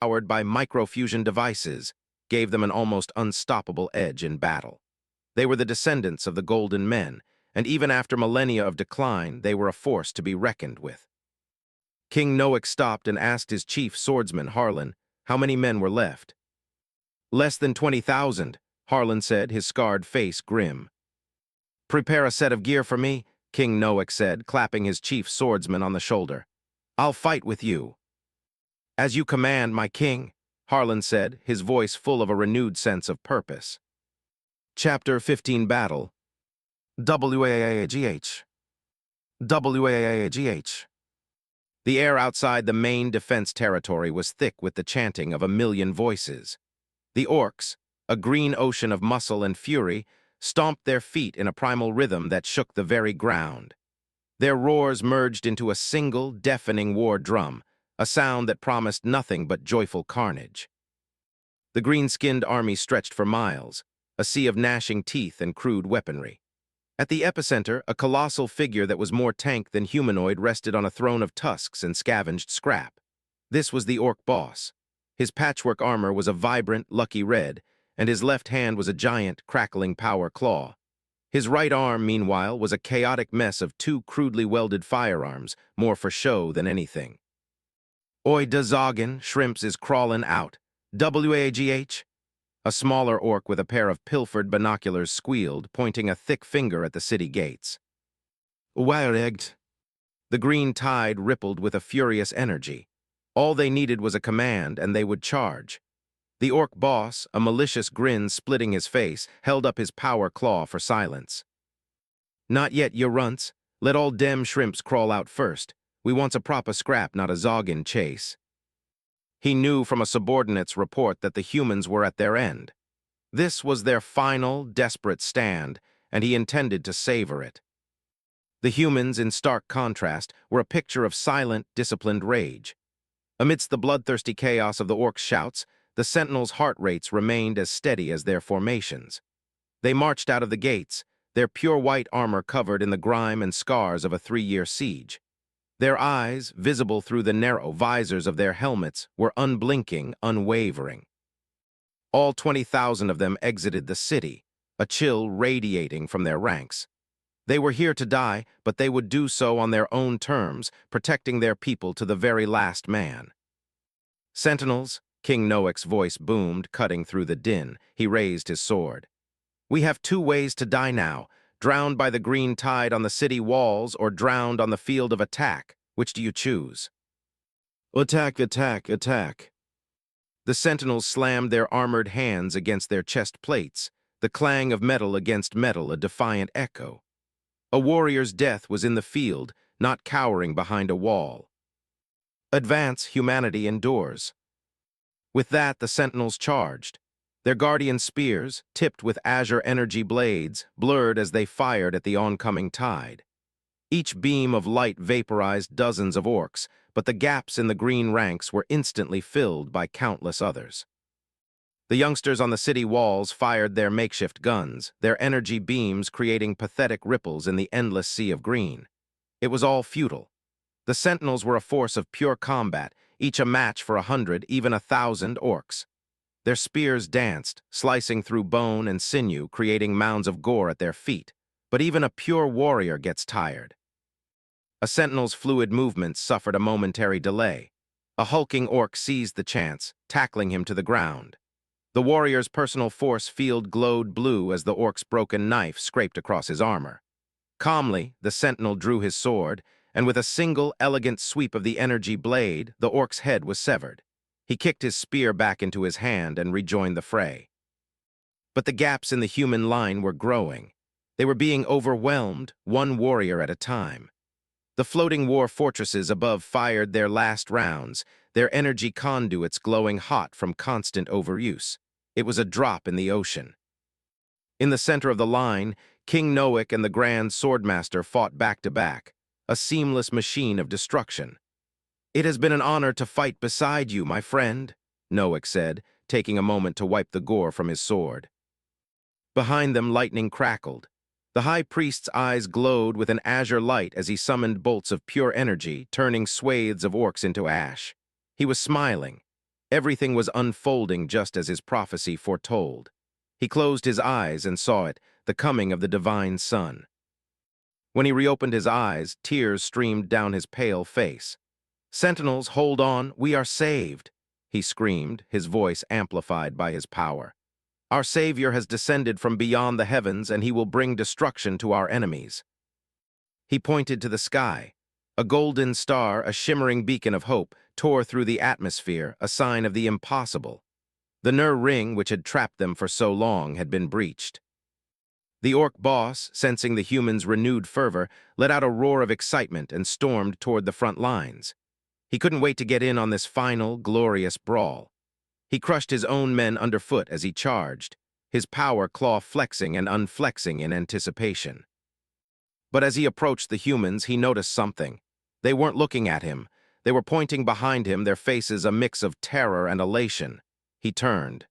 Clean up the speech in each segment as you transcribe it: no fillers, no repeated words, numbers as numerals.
powered by microfusion devices, gave them an almost unstoppable edge in battle. They were the descendants of the Golden Men, and even after millennia of decline, they were a force to be reckoned with. King Noak stopped and asked his chief swordsman, Harlan, how many men were left. "Less than 20,000, Harlan said, his scarred face grim. "Prepare a set of gear for me," King Noak said, clapping his chief swordsman on the shoulder. "I'll fight with you." "As you command, my king," Harlan said, his voice full of a renewed sense of purpose. Chapter 15 Battle. WAAGH. WAAGH. The air outside the main defense territory was thick with the chanting of a million voices. The orcs, a green ocean of muscle and fury, stomped their feet in a primal rhythm that shook the very ground. Their roars merged into a single, deafening war drum, a sound that promised nothing but joyful carnage. The green-skinned army stretched for miles, a sea of gnashing teeth and crude weaponry. At the epicenter, a colossal figure that was more tank than humanoid rested on a throne of tusks and scavenged scrap. This was the orc boss. His patchwork armor was a vibrant, lucky red, and his left hand was a giant, crackling power claw. His right arm, meanwhile, was a chaotic mess of two crudely welded firearms, more for show than anything. "Oi da zoggin, shrimps is crawlin' out. WAGH?" A smaller orc with a pair of pilfered binoculars squealed, pointing a thick finger at the city gates. "Wiregged." The green tide rippled with a furious energy. All they needed was a command, and they would charge. The orc boss, a malicious grin splitting his face, held up his power claw for silence. "Not yet, you runts. Let all dem shrimps crawl out first. We wants a proper scrap, not a zoggin chase." He knew from a subordinate's report that the humans were at their end. This was their final, desperate stand, and he intended to savor it. The humans, in stark contrast, were a picture of silent, disciplined rage. Amidst the bloodthirsty chaos of the orcs' shouts, the sentinels' heart rates remained as steady as their formations. They marched out of the gates, their pure white armor covered in the grime and scars of a 3-year siege. Their eyes, visible through the narrow visors of their helmets, were unblinking, unwavering. All 20,000 of them exited the city, a chill radiating from their ranks. They were here to die, but they would do so on their own terms, protecting their people to the very last man. "Sentinels," King Noak's voice boomed, cutting through the din. He raised his sword. "We have 2 ways to die now. Drowned by the green tide on the city walls or drowned on the field of attack. Which do you choose?" "Attack, attack, attack." The sentinels slammed their armored hands against their chest plates, the clang of metal against metal a defiant echo. A warrior's death was in the field, not cowering behind a wall. "Advance, humanity endures." With that, the sentinels charged. Their guardian spears, tipped with azure energy blades, blurred as they fired at the oncoming tide. Each beam of light vaporized dozens of orcs, but the gaps in the green ranks were instantly filled by countless others. The youngsters on the city walls fired their makeshift guns, their energy beams creating pathetic ripples in the endless sea of green. It was all futile. The sentinels were a force of pure combat, each a match for 100, even 1,000 orcs. Their spears danced, slicing through bone and sinew, creating mounds of gore at their feet. But even a pure warrior gets tired. A sentinel's fluid movements suffered a momentary delay. A hulking orc seized the chance, tackling him to the ground. The warrior's personal force field glowed blue as the orc's broken knife scraped across his armor. Calmly, the sentinel drew his sword, and with a single, elegant sweep of the energy blade, the orc's head was severed. He kicked his spear back into his hand and rejoined the fray. But the gaps in the human line were growing. They were being overwhelmed, one warrior at a time. The floating war fortresses above fired their last rounds, their energy conduits glowing hot from constant overuse. It was a drop in the ocean. In the center of the line, King Noak and the Grand Swordmaster fought back to back, a seamless machine of destruction. "It has been an honor to fight beside you, my friend," Noak said, taking a moment to wipe the gore from his sword. Behind them, lightning crackled. The High Priest's eyes glowed with an azure light as he summoned bolts of pure energy, turning swathes of orcs into ash. He was smiling. Everything was unfolding just as his prophecy foretold. He closed his eyes and saw it, the coming of the divine sun. When he reopened his eyes, tears streamed down his pale face. "Sentinels, hold on, we are saved," he screamed, his voice amplified by his power. "Our Savior has descended from beyond the heavens, and he will bring destruction to our enemies." He pointed to the sky. A golden star, a shimmering beacon of hope, tore through the atmosphere, a sign of the impossible. The Nur ring, which had trapped them for so long, had been breached. The orc boss, sensing the humans' renewed fervor, let out a roar of excitement and stormed toward the front lines. He couldn't wait to get in on this final, glorious brawl. He crushed his own men underfoot as he charged, his power claw flexing and unflexing in anticipation. But as he approached the humans, he noticed something. They weren't looking at him. They were pointing behind him, their faces a mix of terror and elation. He turned.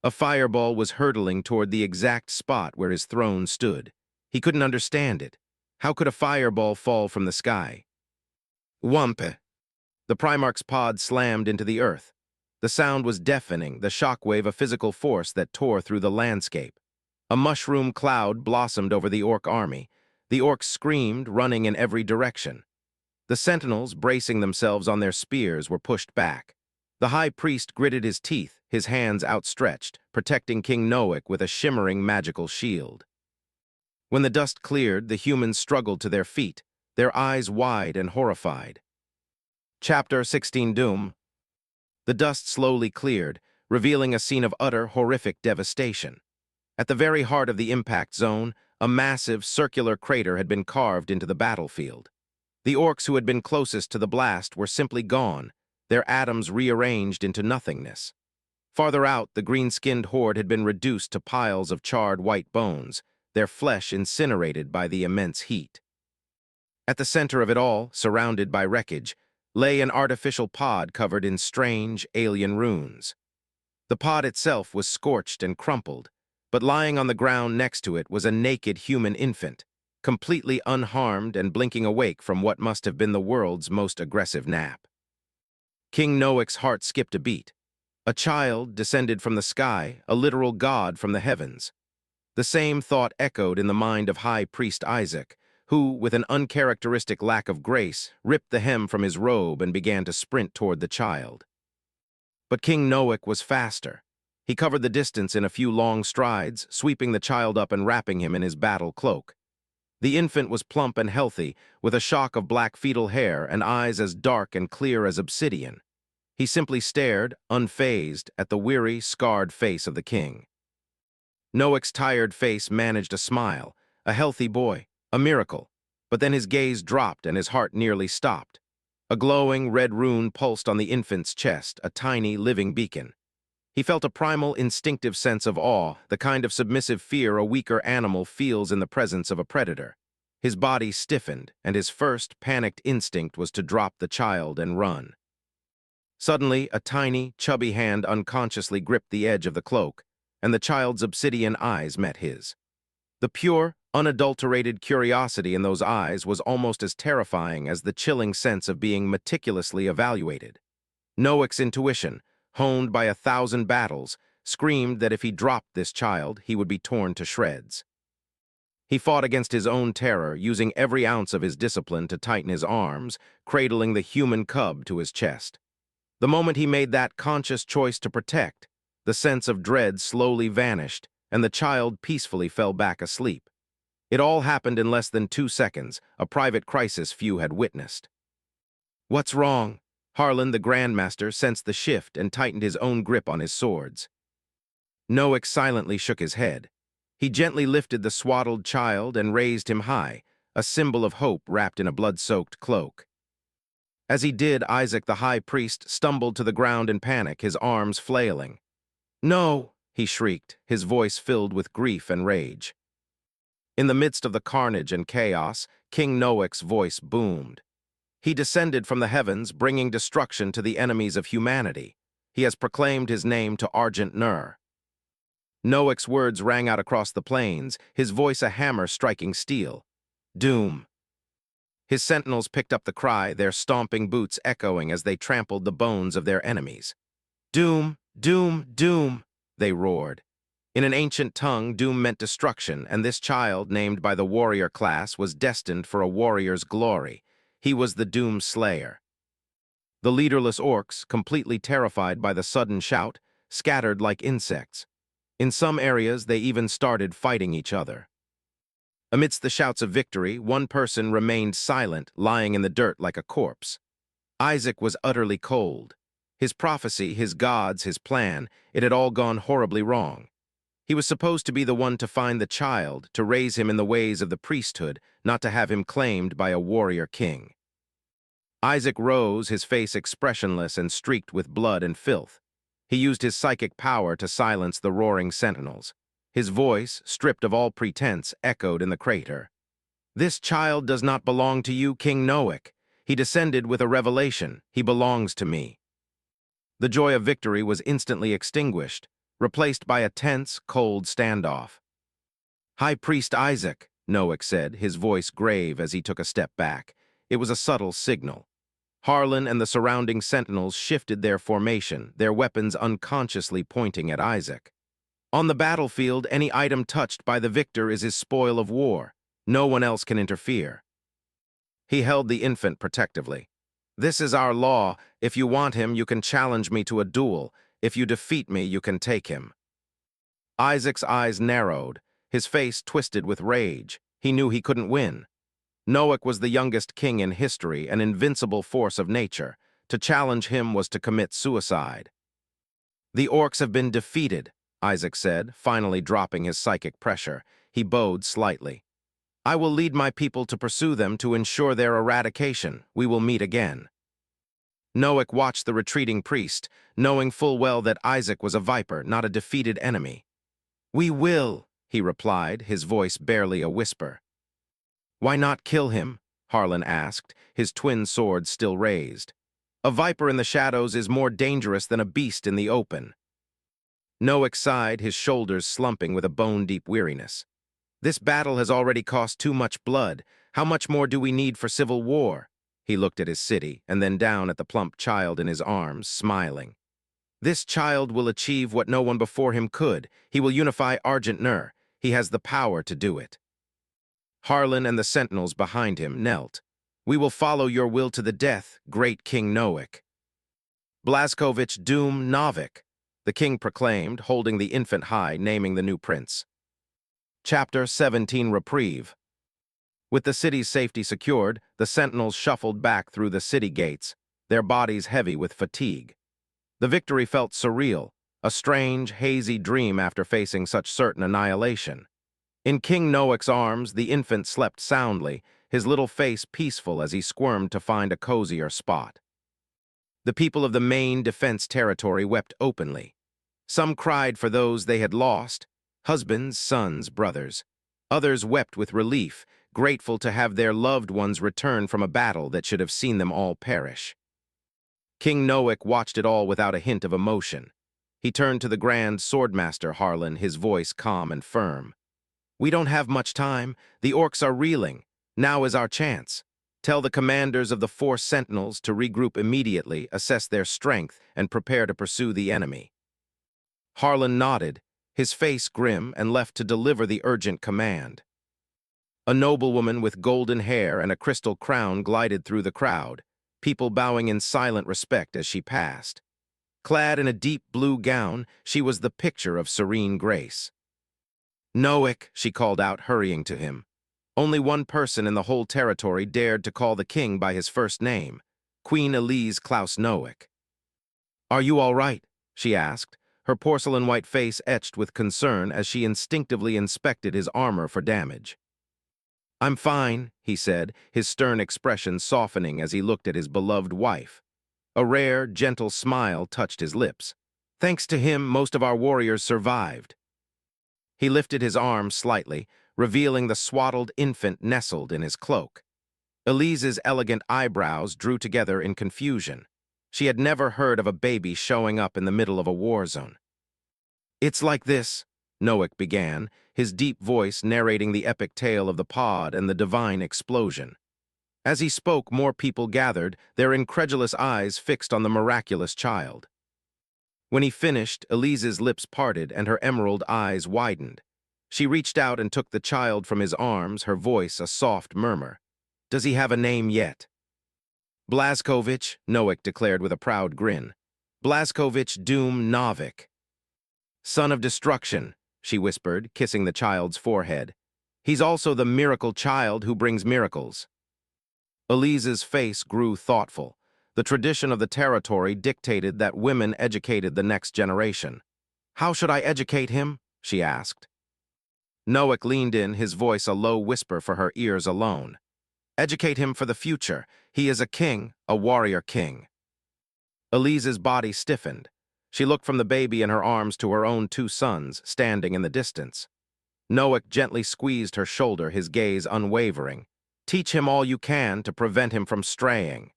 A fireball was hurtling toward the exact spot where his throne stood. He couldn't understand it. How could a fireball fall from the sky? Whump! The Primarch's pod slammed into the earth. The sound was deafening, the shockwave a physical force that tore through the landscape. A mushroom cloud blossomed over the orc army. The orcs screamed, running in every direction. The sentinels, bracing themselves on their spears, were pushed back. The high priest gritted his teeth, his hands outstretched, protecting King Noak with a shimmering magical shield. When the dust cleared, the humans struggled to their feet, their eyes wide and horrified. Chapter 16 Doom. The dust slowly cleared, revealing a scene of utter, horrific devastation. At the very heart of the impact zone, a massive, circular crater had been carved into the battlefield. The orcs who had been closest to the blast were simply gone, their atoms rearranged into nothingness. Farther out, the green-skinned horde had been reduced to piles of charred white bones, their flesh incinerated by the immense heat. At the center of it all, surrounded by wreckage, lay an artificial pod covered in strange, alien runes. The pod itself was scorched and crumpled, but lying on the ground next to it was a naked human infant, completely unharmed and blinking awake from what must have been the world's most aggressive nap. King Noak's heart skipped a beat. A child descended from the sky, a literal god from the heavens. The same thought echoed in the mind of High Priest Isaac, who, with an uncharacteristic lack of grace, ripped the hem from his robe and began to sprint toward the child. But King Noak was faster. He covered the distance in a few long strides, sweeping the child up and wrapping him in his battle cloak. The infant was plump and healthy, with a shock of black fetal hair and eyes as dark and clear as obsidian. He simply stared, unfazed, at the weary, scarred face of the king. Noak's tired face managed a smile, a healthy boy, a miracle, but then his gaze dropped and his heart nearly stopped. A glowing red rune pulsed on the infant's chest, a tiny, living beacon. He felt a primal, instinctive sense of awe, the kind of submissive fear a weaker animal feels in the presence of a predator. His body stiffened, and his first, panicked instinct was to drop the child and run. Suddenly, a tiny, chubby hand unconsciously gripped the edge of the cloak, and the child's obsidian eyes met his. The pure, unadulterated curiosity in those eyes was almost as terrifying as the chilling sense of being meticulously evaluated. Noak's intuition, honed by 1,000 battles, screamed that if he dropped this child, he would be torn to shreds. He fought against his own terror, using every ounce of his discipline to tighten his arms, cradling the human cub to his chest. The moment he made that conscious choice to protect, the sense of dread slowly vanished, and the child peacefully fell back asleep. It all happened in less than 2 seconds, a private crisis few had witnessed. "What's wrong?" Harlan, the Grandmaster, sensed the shift and tightened his own grip on his swords. Noak silently shook his head. He gently lifted the swaddled child and raised him high, a symbol of hope wrapped in a blood-soaked cloak. As he did, Isaac the High Priest stumbled to the ground in panic, his arms flailing. "No!" he shrieked, his voice filled with grief and rage. In the midst of the carnage and chaos, King Noak's voice boomed. He descended from the heavens, bringing destruction to the enemies of humanity. He has proclaimed his name to Argent Nur. Noak's words rang out across the plains, his voice a hammer striking steel. Doom. His sentinels picked up the cry, their stomping boots echoing as they trampled the bones of their enemies. Doom, doom, doom, they roared. In an ancient tongue, doom meant destruction, and this child, named by the warrior class, was destined for a warrior's glory. He was the Doom Slayer. The leaderless orcs, completely terrified by the sudden shout, scattered like insects. In some areas, they even started fighting each other. Amidst the shouts of victory, one person remained silent, lying in the dirt like a corpse. Isaac was utterly cold. His prophecy, his gods, his plan, it had all gone horribly wrong. He was supposed to be the one to find the child, to raise him in the ways of the priesthood, not to have him claimed by a warrior king. Isaac rose, his face expressionless and streaked with blood and filth. He used his psychic power to silence the roaring sentinels. His voice, stripped of all pretense, echoed in the crater. "This child does not belong to you, King Noak. He descended with a revelation. He belongs to me." The joy of victory was instantly extinguished, replaced by a tense, cold standoff. "High Priest Isaac," Noak said, his voice grave as he took a step back. It was a subtle signal. Harlan and the surrounding sentinels shifted their formation, their weapons unconsciously pointing at Isaac. On the battlefield, any item touched by the victor is his spoil of war. No one else can interfere. He held the infant protectively. "This is our law. If you want him, you can challenge me to a duel. If you defeat me, you can take him." Isaac's eyes narrowed, his face twisted with rage. He knew he couldn't win. Noak was the youngest king in history, an invincible force of nature. To challenge him was to commit suicide. "The orcs have been defeated," Isaac said, finally dropping his psychic pressure. He bowed slightly. "I will lead my people to pursue them to ensure their eradication. We will meet again." Noak watched the retreating priest, knowing full well that Isaac was a viper, not a defeated enemy. "We will," he replied, his voice barely a whisper. "Why not kill him?" Harlan asked, his twin swords still raised. "A viper in the shadows is more dangerous than a beast in the open." Noak sighed, his shoulders slumping with a bone-deep weariness. "This battle has already cost too much blood. How much more do we need for civil war?" He looked at his city, and then down at the plump child in his arms, smiling. "This child will achieve what no one before him could. He will unify Argent Nur. He has the power to do it." Harlan and the sentinels behind him knelt. "We will follow your will to the death, great King Noak." "Blaskovich Doom Novik," the king proclaimed, holding the infant high, naming the new prince. Chapter 17 Reprieve. With the city's safety secured, the sentinels shuffled back through the city gates, their bodies heavy with fatigue. The victory felt surreal, a strange, hazy dream after facing such certain annihilation. In King Noak's arms, the infant slept soundly, his little face peaceful as he squirmed to find a cozier spot. The people of the main defense territory wept openly. Some cried for those they had lost, husbands, sons, brothers. Others wept with relief, grateful to have their loved ones return from a battle that should have seen them all perish. King Noak watched it all without a hint of emotion. He turned to the Grand Swordmaster Harlan, his voice calm and firm. "We don't have much time. The orcs are reeling. Now is our chance. Tell the commanders of the 4 sentinels to regroup immediately, assess their strength, and prepare to pursue the enemy." Harlan nodded, his face grim, and left to deliver the urgent command. A noblewoman with golden hair and a crystal crown glided through the crowd, people bowing in silent respect as she passed. Clad in a deep blue gown, she was the picture of serene grace. "Noak," she called out, hurrying to him. Only one person in the whole territory dared to call the king by his first name, Queen Elise Klaus Noak. "Are you all right?" she asked, her porcelain-white face etched with concern as she instinctively inspected his armor for damage. "I'm fine," he said, his stern expression softening as he looked at his beloved wife. A rare, gentle smile touched his lips. "Thanks to him, most of our warriors survived." He lifted his arm slightly, revealing the swaddled infant nestled in his cloak. Elise's elegant eyebrows drew together in confusion. She had never heard of a baby showing up in the middle of a war zone. "It's like this," Noak began, his deep voice narrating the epic tale of the pod and the divine explosion. As he spoke, more people gathered, their incredulous eyes fixed on the miraculous child. When he finished, Elise's lips parted and her emerald eyes widened. She reached out and took the child from his arms, her voice a soft murmur. "Does he have a name yet?" "Blazkovich," Noek declared with a proud grin. "Blazkovich Doom Novik." "Son of destruction," she whispered, kissing the child's forehead. "He's also the miracle child who brings miracles." Elise's face grew thoughtful. The tradition of the territory dictated that women educated the next generation. "How should I educate him?" she asked. Noek leaned in, his voice a low whisper for her ears alone. "Educate him for the future. He is a king, a warrior king." Elise's body stiffened. She looked from the baby in her arms to her own two sons, standing in the distance. Noek gently squeezed her shoulder, his gaze unwavering. "Teach him all you can to prevent him from straying."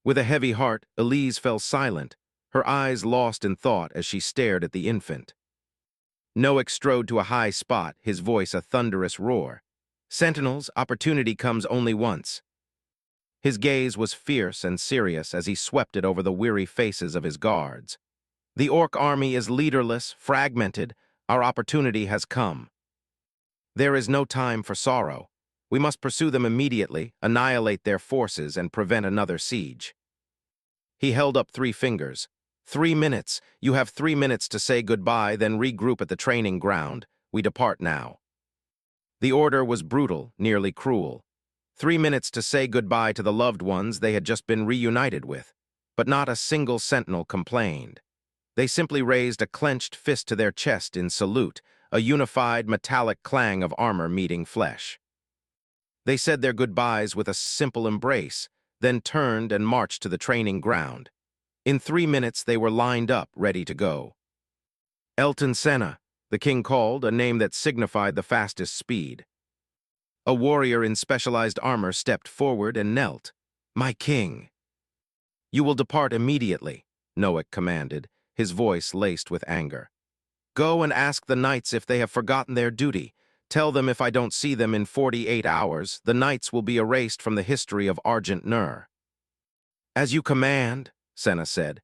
With a heavy heart, Elise fell silent, her eyes lost in thought as she stared at the infant. Noek strode to a high spot, his voice a thunderous roar. "Sentinels, opportunity comes only once." His gaze was fierce and serious as he swept it over the weary faces of his guards. "The Orc army is leaderless, fragmented. Our opportunity has come. There is no time for sorrow. We must pursue them immediately, annihilate their forces, and prevent another siege." He held up 3 fingers. 3 minutes. You have 3 minutes to say goodbye, then regroup at the training ground. We depart now." The order was brutal, nearly cruel. 3 minutes to say goodbye to the loved ones they had just been reunited with. But not a single sentinel complained. They simply raised a clenched fist to their chest in salute, a unified metallic clang of armor meeting flesh. They said their goodbyes with a simple embrace, then turned and marched to the training ground. In 3 minutes they were lined up, ready to go. "Elton Senna," the king called, a name that signified the fastest speed. A warrior in specialized armor stepped forward and knelt. "My king." "You will depart immediately," Noek commanded, his voice laced with anger. "Go and ask the knights if they have forgotten their duty. Tell them if I don't see them in 48 hours, the knights will be erased from the history of Argent Nur." "As you command," Senna said.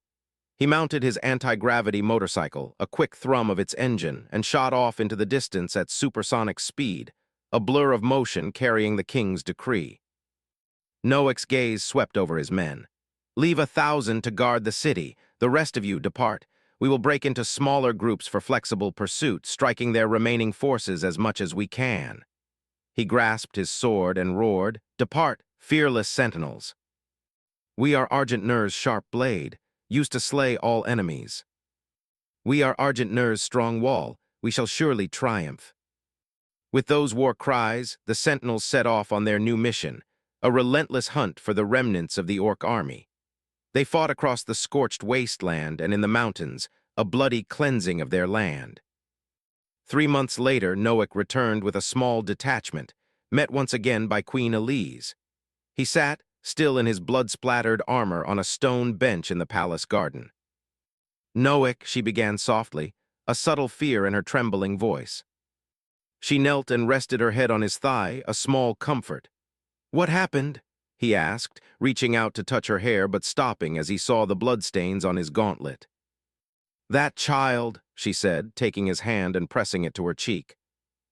He mounted his anti-gravity motorcycle, a quick thrum of its engine, and shot off into the distance at supersonic speed, a blur of motion carrying the king's decree. Noek's gaze swept over his men. "Leave 1,000 to guard the city. The rest of you depart. We will break into smaller groups for flexible pursuit, striking their remaining forces as much as we can." He grasped his sword and roared, "Depart, fearless sentinels. We are Argent Nur's sharp blade, used to slay all enemies. We are Argent Nur's strong wall. We shall surely triumph." With those war cries, the sentinels set off on their new mission, a relentless hunt for the remnants of the Orc army. They fought across the scorched wasteland and in the mountains, a bloody cleansing of their land. 3 months later, Noek returned with a small detachment, met once again by Queen Elise. He sat, still in his blood-splattered armor, on a stone bench in the palace garden. "Noek," she began softly, a subtle fear in her trembling voice. She knelt and rested her head on his thigh, a small comfort. "What happened?" he asked, reaching out to touch her hair but stopping as he saw the bloodstains on his gauntlet. "That child," she said, taking his hand and pressing it to her cheek.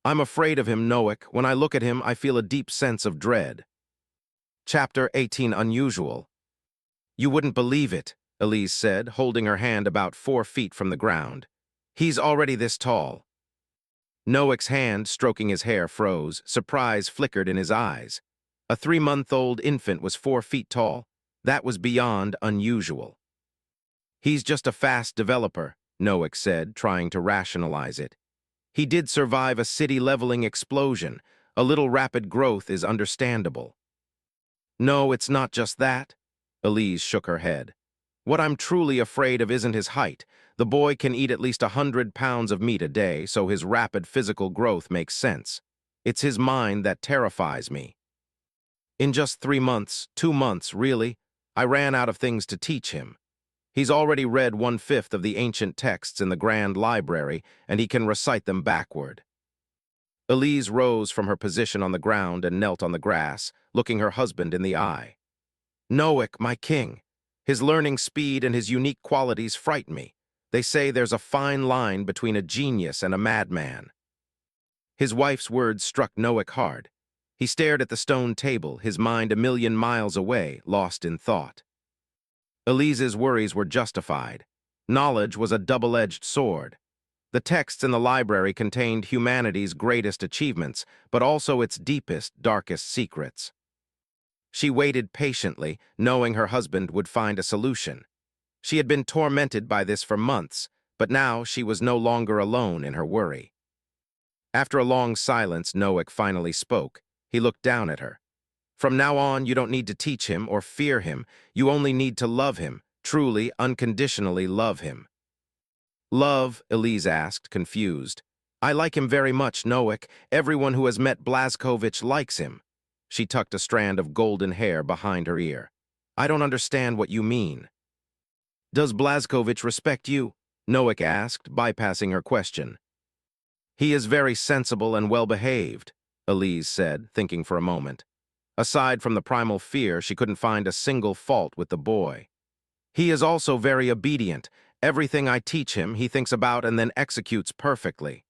"I'm afraid of him, Noek. When I look at him, I feel a deep sense of dread." Chapter 18 Unusual. "You wouldn't believe it," Elise said, holding her hand about 4 feet from the ground. "He's already this tall." Noek's hand, stroking his hair, froze. Surprise flickered in his eyes. A 3-month-old infant was 4 feet tall. That was beyond unusual. "He's just a fast developer," Noek said, trying to rationalize it. "He did survive a city-leveling explosion. A little rapid growth is understandable." "No, it's not just that." Elise shook her head. "What I'm truly afraid of isn't his height. The boy can eat at least 100 pounds of meat a day, so his rapid physical growth makes sense. It's his mind that terrifies me. In just 3 months, 2 months, really, I ran out of things to teach him. He's already read 1/5 of the ancient texts in the Grand Library, and he can recite them backward." Elise rose from her position on the ground and knelt on the grass, looking her husband in the eye. "Noek, my king. His learning speed and his unique qualities frighten me. They say there's a fine line between a genius and a madman. His wife's words struck Noack hard. He stared at the stone table, his mind a million miles away, lost in thought. Elise's worries were justified. Knowledge was a double-edged sword. The texts in the library contained humanity's greatest achievements, but also its deepest, darkest secrets. She waited patiently, knowing her husband would find a solution. She had been tormented by this for months, but now she was no longer alone in her worry. After a long silence, Noack finally spoke. He looked down at her. From now on, you don't need to teach him or fear him. You only need to love him, truly, unconditionally love him. Love, Elise asked, confused. I like him very much, Noack. Everyone who has met Blazkowicz likes him. She tucked a strand of golden hair behind her ear. I don't understand what you mean. Does Blazkowicz respect you? Noack asked, bypassing her question. He is very sensible and well-behaved, Elise said, thinking for a moment. Aside from the primal fear, she couldn't find a single fault with the boy. He is also very obedient. Everything I teach him, he thinks about and then executes perfectly.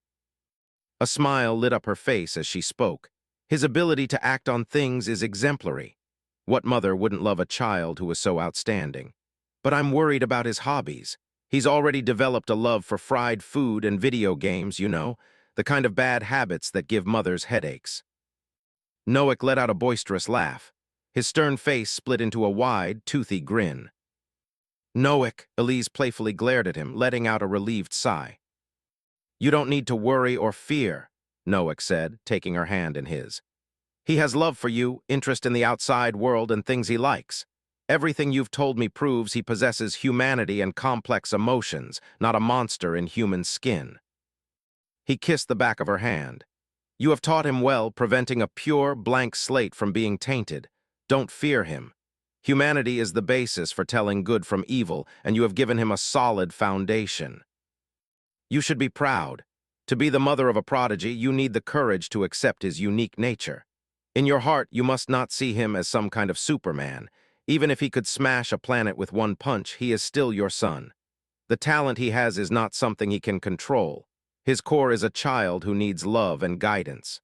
A smile lit up her face as she spoke. His ability to act on things is exemplary. What mother wouldn't love a child who was so outstanding? But I'm worried about his hobbies. He's already developed a love for fried food and video games, you know, the kind of bad habits that give mothers headaches. Noack let out a boisterous laugh. His stern face split into a wide, toothy grin. Noack, Elise playfully glared at him, letting out a relieved sigh. You don't need to worry or fear, Noack said, taking her hand in his. He has love for you, interest in the outside world and things he likes. Everything you've told me proves he possesses humanity and complex emotions, not a monster in human skin. He kissed the back of her hand. You have taught him well, preventing a pure, blank slate from being tainted. Don't fear him. Humanity is the basis for telling good from evil, and you have given him a solid foundation. You should be proud. To be the mother of a prodigy, you need the courage to accept his unique nature. In your heart, you must not see him as some kind of Superman. Even if he could smash a planet with one punch, he is still your son. The talent he has is not something he can control. His core is a child who needs love and guidance.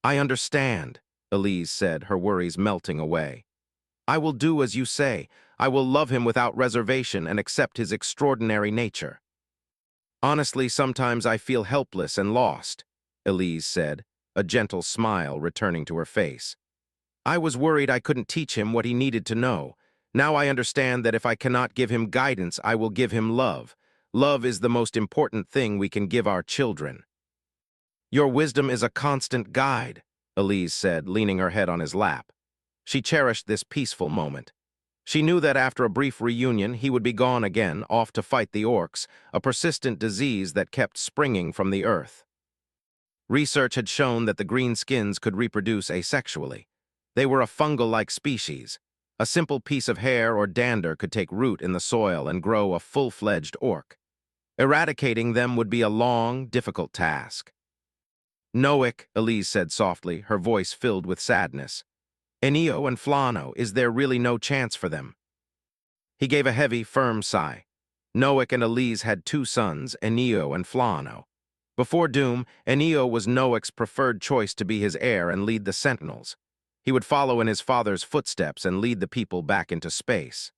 I understand, Elise said, her worries melting away. I will do as you say. I will love him without reservation and accept his extraordinary nature. Honestly, sometimes I feel helpless and lost, Elise said, a gentle smile returning to her face. I was worried I couldn't teach him what he needed to know. Now I understand that if I cannot give him guidance, I will give him love. Love is the most important thing we can give our children. Your wisdom is a constant guide, Elise said, leaning her head on his lap. She cherished this peaceful moment. She knew that after a brief reunion, he would be gone again, off to fight the orcs, a persistent disease that kept springing from the earth. Research had shown that the greenskins could reproduce asexually. They were a fungal-like species. A simple piece of hair or dander could take root in the soil and grow a full-fledged orc. Eradicating them would be a long, difficult task. Noack, Elise said softly, her voice filled with sadness. Enio and Flano, is there really no chance for them? He gave a heavy, firm sigh. Noack and Elise had two sons, Enio and Flano. Before Doom, Enio was Noack's preferred choice to be his heir and lead the Sentinels. He would follow in his father's footsteps and lead the people back into space.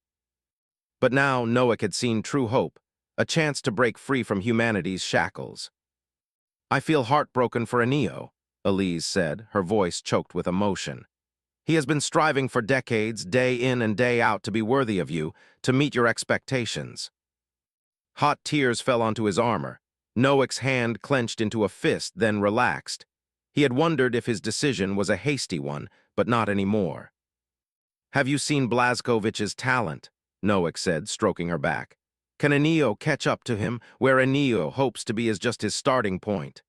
But now Noack had seen true hope, a chance to break free from humanity's shackles. I feel heartbroken for Enio, Elise said, her voice choked with emotion. He has been striving for decades, day in and day out, to be worthy of you, to meet your expectations. Hot tears fell onto his armor. Noack's hand clenched into a fist, then relaxed. He had wondered if his decision was a hasty one, but not anymore. Have you seen Blazkowicz's talent? Noack said, stroking her back. Can Enio catch up to him, where Enio hopes to be is just his starting point?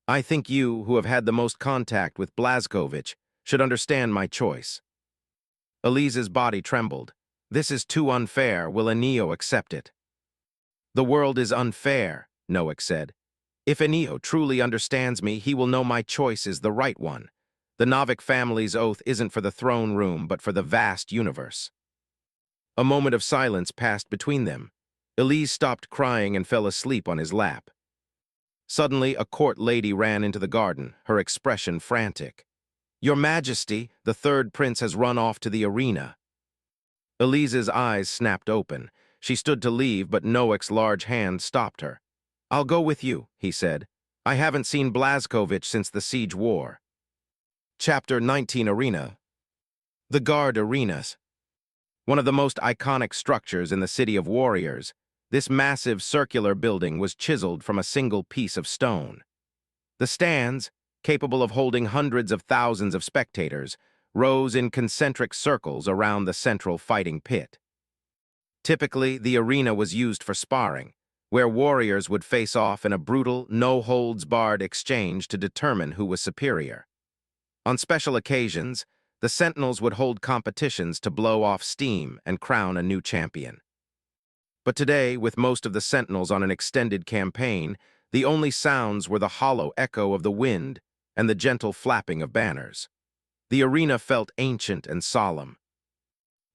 I think you, who have had the most contact with Blazkowicz, should understand my choice. Elise's body trembled. This is too unfair. Will Enio accept it? The world is unfair, Noack said. If Enio truly understands me, he will know my choice is the right one. The Novik family's oath isn't for the throne room, but for the vast universe. A moment of silence passed between them. Elise stopped crying and fell asleep on his lap. Suddenly, a court lady ran into the garden, her expression frantic. "Your Majesty, the third prince has run off to the arena." Elise's eyes snapped open. She stood to leave, but Noak's large hand stopped her. "I'll go with you," he said. "I haven't seen Blazkovich since the Siege War." Chapter 19 Arena. The Guard Arenas. One of the most iconic structures in the City of Warriors, this massive circular building was chiseled from a single piece of stone. The stands, capable of holding hundreds of thousands of spectators, rose in concentric circles around the central fighting pit. Typically, the arena was used for sparring, where warriors would face off in a brutal, no-holds-barred exchange to determine who was superior. On special occasions, the Sentinels would hold competitions to blow off steam and crown a new champion. But today, with most of the Sentinels on an extended campaign, the only sounds were the hollow echo of the wind and the gentle flapping of banners. The arena felt ancient and solemn.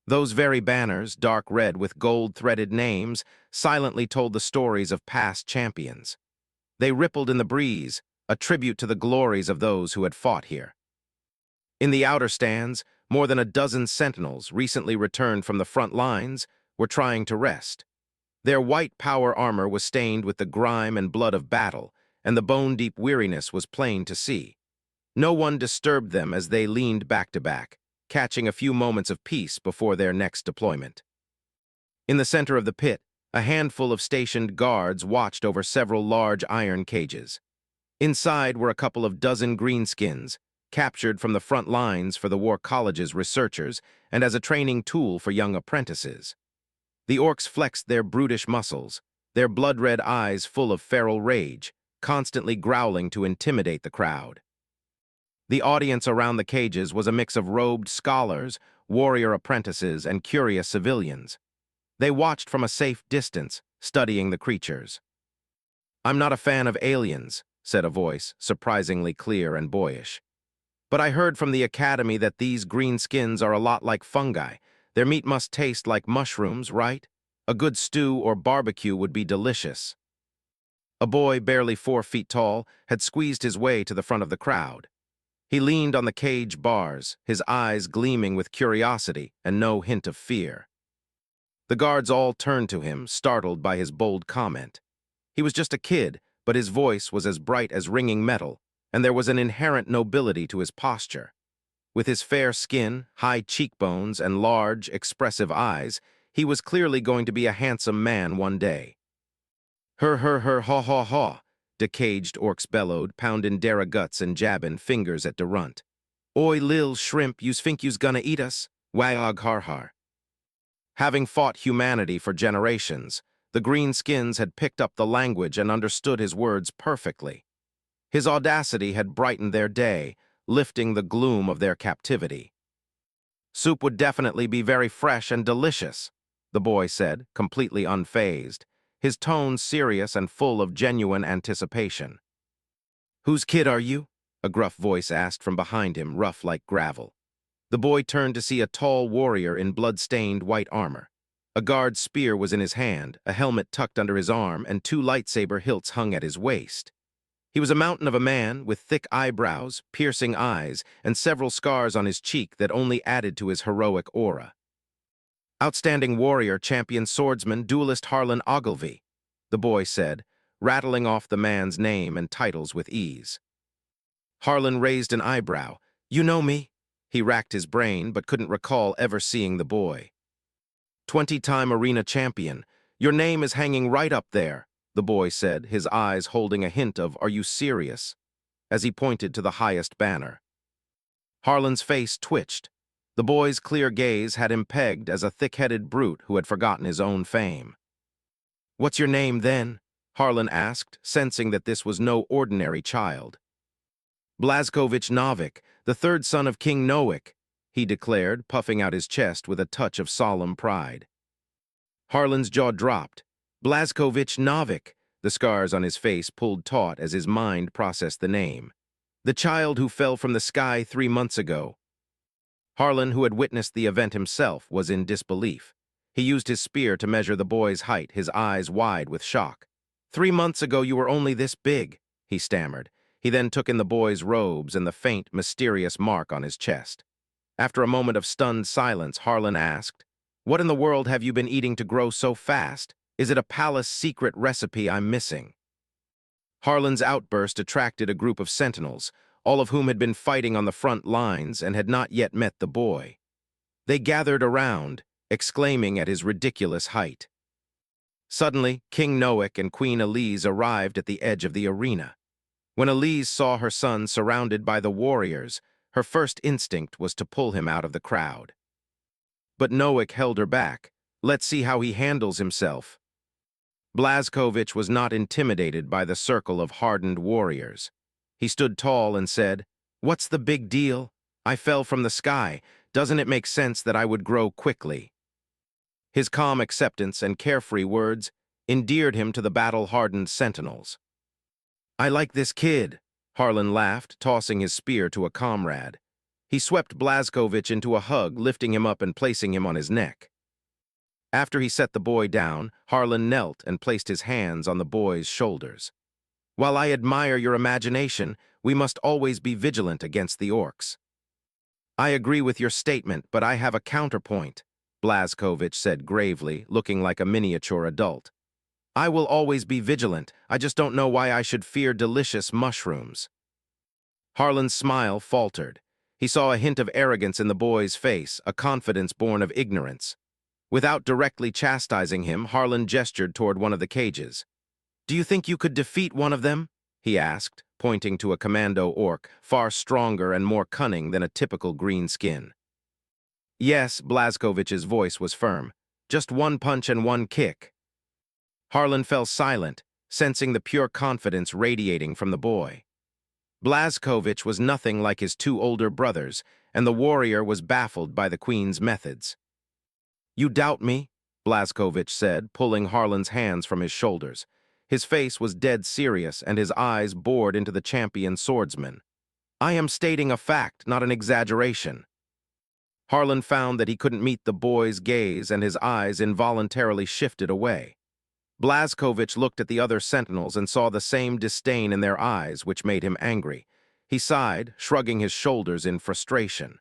Those very banners, dark red with gold-threaded names, silently told the stories of past champions. They rippled in the breeze, a tribute to the glories of those who had fought here. In the outer stands, more than a dozen Sentinels, recently returned from the front lines, were trying to rest. Their white power armor was stained with the grime and blood of battle, and the bone-deep weariness was plain to see. No one disturbed them as they leaned back to back, catching a few moments of peace before their next deployment. In the center of the pit, a handful of stationed guards watched over several large iron cages. Inside were a couple of dozen greenskins, captured from the front lines for the War College's researchers and as a training tool for young apprentices. The orcs flexed their brutish muscles, their blood-red eyes full of feral rage, constantly growling to intimidate the crowd. The audience around the cages was a mix of robed scholars, warrior apprentices, and curious civilians. They watched from a safe distance, studying the creatures. "I'm not a fan of aliens," said a voice, surprisingly clear and boyish. "But I heard from the academy that these greenskins are a lot like fungi. Their meat must taste like mushrooms, right? A good stew or barbecue would be delicious." A boy, barely 4 feet tall, had squeezed his way to the front of the crowd. He leaned on the cage bars, his eyes gleaming with curiosity and no hint of fear. The guards all turned to him, startled by his bold comment. He was just a kid, but his voice was as bright as ringing metal, and there was an inherent nobility to his posture. With his fair skin, high cheekbones, and large, expressive eyes, he was clearly going to be a handsome man one day. "Her, haw, haw, haw," de caged orcs bellowed, poundin' dera guts and jabbin' fingers at de runt. "Oi, lil shrimp, yous think yous gonna eat us? Wag har har." Having fought humanity for generations, the greenskins had picked up the language and understood his words perfectly. His audacity had brightened their day, lifting the gloom of their captivity. "Soup would definitely be very fresh and delicious," the boy said, completely unfazed, his tone serious and full of genuine anticipation. "Whose kid are you?" a gruff voice asked from behind him, rough like gravel. The boy turned to see a tall warrior in blood-stained white armor. A guard's spear was in his hand, a helmet tucked under his arm, and 2 lightsaber hilts hung at his waist. He was a mountain of a man with thick eyebrows, piercing eyes, and several scars on his cheek that only added to his heroic aura. "Outstanding warrior, champion swordsman, duelist Harlan Ogilvy," the boy said, rattling off the man's name and titles with ease. Harlan raised an eyebrow. "You know me?" He racked his brain, but couldn't recall ever seeing the boy. "20-time arena champion. Your name is hanging right up there," the boy said, his eyes holding a hint of "Are you serious?" as he pointed to the highest banner. Harlan's face twitched. The boy's clear gaze had him pegged as a thick-headed brute who had forgotten his own fame. "What's your name, then?" Harlan asked, sensing that this was no ordinary child. "Blazkovich Novik, the third son of King Noak," he declared, puffing out his chest with a touch of solemn pride. Harlan's jaw dropped. "Blazkovich Novik," the scars on his face pulled taut as his mind processed the name. "The child who fell from the sky 3 months ago." Harlan, who had witnessed the event himself, was in disbelief. He used his spear to measure the boy's height, his eyes wide with shock. 3 months ago you were only this big, he stammered. He then took in the boy's robes and the faint, mysterious mark on his chest. After a moment of stunned silence, Harlan asked, "What in the world have you been eating to grow so fast? Is it a palace secret recipe I'm missing?" Harlan's outburst attracted a group of sentinels, all of whom had been fighting on the front lines and had not yet met the boy. They gathered around, exclaiming at his ridiculous height. Suddenly, King Noak and Queen Elise arrived at the edge of the arena. When Elise saw her son surrounded by the warriors, her first instinct was to pull him out of the crowd. But Noak held her back. "Let's see how he handles himself." Blazkovich was not intimidated by the circle of hardened warriors. He stood tall and said, "What's the big deal? I fell from the sky. Doesn't it make sense that I would grow quickly?" His calm acceptance and carefree words endeared him to the battle-hardened sentinels. "I like this kid," Harlan laughed, tossing his spear to a comrade. He swept Blazkovich into a hug, lifting him up and placing him on his neck. After he set the boy down, Harlan knelt and placed his hands on the boy's shoulders. "While I admire your imagination, we must always be vigilant against the orcs." "I agree with your statement, but I have a counterpoint," Blazkovich said gravely, looking like a miniature adult. "I will always be vigilant. I just don't know why I should fear delicious mushrooms." Harlan's smile faltered. He saw a hint of arrogance in the boy's face, a confidence born of ignorance. Without directly chastising him, Harlan gestured toward one of the cages. "Do you think you could defeat one of them?" he asked, pointing to a commando orc, far stronger and more cunning than a typical green skin. "Yes," Blazkovich's voice was firm. "Just one punch and one kick." Harlan fell silent, sensing the pure confidence radiating from the boy. Blazkovich was nothing like his two older brothers, and the warrior was baffled by the queen's methods. "You doubt me?" Blazkovich said, pulling Harlan's hands from his shoulders. His face was dead serious, and his eyes bored into the champion swordsman. "I am stating a fact, not an exaggeration." Harlan found that he couldn't meet the boy's gaze, and his eyes involuntarily shifted away. Blazkovich looked at the other sentinels and saw the same disdain in their eyes, which made him angry. He sighed, shrugging his shoulders in frustration.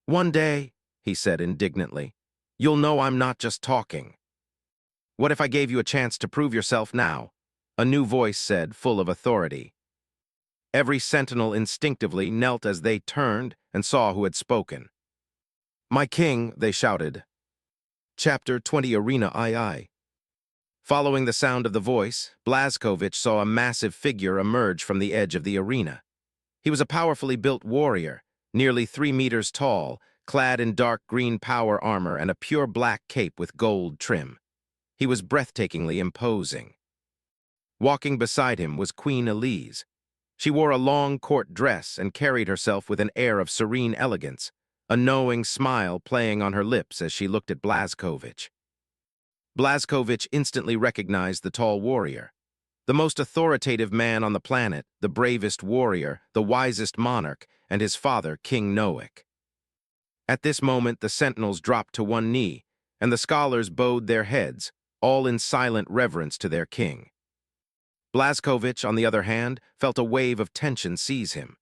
"One day," he said indignantly, "you'll know I'm not just talking." "What if I gave you a chance to prove yourself now?" a new voice said, full of authority. Every sentinel instinctively knelt as they turned and saw who had spoken. "My king," they shouted. Chapter 20 Arena II. Following the sound of the voice, Blazkovich saw a massive figure emerge from the edge of the arena. He was a powerfully built warrior, nearly 3 meters tall, clad in dark green power armor and a pure black cape with gold trim. He was breathtakingly imposing. Walking beside him was Queen Elise. She wore a long court dress and carried herself with an air of serene elegance, a knowing smile playing on her lips as she looked at Blazkovich. Blazkovich instantly recognized the tall warrior. The most authoritative man on the planet, the bravest warrior, the wisest monarch, and his father, King Noak. At this moment, the sentinels dropped to one knee, and the scholars bowed their heads, all in silent reverence to their king. Blazkovich, on the other hand, felt a wave of tension seize him.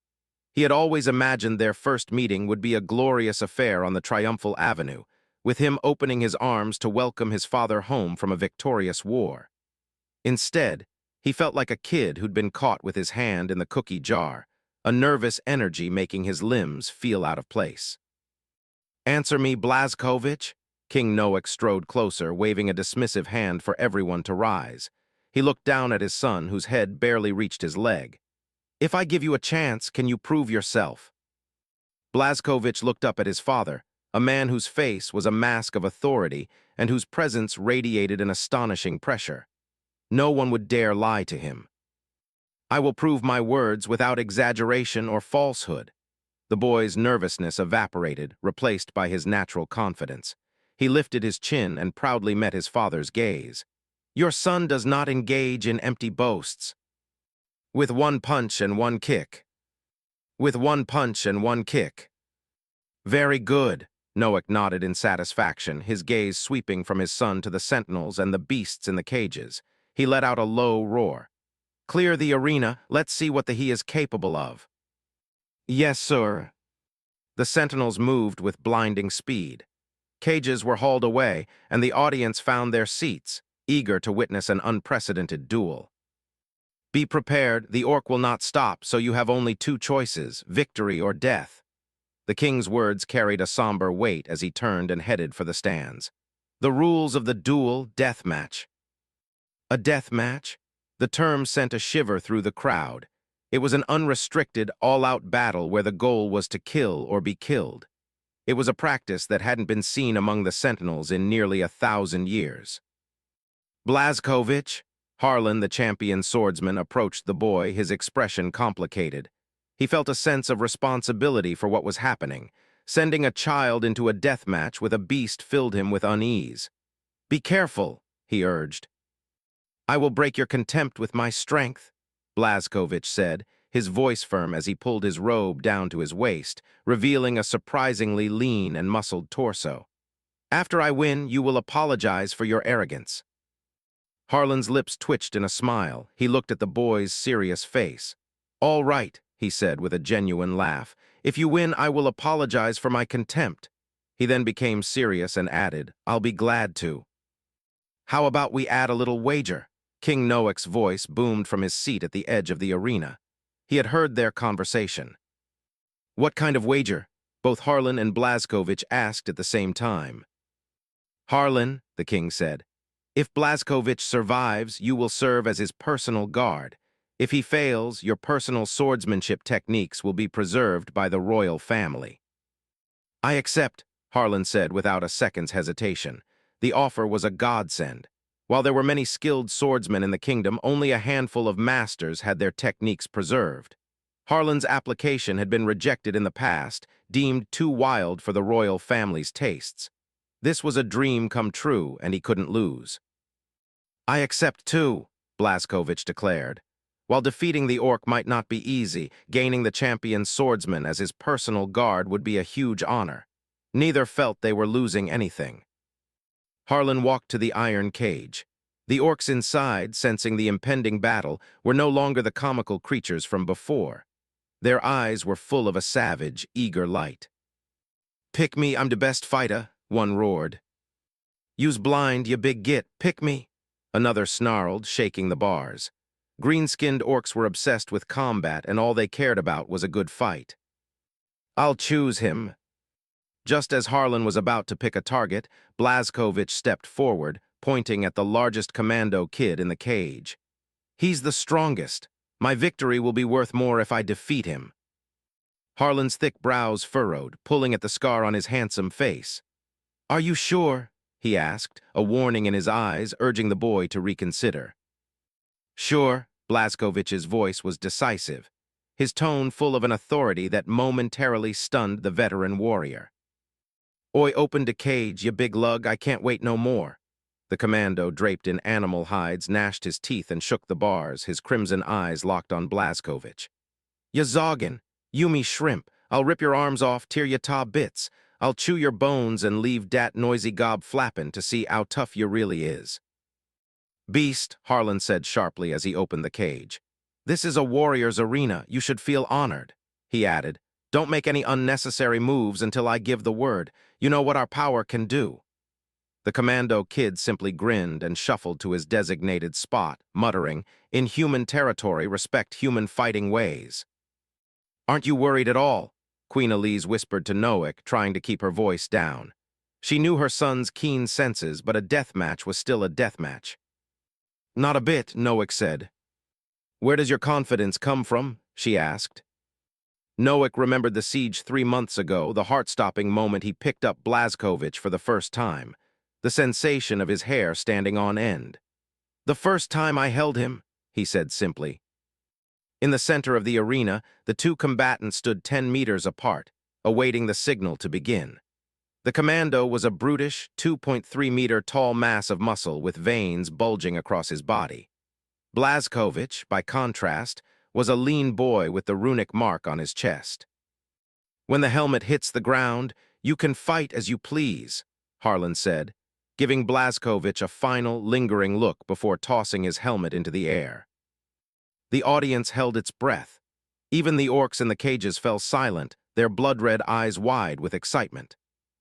He had always imagined their first meeting would be a glorious affair on the triumphal avenue, with him opening his arms to welcome his father home from a victorious war. Instead, he felt like a kid who'd been caught with his hand in the cookie jar, a nervous energy making his limbs feel out of place. "Answer me, Blazkovich." King Noak strode closer, waving a dismissive hand for everyone to rise. He looked down at his son, whose head barely reached his leg. "If I give you a chance, can you prove yourself?" Blazkovich looked up at his father, a man whose face was a mask of authority and whose presence radiated an astonishing pressure. No one would dare lie to him. "I will prove my words without exaggeration or falsehood." The boy's nervousness evaporated, replaced by his natural confidence. He lifted his chin and proudly met his father's gaze. "Your son does not engage in empty boasts." "With one punch and one kick." "With one punch and one kick." "Very good," Noak nodded in satisfaction, his gaze sweeping from his son to the sentinels and the beasts in the cages. He let out a low roar. "Clear the arena, let's see what he is capable of." "Yes, sir." The sentinels moved with blinding speed. Cages were hauled away, and the audience found their seats, eager to witness an unprecedented duel. "Be prepared, the orc will not stop, so you have only two choices, victory or death." The king's words carried a somber weight as he turned and headed for the stands. The rules of the duel, death match. A death match? The term sent a shiver through the crowd. It was an unrestricted, all-out battle where the goal was to kill or be killed. It was a practice that hadn't been seen among the sentinels in nearly 1,000 years. "Blazkovich?" Harlan, the champion swordsman, approached the boy, his expression complicated. He felt a sense of responsibility for what was happening. Sending a child into a death match with a beast filled him with unease. "Be careful," he urged. "I will break your contempt with my strength," Blazkovich said, his voice firm as he pulled his robe down to his waist, revealing a surprisingly lean and muscled torso. "After I win, you will apologize for your arrogance." Harlan's lips twitched in a smile. He looked at the boy's serious face. "All right," he said with a genuine laugh. "If you win, I will apologize for my contempt." He then became serious and added, "I'll be glad to." "How about we add a little wager?" King Noak's voice boomed from his seat at the edge of the arena. He had heard their conversation. "What kind of wager?" both Harlan and Blazkovich asked at the same time. "Harlan," the king said, "if Blazkovich survives, you will serve as his personal guard. If he fails, your personal swordsmanship techniques will be preserved by the royal family." "I accept," Harlan said without a second's hesitation. The offer was a godsend. While there were many skilled swordsmen in the kingdom, only a handful of masters had their techniques preserved. Harlan's application had been rejected in the past, deemed too wild for the royal family's tastes. This was a dream come true, and he couldn't lose. "I accept too," Blazkovich declared. While defeating the orc might not be easy, gaining the champion swordsman as his personal guard would be a huge honor. Neither felt they were losing anything. Harlan walked to the iron cage. The orcs inside, sensing the impending battle, were no longer the comical creatures from before. Their eyes were full of a savage, eager light. "Pick me, I'm the best fighter," one roared. "Use blind, you big git, pick me," another snarled, shaking the bars. Green-skinned orcs were obsessed with combat, and all they cared about was a good fight. "I'll choose him." Just as Harlan was about to pick a target, Blazkovich stepped forward, pointing at the largest commando kid in the cage. "He's the strongest. My victory will be worth more if I defeat him." Harlan's thick brows furrowed, pulling at the scar on his handsome face. "Are you sure?" he asked, a warning in his eyes, urging the boy to reconsider. "Sure," Blazkovich's voice was decisive, his tone full of an authority that momentarily stunned the veteran warrior. "Oi, opened a cage, you big lug, I can't wait no more." The commando, draped in animal hides, gnashed his teeth and shook the bars, his crimson eyes locked on Blazkovich. "Ya zoggin', you me shrimp, I'll rip your arms off, tear ya ta bits. I'll chew your bones and leave dat noisy gob flappin' to see how tough you really is." "Beast," Harlan said sharply as he opened the cage. "This is a warrior's arena, you should feel honored." He added, "Don't make any unnecessary moves until I give the word. You know what our power can do." The commando kid simply grinned and shuffled to his designated spot, muttering, "In human territory, respect human fighting ways." "Aren't you worried at all?" Queen Elise whispered to Noak, trying to keep her voice down. She knew her son's keen senses, but a death match was still a death match. "Not a bit," Noak said. "Where does your confidence come from?" she asked. Noak remembered the siege 3 months ago, the heart-stopping moment he picked up Blazkovich for the first time, the sensation of his hair standing on end. "The first time I held him," he said simply. In the center of the arena, the two combatants stood 10 meters apart, awaiting the signal to begin. The commando was a brutish, 2.3-meter tall mass of muscle with veins bulging across his body. Blazkovich, by contrast, was a lean boy with the runic mark on his chest. "When the helmet hits the ground, "You can fight as you please," Harlan said, giving Blazkowicz a final, lingering look before tossing his helmet into the air. The audience held its breath. Even the orcs in the cages fell silent, their blood-red eyes wide with excitement.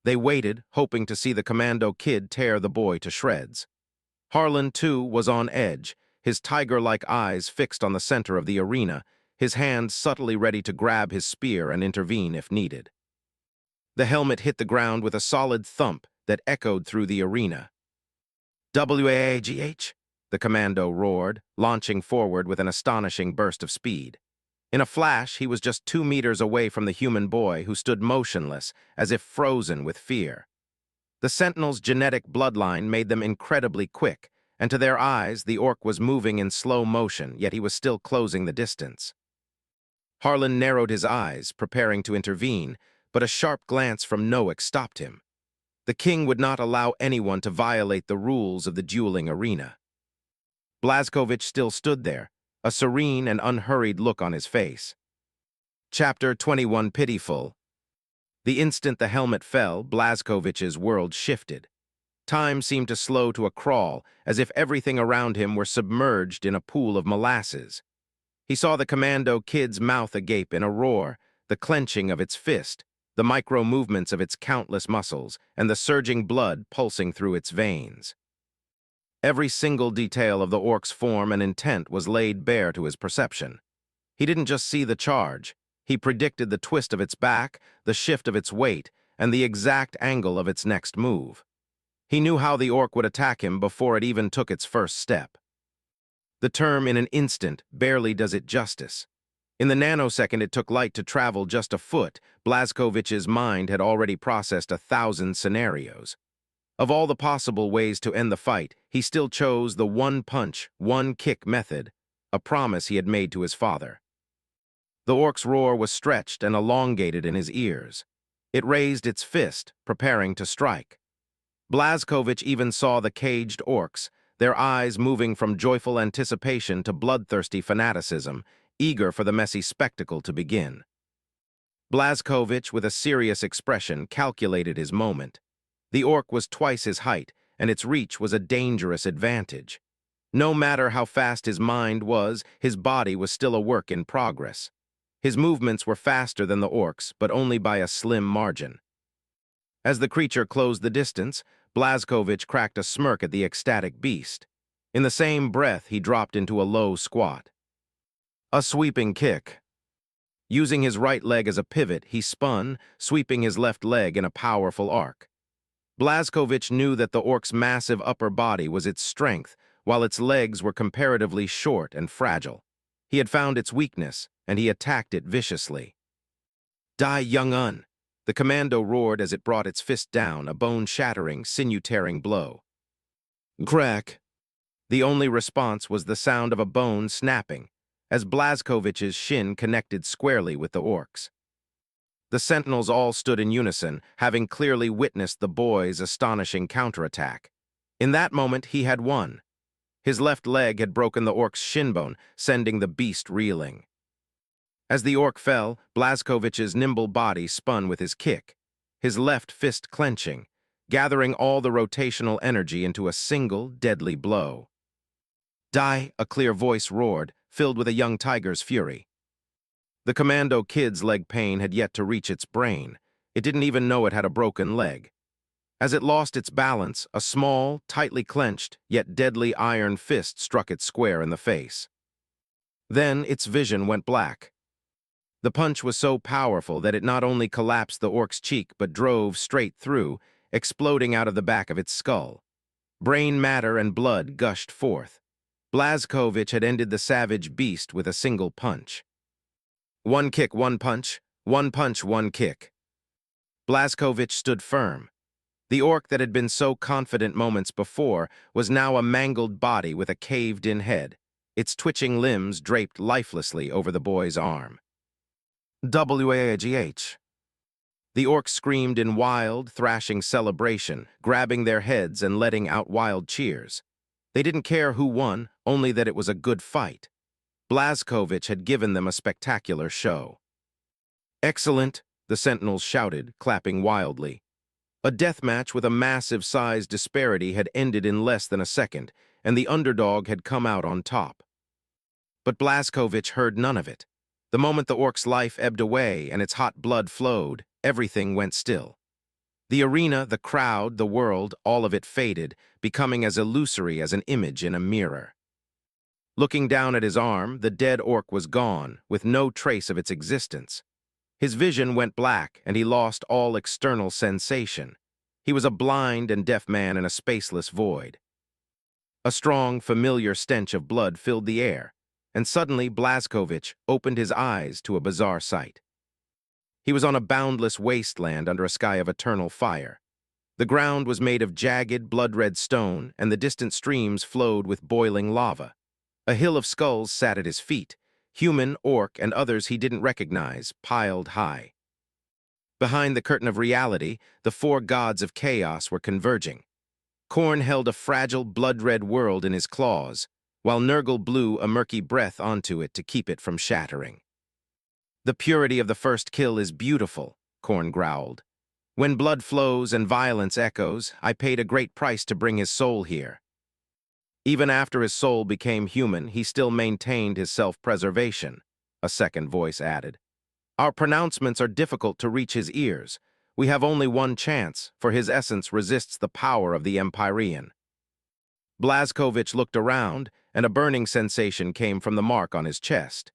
They waited, hoping to see the commando kid tear the boy to shreds. Harlan, too, was on edge, his tiger-like eyes fixed on the center of the arena, his hand subtly ready to grab his spear and intervene if needed. The helmet hit the ground with a solid thump that echoed through the arena. "WAGH?" the commando roared, launching forward with an astonishing burst of speed. In a flash, he was just 2 meters away from the human boy who stood motionless, as if frozen with fear. The Sentinel's genetic bloodline made them incredibly quick, and to their eyes, the orc was moving in slow motion, yet he was still closing the distance. Harlan narrowed his eyes, preparing to intervene, but a sharp glance from Noak stopped him. The king would not allow anyone to violate the rules of the dueling arena. Blazkowicz still stood there, a serene and unhurried look on his face. Chapter 21 Pitiful. The instant the helmet fell, Blazkowicz's world shifted. Time seemed to slow to a crawl, as if everything around him were submerged in a pool of molasses. He saw the commando kid's mouth agape in a roar, the clenching of its fist, the micro-movements of its countless muscles, and the surging blood pulsing through its veins. Every single detail of the orc's form and intent was laid bare to his perception. He didn't just see the charge. He predicted the twist of its back, the shift of its weight, and the exact angle of its next move. He knew how the orc would attack him before it even took its first step. The term "in an instant" barely does it justice. In the nanosecond it took light to travel just a foot, Blazkowicz's mind had already processed 1,000 scenarios. Of all the possible ways to end the fight, he still chose the one-punch, one-kick method, a promise he had made to his father. The orc's roar was stretched and elongated in his ears. It raised its fist, preparing to strike. Blazkowicz even saw the caged orcs, their eyes moving from joyful anticipation to bloodthirsty fanaticism, eager for the messy spectacle to begin. Blazkowicz, with a serious expression, calculated his moment. The orc was twice his height, and its reach was a dangerous advantage. No matter how fast his mind was, his body was still a work in progress. His movements were faster than the orc's, but only by a slim margin. As the creature closed the distance, Blazkowicz cracked a smirk at the ecstatic beast. In the same breath, he dropped into a low squat. A sweeping kick. Using his right leg as a pivot, he spun, sweeping his left leg in a powerful arc. Blazkowicz knew that the orc's massive upper body was its strength, while its legs were comparatively short and fragile. He had found its weakness, and he attacked it viciously. "Die, young-un!" the commando roared as it brought its fist down, a bone-shattering, sinew-tearing blow. Crack! The only response was the sound of a bone snapping, as Blazkowicz's shin connected squarely with the orc's. The sentinels all stood in unison, having clearly witnessed the boy's astonishing counterattack. In that moment, he had won. His left leg had broken the orc's shinbone, sending the beast reeling. As the orc fell, Blazkowicz's nimble body spun with his kick, his left fist clenching, gathering all the rotational energy into a single, deadly blow. "Die!" a clear voice roared, filled with a young tiger's fury. The commando kid's leg pain had yet to reach its brain. It didn't even know it had a broken leg. As it lost its balance, a small, tightly clenched, yet deadly iron fist struck it square in the face. Then its vision went black. The punch was so powerful that it not only collapsed the orc's cheek but drove straight through, exploding out of the back of its skull. Brain matter and blood gushed forth. Blazkowicz had ended the savage beast with a single punch. One kick, one punch, one punch, one kick. Blazkowicz stood firm. The orc that had been so confident moments before was now a mangled body with a caved-in head, its twitching limbs draped lifelessly over the boy's arm. "WAGH!" The orcs screamed in wild, thrashing celebration, grabbing their heads and letting out wild cheers. They didn't care who won, only that it was a good fight. Blazkowicz had given them a spectacular show. "Excellent," the sentinels shouted, clapping wildly. A deathmatch with a massive size disparity had ended in less than a second, and the underdog had come out on top. But Blazkowicz heard none of it. The moment the orc's life ebbed away and its hot blood flowed, everything went still. The arena, the crowd, the world, all of it faded, becoming as illusory as an image in a mirror. Looking down at his arm, the dead orc was gone, with no trace of its existence. His vision went black, and he lost all external sensation. He was a blind and deaf man in a spaceless void. A strong, familiar stench of blood filled the air, and suddenly Blazkowicz opened his eyes to a bizarre sight. He was on a boundless wasteland under a sky of eternal fire. The ground was made of jagged, blood-red stone, and the distant streams flowed with boiling lava. A hill of skulls sat at his feet, human, orc, and others he didn't recognize, piled high. Behind the curtain of reality, the four gods of chaos were converging. Khorne held a fragile, blood-red world in his claws, while Nurgle blew a murky breath onto it to keep it from shattering. "The purity of the first kill is beautiful," Khorne growled. "When blood flows and violence echoes, I paid a great price to bring his soul here." Even after his soul became human, he still maintained his self-preservation, a second voice added. "Our pronouncements are difficult to reach his ears. We have only one chance, for his essence resists the power of the Empyrean." Blazkowicz looked around, and a burning sensation came from the mark on his chest.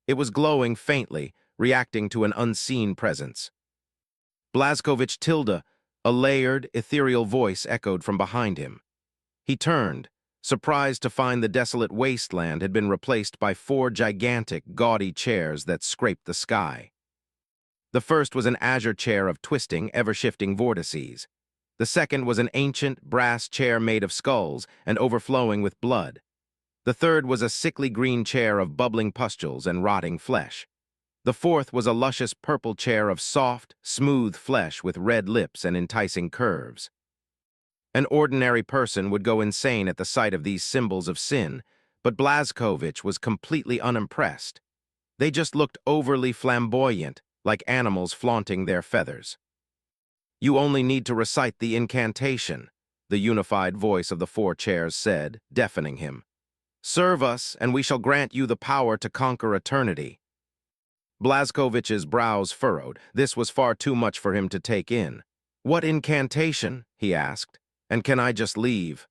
It was glowing faintly, reacting to an unseen presence. "Blazkowicz Tilda," a layered, ethereal voice echoed from behind him. He turned, surprised to find the desolate wasteland had been replaced by four gigantic, gaudy chairs that scraped the sky. The first was an azure chair of twisting, ever-shifting vortices. The second was an ancient, brass chair made of skulls and overflowing with blood. The third was a sickly green chair of bubbling pustules and rotting flesh. The fourth was a luscious purple chair of soft, smooth flesh with red lips and enticing curves. An ordinary person would go insane at the sight of these symbols of sin, but Blazkowicz was completely unimpressed. They just looked overly flamboyant, like animals flaunting their feathers. "You only need to recite the incantation," the unified voice of the four chairs said, deafening him. "Serve us, and we shall grant you the power to conquer eternity." Blazkowicz's brows furrowed. This was far too much for him to take in. "What incantation?" he asked. "And can I just leave?"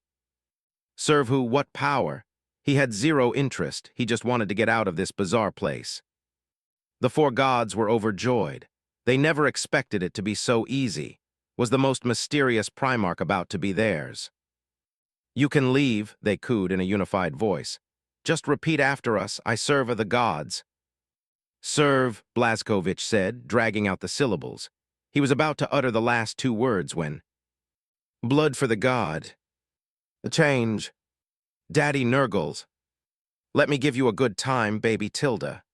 Serve who? What power? He had zero interest. He just wanted to get out of this bizarre place. The four gods were overjoyed. They never expected it to be so easy. Was the most mysterious Primarch about to be theirs? "You can leave," they cooed in a unified voice. "Just repeat after us, I serve the gods." "Serve," Blazkowicz said, dragging out the syllables. He was about to utter the last two words when... "Blood for the god. A change. Daddy Nurgles. Let me give you a good time, baby Tilda."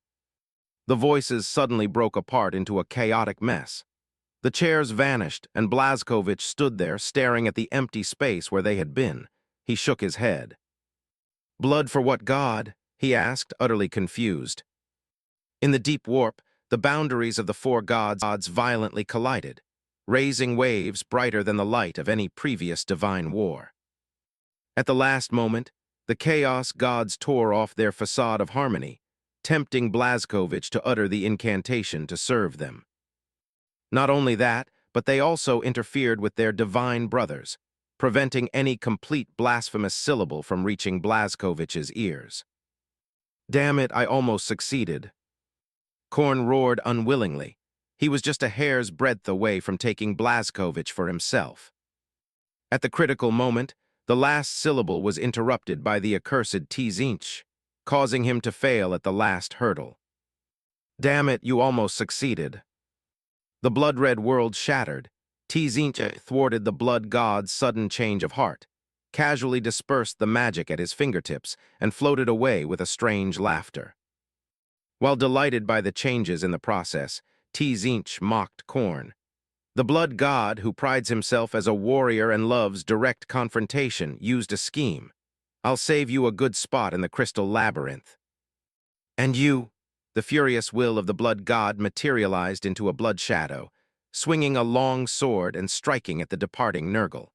The voices suddenly broke apart into a chaotic mess. The chairs vanished, and Blazkowicz stood there staring at the empty space where they had been. He shook his head. "Blood for what god?" he asked, utterly confused. In the deep warp, the boundaries of the four gods violently collided, raising waves brighter than the light of any previous divine war. At the last moment, the chaos gods tore off their facade of harmony, tempting Blazkowicz to utter the incantation to serve them. Not only that, but they also interfered with their divine brothers, preventing any complete blasphemous syllable from reaching Blazkowicz's ears. "Damn it, I almost succeeded." Khorne roared unwillingly. He was just a hair's breadth away from taking Blazkowicz for himself. At the critical moment, the last syllable was interrupted by the accursed Tzinch, causing him to fail at the last hurdle. "Damn it, you almost succeeded." The blood-red world shattered. Tzinch thwarted the blood god's sudden change of heart, casually dispersed the magic at his fingertips, and floated away with a strange laughter. While delighted by the changes in the process, Tzinch mocked Khorne. The blood god, who prides himself as a warrior and loves direct confrontation, used a scheme. "I'll save you a good spot in the crystal labyrinth." "And you?" The furious will of the blood god materialized into a blood shadow, swinging a long sword and striking at the departing Nurgle.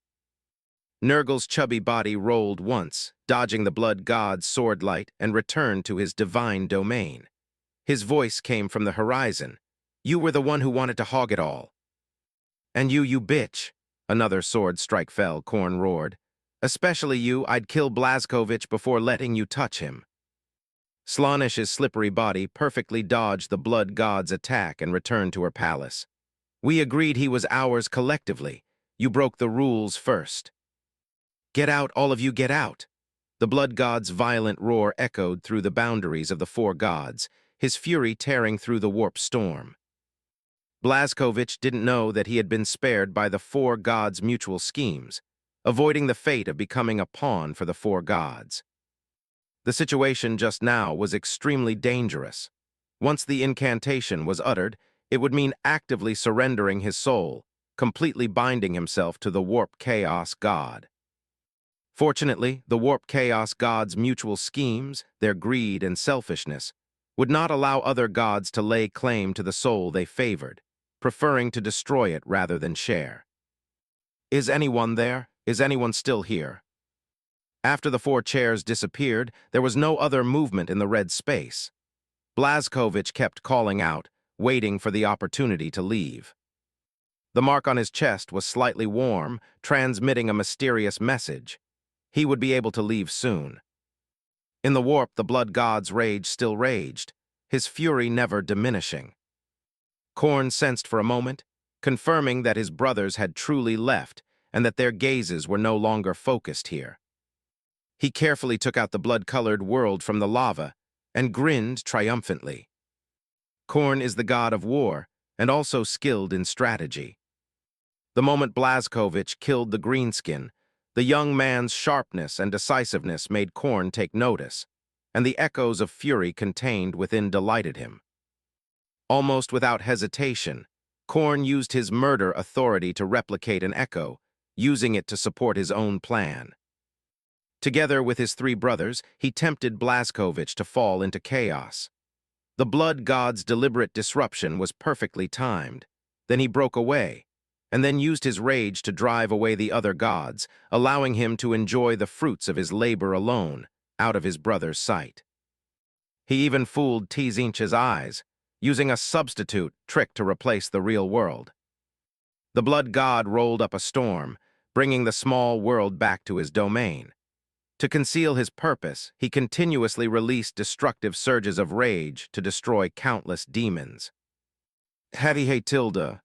Nurgle's chubby body rolled once, dodging the blood god's sword light, and returned to his divine domain. His voice came from the horizon. "You were the one who wanted to hog it all." "And you bitch." Another sword strike fell, Khorne roared. "Especially you, I'd kill Blazkovich before letting you touch him." Slaanish's slippery body perfectly dodged the blood god's attack and returned to her palace. "We agreed he was ours collectively. You broke the rules first." "Get out, all of you, get out!" The blood god's violent roar echoed through the boundaries of the four gods, his fury tearing through the warp storm. Blazkovich didn't know that he had been spared by the four gods' mutual schemes, avoiding the fate of becoming a pawn for the four gods. The situation just now was extremely dangerous. Once the incantation was uttered, it would mean actively surrendering his soul, completely binding himself to the warp chaos god. Fortunately, the warp chaos gods' mutual schemes, their greed and selfishness, would not allow other gods to lay claim to the soul they favored, preferring to destroy it rather than share. "Is anyone there? Is anyone still here?" After the four chairs disappeared, there was no other movement in the red space. Blazkovich kept calling out, waiting for the opportunity to leave. The mark on his chest was slightly warm, transmitting a mysterious message. He would be able to leave soon. In the warp, the blood god's rage still raged, his fury never diminishing. Khorne sensed for a moment, confirming that his brothers had truly left and that their gazes were no longer focused here. He carefully took out the blood-colored world from the lava and grinned triumphantly. Khorne is the god of war and also skilled in strategy. The moment Blazkovich killed the greenskin, the young man's sharpness and decisiveness made Khorne take notice, and the echoes of fury contained within delighted him. Almost without hesitation, Khorne used his murder authority to replicate an echo, using it to support his own plan. Together with his three brothers, he tempted Blazkovich to fall into chaos. The blood god's deliberate disruption was perfectly timed. Then he broke away, and then used his rage to drive away the other gods, allowing him to enjoy the fruits of his labor alone, out of his brother's sight. He even fooled Tzinch's eyes, using a substitute trick to replace the real world. The blood god rolled up a storm, bringing the small world back to his domain. To conceal his purpose, he continuously released destructive surges of rage to destroy countless demons. Hey tilde.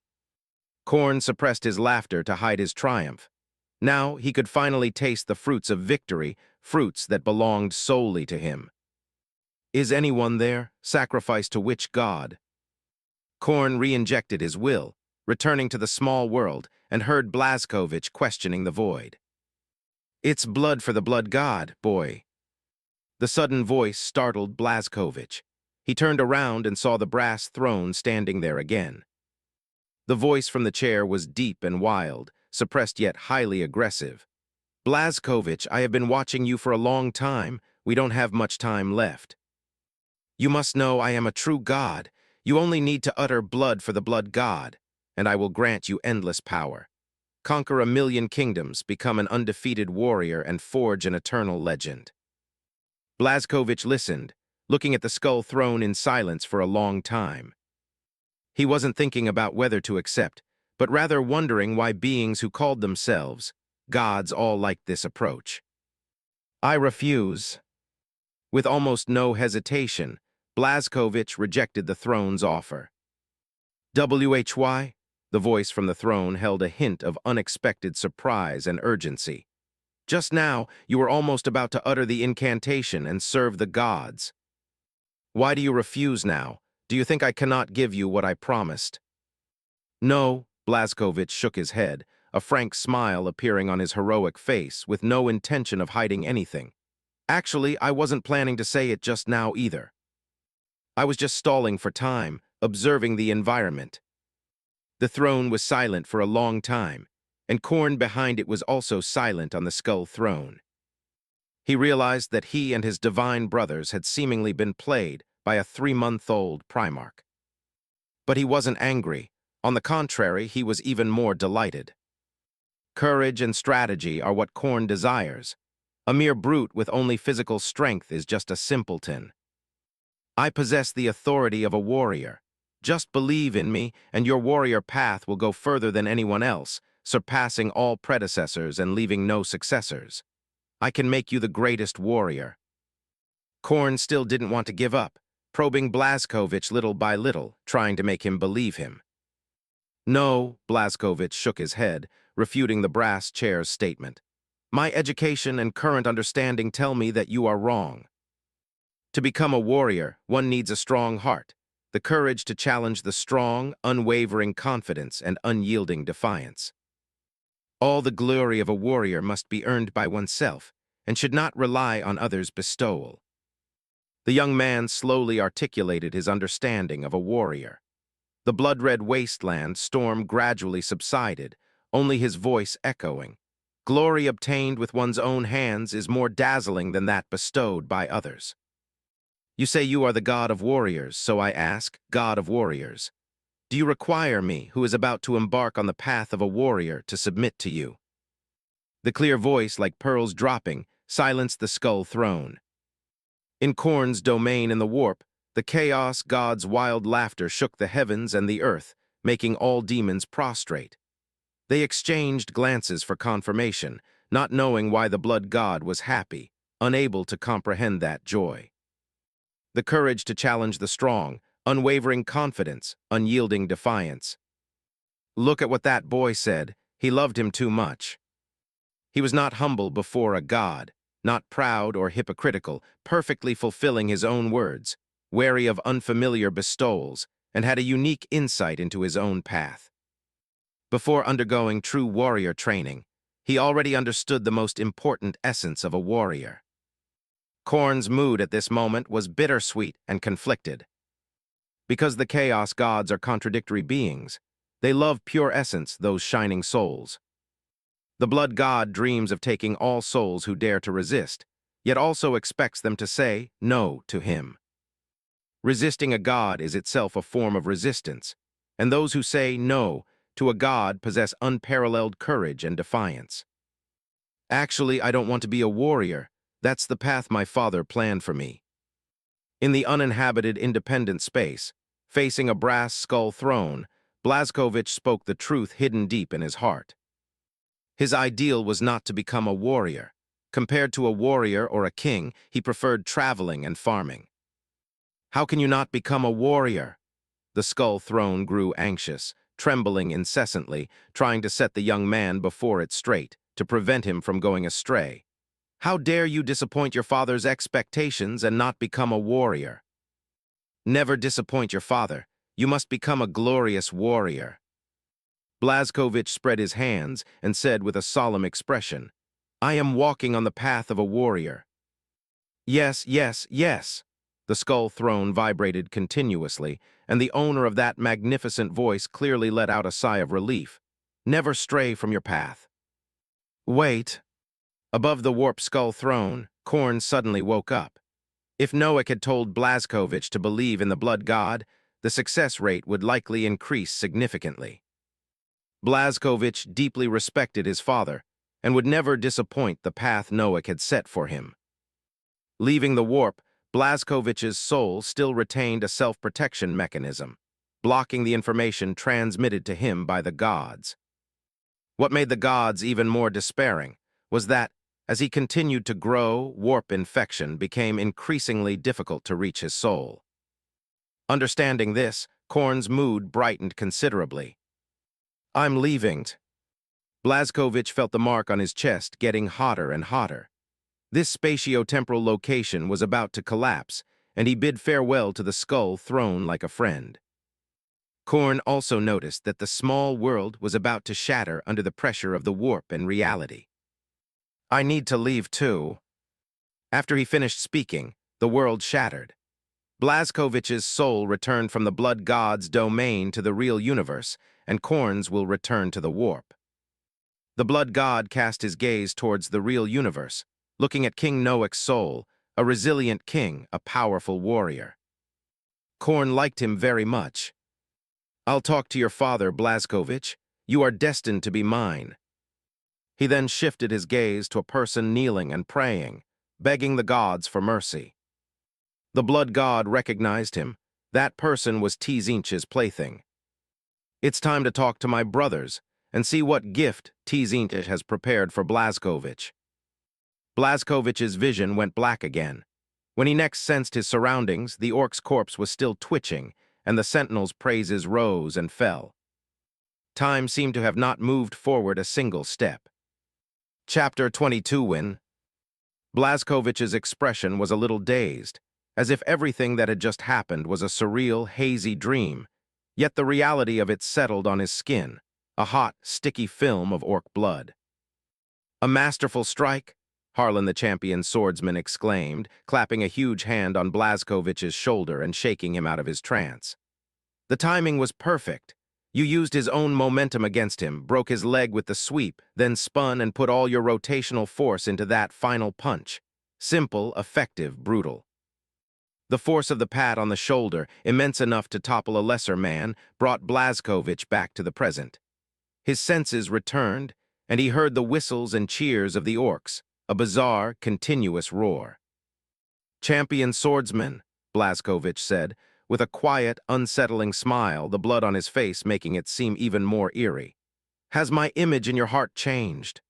Khorne suppressed his laughter to hide his triumph. Now he could finally taste the fruits of victory, fruits that belonged solely to him. "Is anyone there? Sacrificed to which god?" Khorne re-injected his will, returning to the small world, and heard Blazkovich questioning the void. "It's blood for the blood god, boy." The sudden voice startled Blazkovich. He turned around and saw the brass throne standing there again. The voice from the chair was deep and wild, suppressed yet highly aggressive. "Blazkovich, I have been watching you for a long time. We don't have much time left. You must know I am a true god. You only need to utter blood for the blood god, and I will grant you endless power. Conquer 1,000,000 kingdoms, become an undefeated warrior, and forge an eternal legend." Blazkovich listened, looking at the skull throne in silence for a long time. He wasn't thinking about whether to accept, but rather wondering why beings who called themselves gods all liked this approach. "I refuse." With almost no hesitation, Blazkovich rejected the throne's offer. "Why?" The voice from the throne held a hint of unexpected surprise and urgency. "Just now, you were almost about to utter the incantation and serve the gods. Why do you refuse now? Do you think I cannot give you what I promised?" "No," Blazkovich shook his head, a frank smile appearing on his heroic face with no intention of hiding anything. "Actually, I wasn't planning to say it just now either. I was just stalling for time, observing the environment." The throne was silent for a long time, and Khorne behind it was also silent on the skull throne. He realized that he and his divine brothers had seemingly been played by a 3-month-old Primarch. But he wasn't angry. On the contrary, he was even more delighted. Courage and strategy are what Khorne desires. A mere brute with only physical strength is just a simpleton. I possess the authority of a warrior. Just believe in me, and your warrior path will go further than anyone else, surpassing all predecessors and leaving no successors. I can make you the greatest warrior. Khorne still didn't want to give up, probing Blazkowicz little by little, trying to make him believe him. No, Blazkowicz shook his head, refuting the brass chair's statement. My education and current understanding tell me that you are wrong. To become a warrior, one needs a strong heart, the courage to challenge the strong, unwavering confidence and unyielding defiance. All the glory of a warrior must be earned by oneself and should not rely on others' bestowal. The young man slowly articulated his understanding of a warrior. The blood-red wasteland storm gradually subsided, only his voice echoing. Glory obtained with one's own hands is more dazzling than that bestowed by others. You say you are the god of warriors, so I ask, god of warriors, do you require me, who is about to embark on the path of a warrior, to submit to you? The clear voice, like pearls dropping, silenced the skull throne. In Khorne's domain in the warp, the chaos god's wild laughter shook the heavens and the earth, making all demons prostrate. They exchanged glances for confirmation, not knowing why the blood god was happy, unable to comprehend that joy. The courage to challenge the strong, unwavering confidence, unyielding defiance. Look at what that boy said. He loved him too much. He was not humble before a god, not proud or hypocritical, perfectly fulfilling his own words, wary of unfamiliar bestowals, and had a unique insight into his own path. Before undergoing true warrior training, he already understood the most important essence of a warrior. Khorne's mood at this moment was bittersweet and conflicted. Because the Chaos Gods are contradictory beings, they love pure essence, those shining souls. The Blood God dreams of taking all souls who dare to resist, yet also expects them to say no to him. Resisting a god is itself a form of resistance, and those who say no to a god possess unparalleled courage and defiance. Actually, I don't want to be a warrior. That's the path my father planned for me. In the uninhabited independent space, facing a brass skull throne, Blazkowicz spoke the truth hidden deep in his heart. His ideal was not to become a warrior. Compared to a warrior or a king, he preferred traveling and farming. How can you not become a warrior? The skull throne grew anxious, trembling incessantly, trying to set the young man before it straight, to prevent him from going astray. How dare you disappoint your father's expectations and not become a warrior? Never disappoint your father. You must become a glorious warrior. Blazkowicz spread his hands and said with a solemn expression, I am walking on the path of a warrior. Yes, yes, yes. The skull throne vibrated continuously, and the owner of that magnificent voice clearly let out a sigh of relief. Never stray from your path. Wait. Above the warp skull throne, Khorne suddenly woke up. If Noack had told Blazkowicz to believe in the blood god, the success rate would likely increase significantly. Blazkowicz deeply respected his father and would never disappoint the path Noack had set for him. Leaving the warp, Blazkowicz's soul still retained a self-protection mechanism, blocking the information transmitted to him by the gods. What made the gods even more despairing was that, as he continued to grow, warp infection became increasingly difficult to reach his soul. Understanding this, Khorne's mood brightened considerably. I'm leaving. Blazkowicz felt the mark on his chest getting hotter and hotter. This spatio-temporal location was about to collapse, and he bid farewell to the skull throne like a friend. Khorne also noticed that the small world was about to shatter under the pressure of the warp and reality. I need to leave too. After he finished speaking, the world shattered. Blazkowicz's soul returned from the blood god's domain to the real universe, and Khorne's will return to the warp. The blood god cast his gaze towards the real universe, looking at King Noack's soul, a resilient king, a powerful warrior. Korn liked him very much. "I'll talk to your father, Blazkovich. You are destined to be mine." He then shifted his gaze to a person kneeling and praying, begging the gods for mercy. The blood god recognized him. That person was Tzinch's plaything. "It's time to talk to my brothers and see what gift Tzinch has prepared for Blazkovich." Blazkovich's vision went black again. When he next sensed his surroundings, the orc's corpse was still twitching, and the sentinel's praises rose and fell. Time seemed to have not moved forward a single step. Chapter 22 When Blazkovich's expression was a little dazed, as if everything that had just happened was a surreal, hazy dream, yet the reality of it settled on his skin, a hot, sticky film of orc blood. "A masterful strike," Harlan the champion swordsman exclaimed, clapping a huge hand on Blazkovich's shoulder and shaking him out of his trance. "The timing was perfect. You used his own momentum against him, broke his leg with the sweep, then spun and put all your rotational force into that final punch. Simple, effective, brutal." The force of the pat on the shoulder, immense enough to topple a lesser man, brought Blazkovich back to the present. His senses returned, and he heard the whistles and cheers of the orcs, a bizarre, continuous roar. "Champion swordsman," Blazkovich said, with a quiet, unsettling smile, the blood on his face making it seem even more eerie. "Has my image in your heart changed?"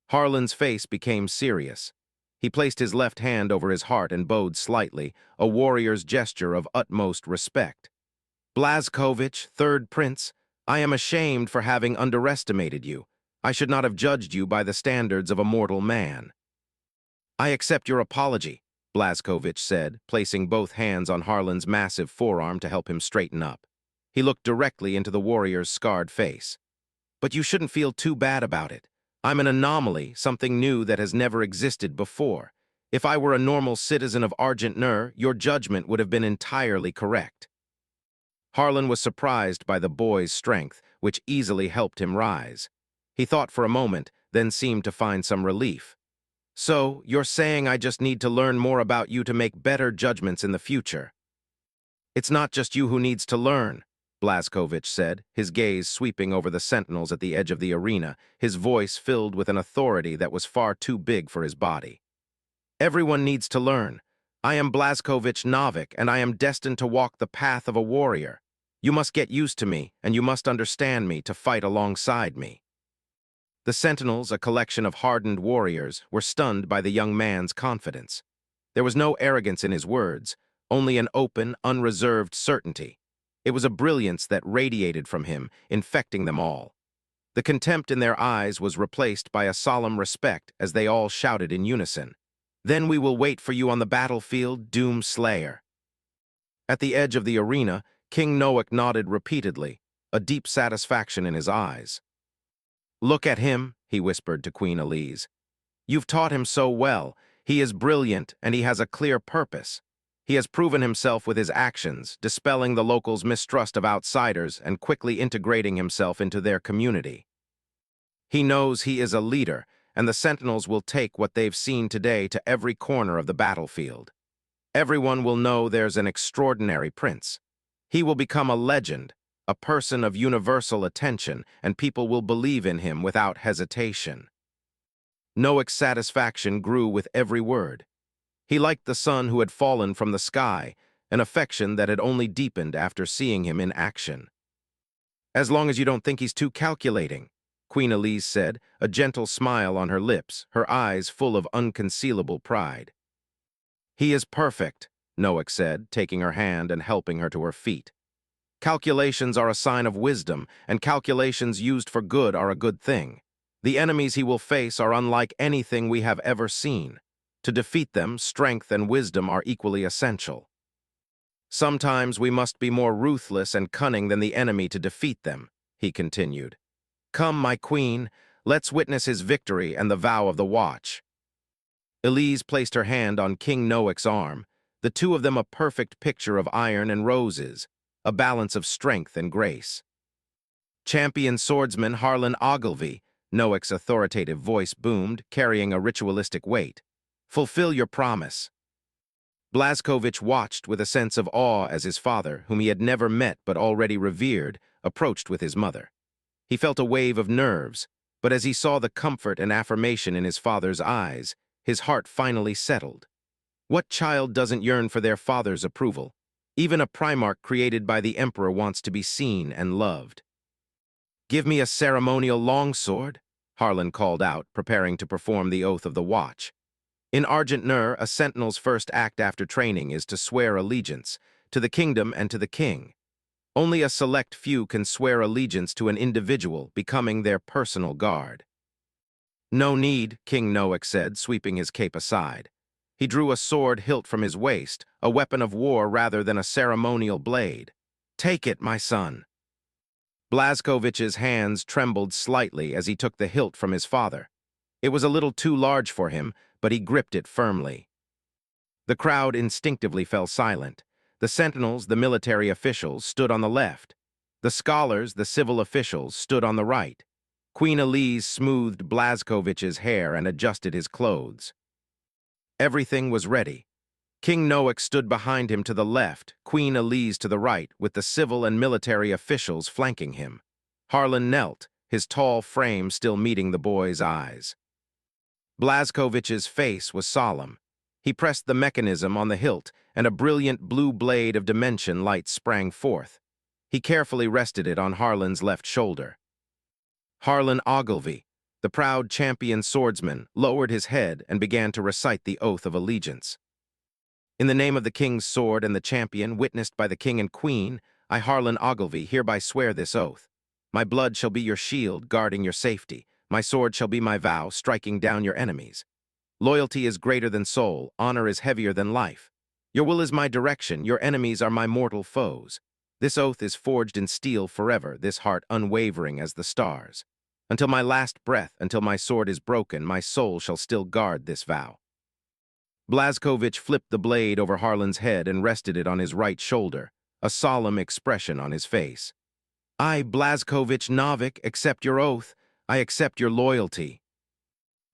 Harlan's face became serious. He placed his left hand over his heart and bowed slightly, a warrior's gesture of utmost respect. "Blazkovich, third prince, I am ashamed for having underestimated you. I should not have judged you by the standards of a mortal man." "I accept your apology," Blazkovich said, placing both hands on Harlan's massive forearm to help him straighten up. He looked directly into the warrior's scarred face. "But you shouldn't feel too bad about it. I'm an anomaly, something new that has never existed before. If I were a normal citizen of Argent Nur, your judgment would have been entirely correct." Harlan was surprised by the boy's strength, which easily helped him rise. He thought for a moment, then seemed to find some relief. "So, you're saying I just need to learn more about you to make better judgments in the future?" "It's not just you who needs to learn," Blazkovich said, his gaze sweeping over the sentinels at the edge of the arena, his voice filled with an authority that was far too big for his body. "Everyone needs to learn. I am Blazkovich Novik, and I am destined to walk the path of a warrior. You must get used to me, and you must understand me to fight alongside me." The sentinels, a collection of hardened warriors, were stunned by the young man's confidence. There was no arrogance in his words, only an open, unreserved certainty. It was a brilliance that radiated from him, infecting them all. The contempt in their eyes was replaced by a solemn respect as they all shouted in unison, "Then we will wait for you on the battlefield, Doom Slayer." At the edge of the arena, King Noak nodded repeatedly, a deep satisfaction in his eyes. "Look at him," he whispered to Queen Elise. "You've taught him so well. He is brilliant, and he has a clear purpose. He has proven himself with his actions, dispelling the locals' mistrust of outsiders and quickly integrating himself into their community. He knows he is a leader, and the Sentinels will take what they've seen today to every corner of the battlefield. Everyone will know there's an extraordinary prince. He will become a legend, a person of universal attention, and people will believe in him without hesitation." Noak's satisfaction grew with every word. He liked the son who had fallen from the sky, an affection that had only deepened after seeing him in action. "As long as you don't think he's too calculating," Queen Elise said, a gentle smile on her lips, her eyes full of unconcealable pride. "He is perfect," Noak said, taking her hand and helping her to her feet. "Calculations are a sign of wisdom, and calculations used for good are a good thing. The enemies he will face are unlike anything we have ever seen. To defeat them, strength and wisdom are equally essential. Sometimes we must be more ruthless and cunning than the enemy to defeat them," he continued. "Come, my queen, let's witness his victory and the vow of the watch." Elise placed her hand on King Noak's arm, the two of them a perfect picture of iron and roses, a balance of strength and grace. "Champion swordsman Harlan Ogilvy," Noak's authoritative voice boomed, carrying a ritualistic weight. "Fulfill your promise." Blazkowicz watched with a sense of awe as his father, whom he had never met but already revered, approached with his mother. He felt a wave of nerves, but as he saw the comfort and affirmation in his father's eyes, his heart finally settled. What child doesn't yearn for their father's approval? Even a Primarch created by the Emperor wants to be seen and loved. "Give me a ceremonial longsword," Harlan called out, preparing to perform the Oath of the Watch. In Argent Nur, a sentinel's first act after training is to swear allegiance to the kingdom and to the king. Only a select few can swear allegiance to an individual, becoming their personal guard. "No need," King Noak said, sweeping his cape aside. He drew a sword hilt from his waist, a weapon of war rather than a ceremonial blade. "Take it, my son." Blazkowicz's hands trembled slightly as he took the hilt from his father. It was a little too large for him, but he gripped it firmly. The crowd instinctively fell silent. The sentinels, the military officials, stood on the left. The scholars, the civil officials, stood on the right. Queen Elise smoothed Blazkowicz's hair and adjusted his clothes. Everything was ready. King Noak stood behind him to the left, Queen Elise to the right, with the civil and military officials flanking him. Harlan knelt, his tall frame still meeting the boy's eyes. Blazkowicz's face was solemn. He pressed the mechanism on the hilt, and a brilliant blue blade of dimension light sprang forth. He carefully rested it on Harlan's left shoulder. Harlan Ogilvy, the proud champion swordsman, lowered his head and began to recite the Oath of Allegiance. "In the name of the king's sword and the champion witnessed by the king and queen, I, Harlan Ogilvy, hereby swear this oath. My blood shall be your shield, guarding your safety. My sword shall be my vow, striking down your enemies. Loyalty is greater than soul, honor is heavier than life. Your will is my direction, your enemies are my mortal foes. This oath is forged in steel forever, this heart unwavering as the stars. Until my last breath, until my sword is broken, my soul shall still guard this vow." Blazkowicz flipped the blade over Harlan's head and rested it on his right shoulder, a solemn expression on his face. "I, Blazkowicz Novik, accept your oath. I accept your loyalty."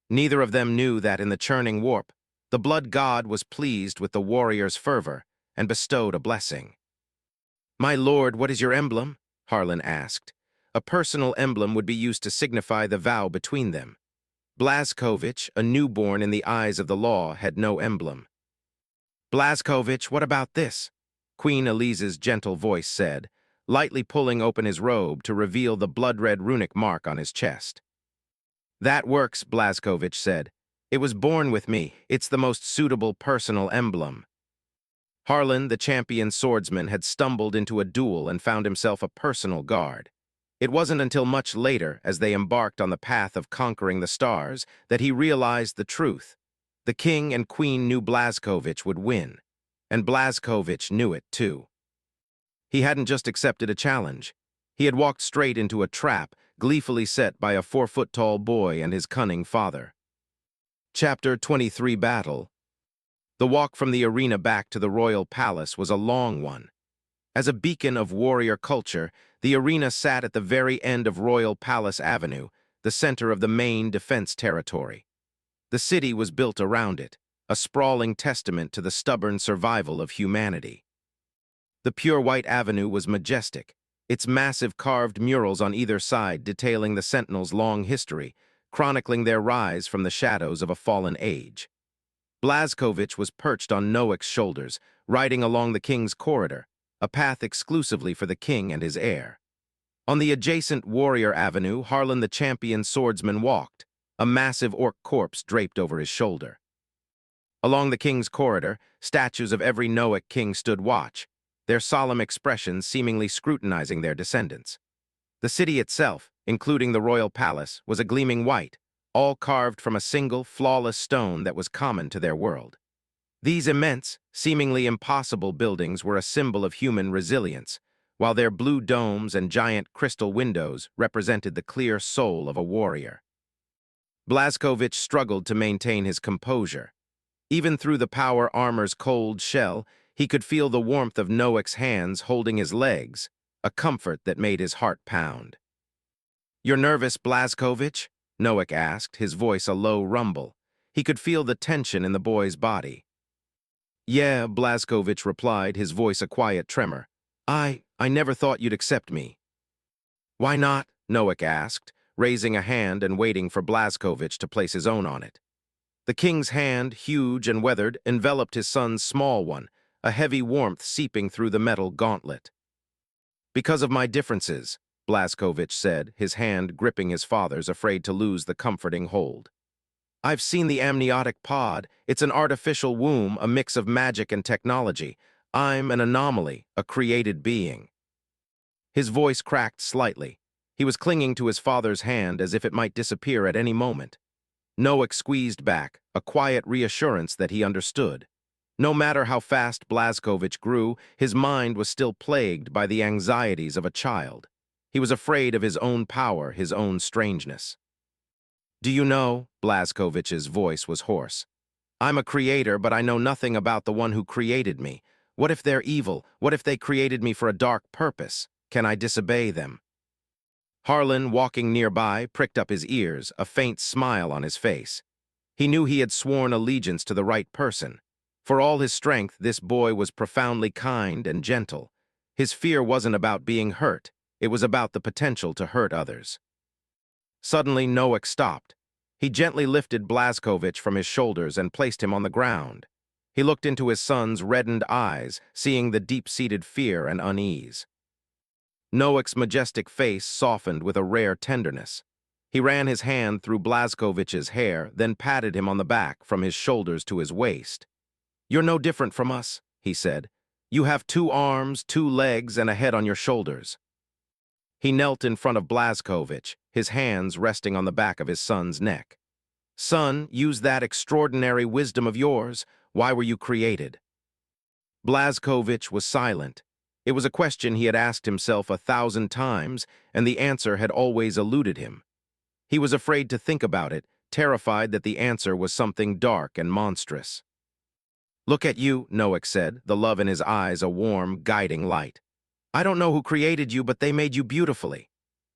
Neither of them knew that in the churning warp, the blood god was pleased with the warrior's fervor and bestowed a blessing. "My lord, what is your emblem?" Harlan asked. A personal emblem would be used to signify the vow between them. Blazkowicz, a newborn in the eyes of the law, had no emblem. "Blazkowicz, what about this?" Queen Elise's gentle voice said, lightly pulling open his robe to reveal the blood-red runic mark on his chest. "That works," Blazkowicz said. "It was born with me. It's the most suitable personal emblem." Harlan, the champion swordsman, had stumbled into a duel and found himself a personal guard. It wasn't until much later, as they embarked on the path of conquering the stars, that he realized the truth. The king and queen knew Blazkowicz would win, and Blazkowicz knew it too. He hadn't just accepted a challenge. He had walked straight into a trap, gleefully set by a 4-foot-tall boy and his cunning father. Chapter 23 Battle. The walk from the arena back to the royal palace was a long one. As a beacon of warrior culture, the arena sat at the very end of Royal Palace Avenue, the center of the main defense territory. The city was built around it, a sprawling testament to the stubborn survival of humanity. The pure white avenue was majestic, its massive carved murals on either side detailing the Sentinels' long history, chronicling their rise from the shadows of a fallen age. Blazkowicz was perched on Noak's shoulders, riding along the king's corridor, a path exclusively for the king and his heir. On the adjacent Warrior Avenue, Harlan the champion swordsman walked, a massive orc corpse draped over his shoulder. Along the king's corridor, statues of every Noak king stood watch, their solemn expressions seemingly scrutinizing their descendants. The city itself, including the royal palace, was a gleaming white, all carved from a single, flawless stone that was common to their world. These immense, seemingly impossible buildings were a symbol of human resilience, while their blue domes and giant crystal windows represented the clear soul of a warrior. Blazkowicz struggled to maintain his composure. Even through the power armor's cold shell, he could feel the warmth of Noak's hands holding his legs, a comfort that made his heart pound. "You're nervous, Blazkowicz?" Noak asked, his voice a low rumble. He could feel the tension in the boy's body. Yeah, Blazkowicz replied, his voice a quiet tremor. I never thought you'd accept me. Why not? Noak asked, raising a hand and waiting for Blazkowicz to place his own on it. The king's hand, huge and weathered, enveloped his son's small one, a heavy warmth seeping through the metal gauntlet. Because of my differences, Blazkowicz said, his hand gripping his father's, afraid to lose the comforting hold. I've seen the amniotic pod. It's an artificial womb, a mix of magic and technology. I'm an anomaly, a created being. His voice cracked slightly. He was clinging to his father's hand as if it might disappear at any moment. Noak squeezed back, a quiet reassurance that he understood. No matter how fast Blazkowicz grew, his mind was still plagued by the anxieties of a child. He was afraid of his own power, his own strangeness. Do you know, Blazkowicz's voice was hoarse. I'm a creator, but I know nothing about the one who created me. What if they're evil? What if they created me for a dark purpose? Can I disobey them? Harlan, walking nearby, pricked up his ears, a faint smile on his face. He knew he had sworn allegiance to the right person. For all his strength, this boy was profoundly kind and gentle. His fear wasn't about being hurt. It was about the potential to hurt others. Suddenly, Noak stopped. He gently lifted Blazkowicz from his shoulders and placed him on the ground. He looked into his son's reddened eyes, seeing the deep-seated fear and unease. Noak's majestic face softened with a rare tenderness. He ran his hand through Blazkowicz's hair, then patted him on the back from his shoulders to his waist. You're no different from us, he said. You have 2 arms, 2 legs, and a head on your shoulders. He knelt in front of Blazkowicz, his hands resting on the back of his son's neck. Son, use that extraordinary wisdom of yours. Why were you created? Blazkowicz was silent. It was a question he had asked himself 1,000 times, and the answer had always eluded him. He was afraid to think about it, terrified that the answer was something dark and monstrous. Look at you, Noak said, the love in his eyes a warm, guiding light. I don't know who created you, but they made you beautifully.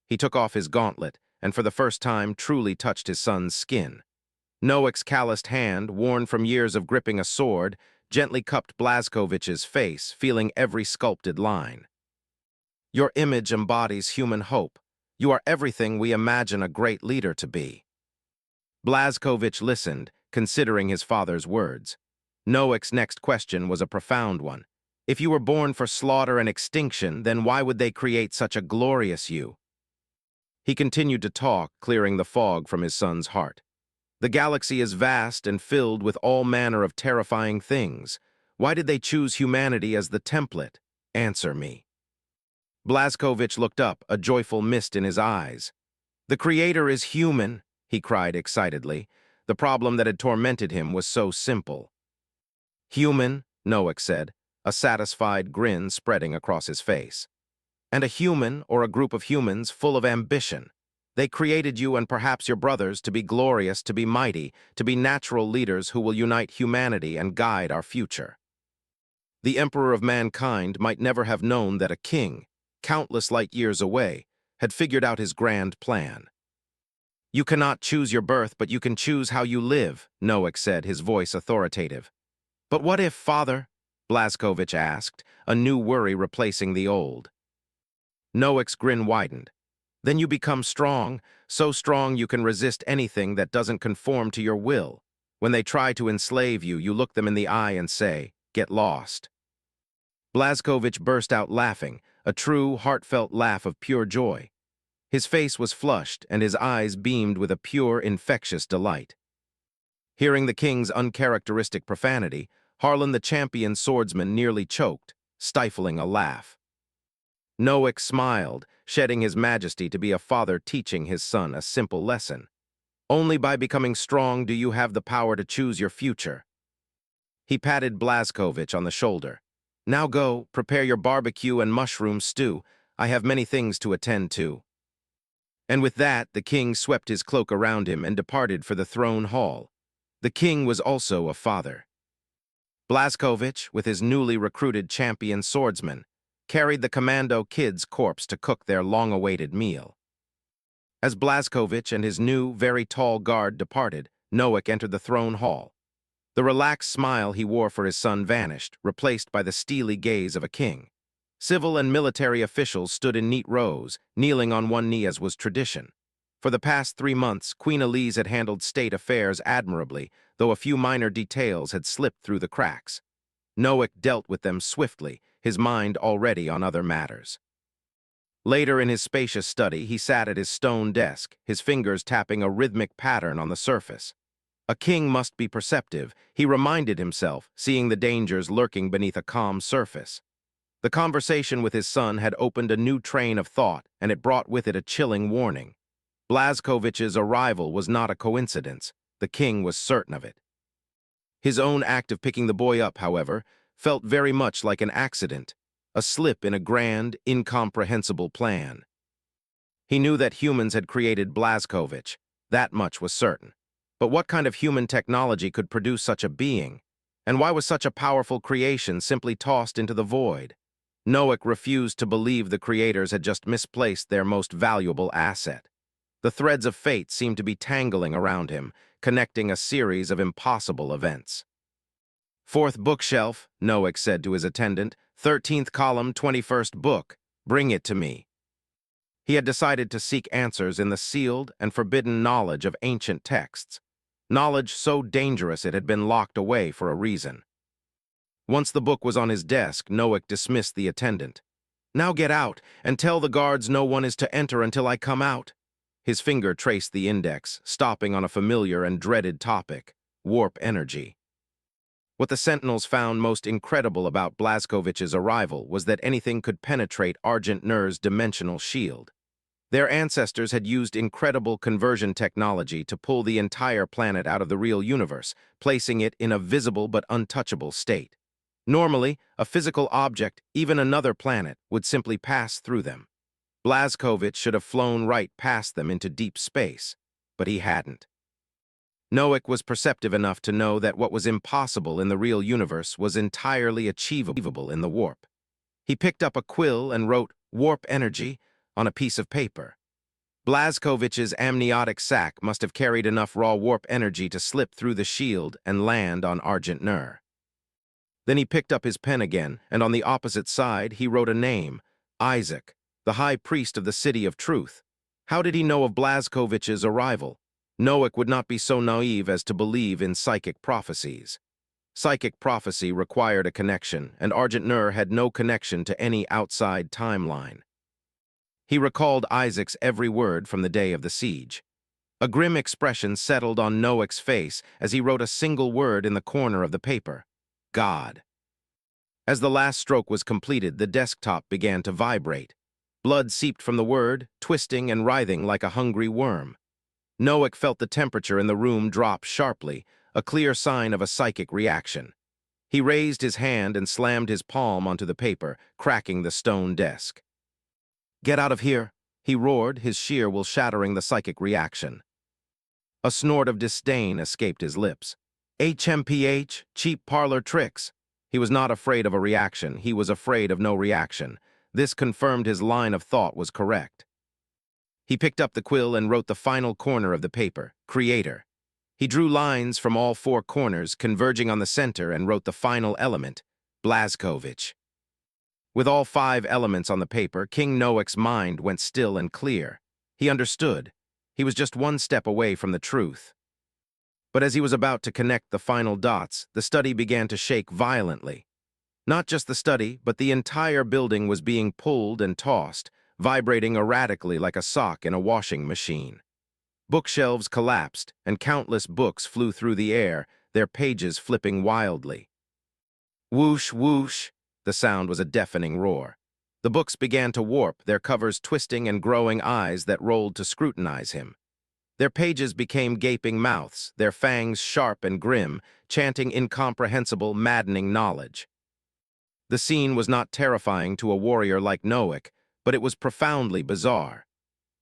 He took off his gauntlet, and for the first time truly touched his son's skin. Noak's calloused hand, worn from years of gripping a sword, gently cupped Blazkowicz's face, feeling every sculpted line. Your image embodies human hope. You are everything we imagine a great leader to be. Blazkowicz listened, considering his father's words. Noak's next question was a profound one. If you were born for slaughter and extinction, then why would they create such a glorious you? He continued to talk, clearing the fog from his son's heart. The galaxy is vast and filled with all manner of terrifying things. Why did they choose humanity as the template? Answer me. Blazkowicz looked up, a joyful mist in his eyes. The Creator is human, he cried excitedly. The problem that had tormented him was so simple. Human, Noak said, a satisfied grin spreading across his face. And a human, or a group of humans, full of ambition. They created you and perhaps your brothers to be glorious, to be mighty, to be natural leaders who will unite humanity and guide our future. The Emperor of mankind might never have known that a king, countless light years away, had figured out his grand plan. You cannot choose your birth, but you can choose how you live, Noak said, his voice authoritative. But what if, father? Blazkowicz asked, a new worry replacing the old. Noak's grin widened. Then you become strong, so strong you can resist anything that doesn't conform to your will. When they try to enslave you, you look them in the eye and say, get lost. Blazkowicz burst out laughing, a true, heartfelt laugh of pure joy. His face was flushed, and his eyes beamed with a pure, infectious delight. Hearing the king's uncharacteristic profanity, Harlan the champion swordsman nearly choked, stifling a laugh. Noak smiled, shedding his majesty to be a father teaching his son a simple lesson. Only by becoming strong do you have the power to choose your future. He patted Blazkowicz on the shoulder. Now go, prepare your barbecue and mushroom stew. I have many things to attend to. And with that, the king swept his cloak around him and departed for the throne hall. The king was also a father. Blazkowicz, with his newly recruited champion swordsman, carried the commando kid's corpse to cook their long-awaited meal. As Blazkowicz and his new, very tall guard departed, Noak entered the throne hall. The relaxed smile he wore for his son vanished, replaced by the steely gaze of a king. Civil and military officials stood in neat rows, kneeling on one knee as was tradition. For the past 3 months, Queen Elise had handled state affairs admirably, though a few minor details had slipped through the cracks. Noack dealt with them swiftly, his mind already on other matters. Later in his spacious study, he sat at his stone desk, his fingers tapping a rhythmic pattern on the surface. A king must be perceptive, he reminded himself, seeing the dangers lurking beneath a calm surface. The conversation with his son had opened a new train of thought, and it brought with it a chilling warning. Blazkovich's arrival was not a coincidence. The king was certain of it. His own act of picking the boy up, however, felt very much like an accident, a slip in a grand, incomprehensible plan. He knew that humans had created Blazkovich. That much was certain. But what kind of human technology could produce such a being? And why was such a powerful creation simply tossed into the void? Noack refused to believe the creators had just misplaced their most valuable asset. The threads of fate seemed to be tangling around him, connecting a series of impossible events. "Fourth bookshelf," Noack said to his attendant, "13th column, 21st book. Bring it to me." He had decided to seek answers in the sealed and forbidden knowledge of ancient texts, knowledge so dangerous it had been locked away for a reason. Once the book was on his desk, Noack dismissed the attendant. "Now get out, and tell the guards no one is to enter until I come out." His finger traced the index, stopping on a familiar and dreaded topic, warp energy. What the Sentinels found most incredible about Blazkovich's arrival was that anything could penetrate Argent Nur's dimensional shield. Their ancestors had used incredible conversion technology to pull the entire planet out of the real universe, placing it in a visible but untouchable state. Normally, a physical object, even another planet, would simply pass through them. Blazkovich should have flown right past them into deep space, but he hadn't. Noack was perceptive enough to know that what was impossible in the real universe was entirely achievable in the warp. He picked up a quill and wrote "warp energy" on a piece of paper. Blazkovich's amniotic sac must have carried enough raw warp energy to slip through the shield and land on Argent Nur. Then he picked up his pen again, and on the opposite side he wrote a name, Isaac, the high priest of the City of Truth. How did he know of Blazkovich's arrival? Noack would not be so naive as to believe in psychic prophecies. Psychic prophecy required a connection, and Argent Nur had no connection to any outside timeline. He recalled Isaac's every word from the day of the siege. A grim expression settled on Noack's face as he wrote a single word in the corner of the paper: God. As the last stroke was completed, the desktop began to vibrate. Blood seeped from the word, twisting and writhing like a hungry worm. Noack felt the temperature in the room drop sharply, a clear sign of a psychic reaction. He raised his hand and slammed his palm onto the paper, cracking the stone desk. "Get out of here," he roared, his sheer will shattering the psychic reaction. A snort of disdain escaped his lips. HMPH, cheap parlor tricks. He was not afraid of a reaction, he was afraid of no reaction. This confirmed his line of thought was correct. He picked up the quill and wrote the final corner of the paper, Creator. He drew lines from all 4 corners, converging on the center, and wrote the final element, Blazkovich. With all 5 elements on the paper, King Noack's mind went still and clear. He understood. He was just one step away from the truth. But as he was about to connect the final dots, the study began to shake violently. Not just the study, but the entire building was being pulled and tossed, vibrating erratically like a sock in a washing machine. Bookshelves collapsed, and countless books flew through the air, their pages flipping wildly. Whoosh, whoosh, the sound was a deafening roar. The books began to warp, their covers twisting and growing eyes that rolled to scrutinize him. Their pages became gaping mouths, their fangs sharp and grim, chanting incomprehensible, maddening knowledge. The scene was not terrifying to a warrior like Noack, but it was profoundly bizarre.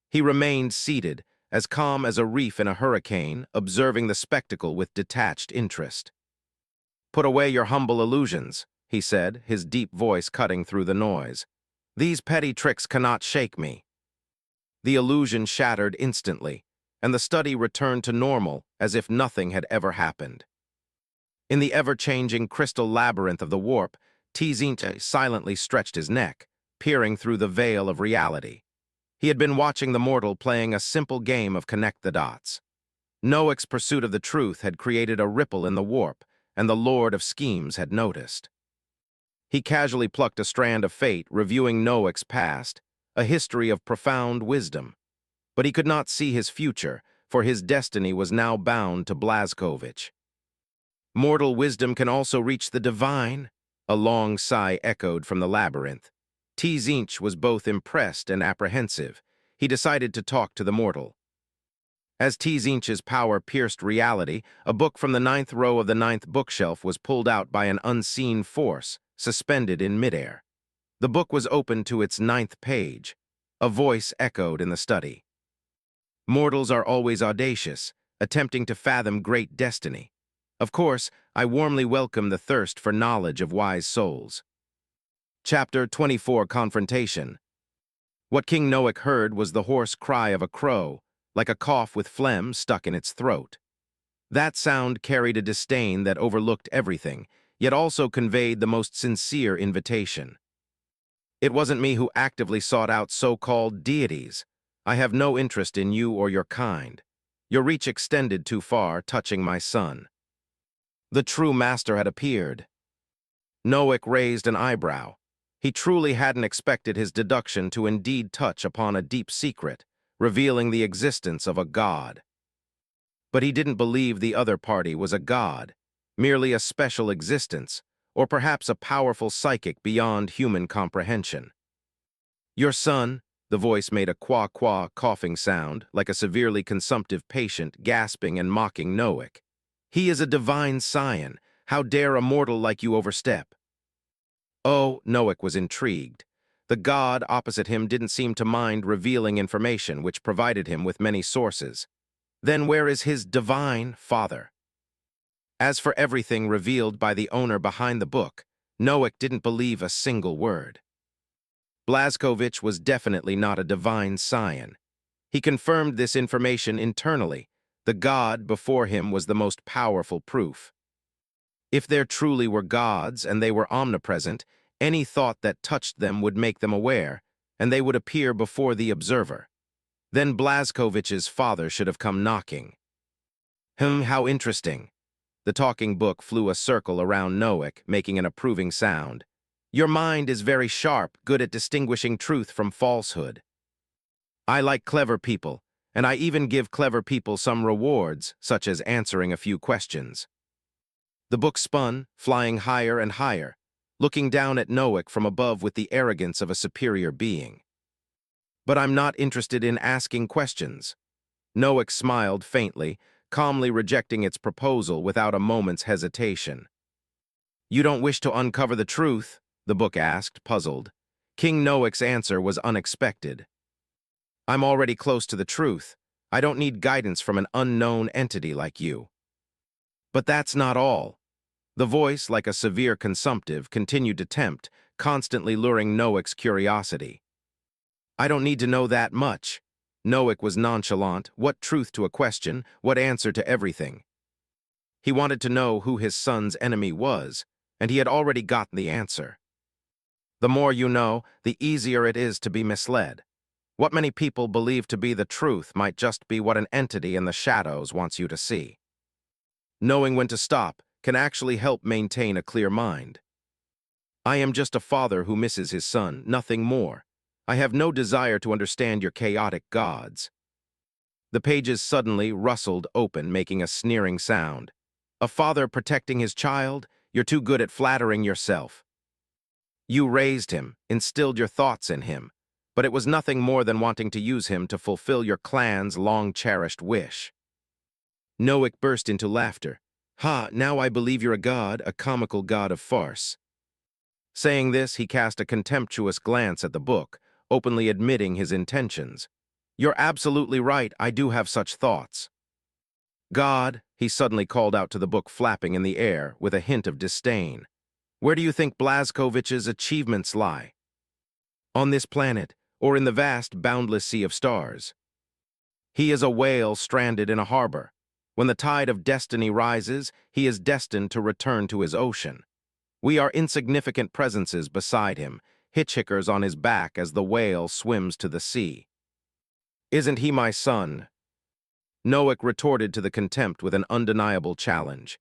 He remained seated, as calm as a reef in a hurricane, observing the spectacle with detached interest. "Put away your humble illusions," he said, his deep voice cutting through the noise. "These petty tricks cannot shake me." The illusion shattered instantly, and the study returned to normal as if nothing had ever happened. In the ever-changing crystal labyrinth of the warp, Tzintch silently stretched his neck, peering through the veil of reality. He had been watching the mortal playing a simple game of connect the dots. Noak's pursuit of the truth had created a ripple in the warp, and the Lord of Schemes had noticed. He casually plucked a strand of fate, reviewing Noak's past, a history of profound wisdom. But he could not see his future, for his destiny was now bound to Blazkovich. Mortal wisdom can also reach the divine, a long sigh echoed from the labyrinth. Tzintch was both impressed and apprehensive. He decided to talk to the mortal. As Tzintch's power pierced reality, a book from the 9th row of the 9th bookshelf was pulled out by an unseen force, suspended in midair. The book was opened to its 9th page. A voice echoed in the study. Mortals are always audacious, attempting to fathom great destiny. Of course, I warmly welcome the thirst for knowledge of wise souls. Chapter 24 Confrontation. What King Noak heard was the hoarse cry of a crow, like a cough with phlegm stuck in its throat. That sound carried a disdain that overlooked everything, yet also conveyed the most sincere invitation. It wasn't me who actively sought out so-called deities. I have no interest in you or your kind. Your reach extended too far, touching my son. The true master had appeared. Noak raised an eyebrow. He truly hadn't expected his deduction to indeed touch upon a deep secret, revealing the existence of a god. But he didn't believe the other party was a god, merely a special existence, or perhaps a powerful psychic beyond human comprehension. Your son, the voice made a quah-quah coughing sound, like a severely consumptive patient gasping and mocking Noak. He is a divine scion. How dare a mortal like you overstep? Oh, Noak was intrigued. The god opposite him didn't seem to mind revealing information which provided him with many sources. Then where is his divine father? As for everything revealed by the owner behind the book, Noak didn't believe a single word. Blazkovich was definitely not a divine scion. He confirmed this information internally. The god before him was the most powerful proof. If there truly were gods and they were omnipresent, any thought that touched them would make them aware, and they would appear before the observer. Then Blazkovich's father should have come knocking. How interesting. The talking book flew a circle around Noak, making an approving sound. Your mind is very sharp, good at distinguishing truth from falsehood. I like clever people, and I even give clever people some rewards, such as answering a few questions. The book spun, flying higher and higher, looking down at Noak from above with the arrogance of a superior being. But I'm not interested in asking questions. Noak smiled faintly, calmly rejecting its proposal without a moment's hesitation. You don't wish to uncover the truth? The book asked, puzzled. King Noak's answer was unexpected. I'm already close to the truth. I don't need guidance from an unknown entity like you. But that's not all. The voice, like a severe consumptive, continued to tempt, constantly luring Noak's curiosity. I don't need to know that much. Noak was nonchalant. What truth to a question, what answer to everything? He wanted to know who his son's enemy was, and he had already gotten the answer. The more you know, the easier it is to be misled. What many people believe to be the truth might just be what an entity in the shadows wants you to see. Knowing when to stop can actually help maintain a clear mind. I am just a father who misses his son, nothing more. I have no desire to understand your chaotic gods. The pages suddenly rustled open, making a sneering sound. A father protecting his child? You're too good at flattering yourself. You raised him, instilled your thoughts in him, but it was nothing more than wanting to use him to fulfill your clan's long-cherished wish. Noak burst into laughter. Ha, now I believe you're a god, a comical god of farce. Saying this, he cast a contemptuous glance at the book, openly admitting his intentions. You're absolutely right, I do have such thoughts. God, he suddenly called out to the book flapping in the air, with a hint of disdain. Where do you think Blazkovich's achievements lie? On this planet, or in the vast, boundless sea of stars? He is a whale stranded in a harbor. When the tide of destiny rises, he is destined to return to his ocean. We are insignificant presences beside him, hitchhikers on his back as the whale swims to the sea. Isn't he my son? Noack retorted to the contempt with an undeniable challenge.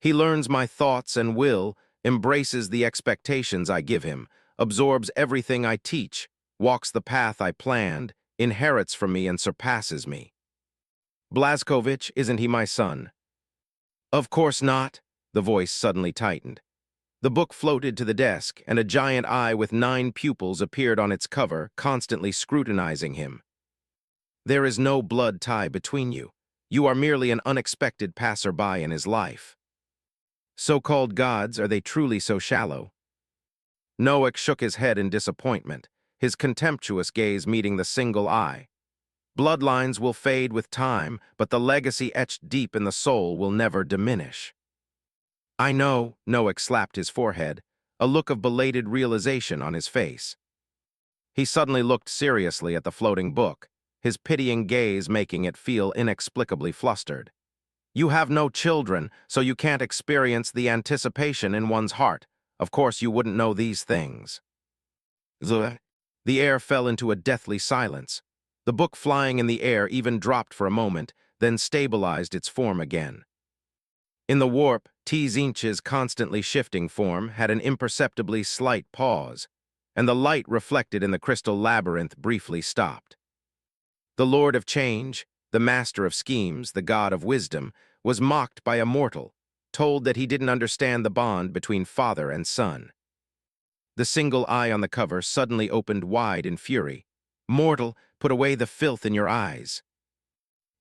He learns my thoughts and will, embraces the expectations I give him, absorbs everything I teach, walks the path I planned, inherits from me and surpasses me. Blazkowicz, isn't he my son? Of course not, the voice suddenly tightened. The book floated to the desk, and a giant eye with 9 pupils appeared on its cover, constantly scrutinizing him. There is no blood tie between you. You are merely an unexpected passerby in his life. So-called gods, are they truly so shallow? Noack shook his head in disappointment, his contemptuous gaze meeting the single eye. Bloodlines will fade with time, but the legacy etched deep in the soul will never diminish. I know, Noack slapped his forehead, a look of belated realization on his face. He suddenly looked seriously at the floating book, his pitying gaze making it feel inexplicably flustered. You have no children, so you can't experience the anticipation in one's heart. Of course you wouldn't know these things. The air fell into a deathly silence. The book flying in the air even dropped for a moment, then stabilized its form again. In the warp, Tzinch's constantly shifting form had an imperceptibly slight pause, and the light reflected in the crystal labyrinth briefly stopped. The Lord of Change, the master of schemes, the god of wisdom, was mocked by a mortal, told that he didn't understand the bond between father and son. The single eye on the cover suddenly opened wide in fury. Mortal, put away the filth in your eyes.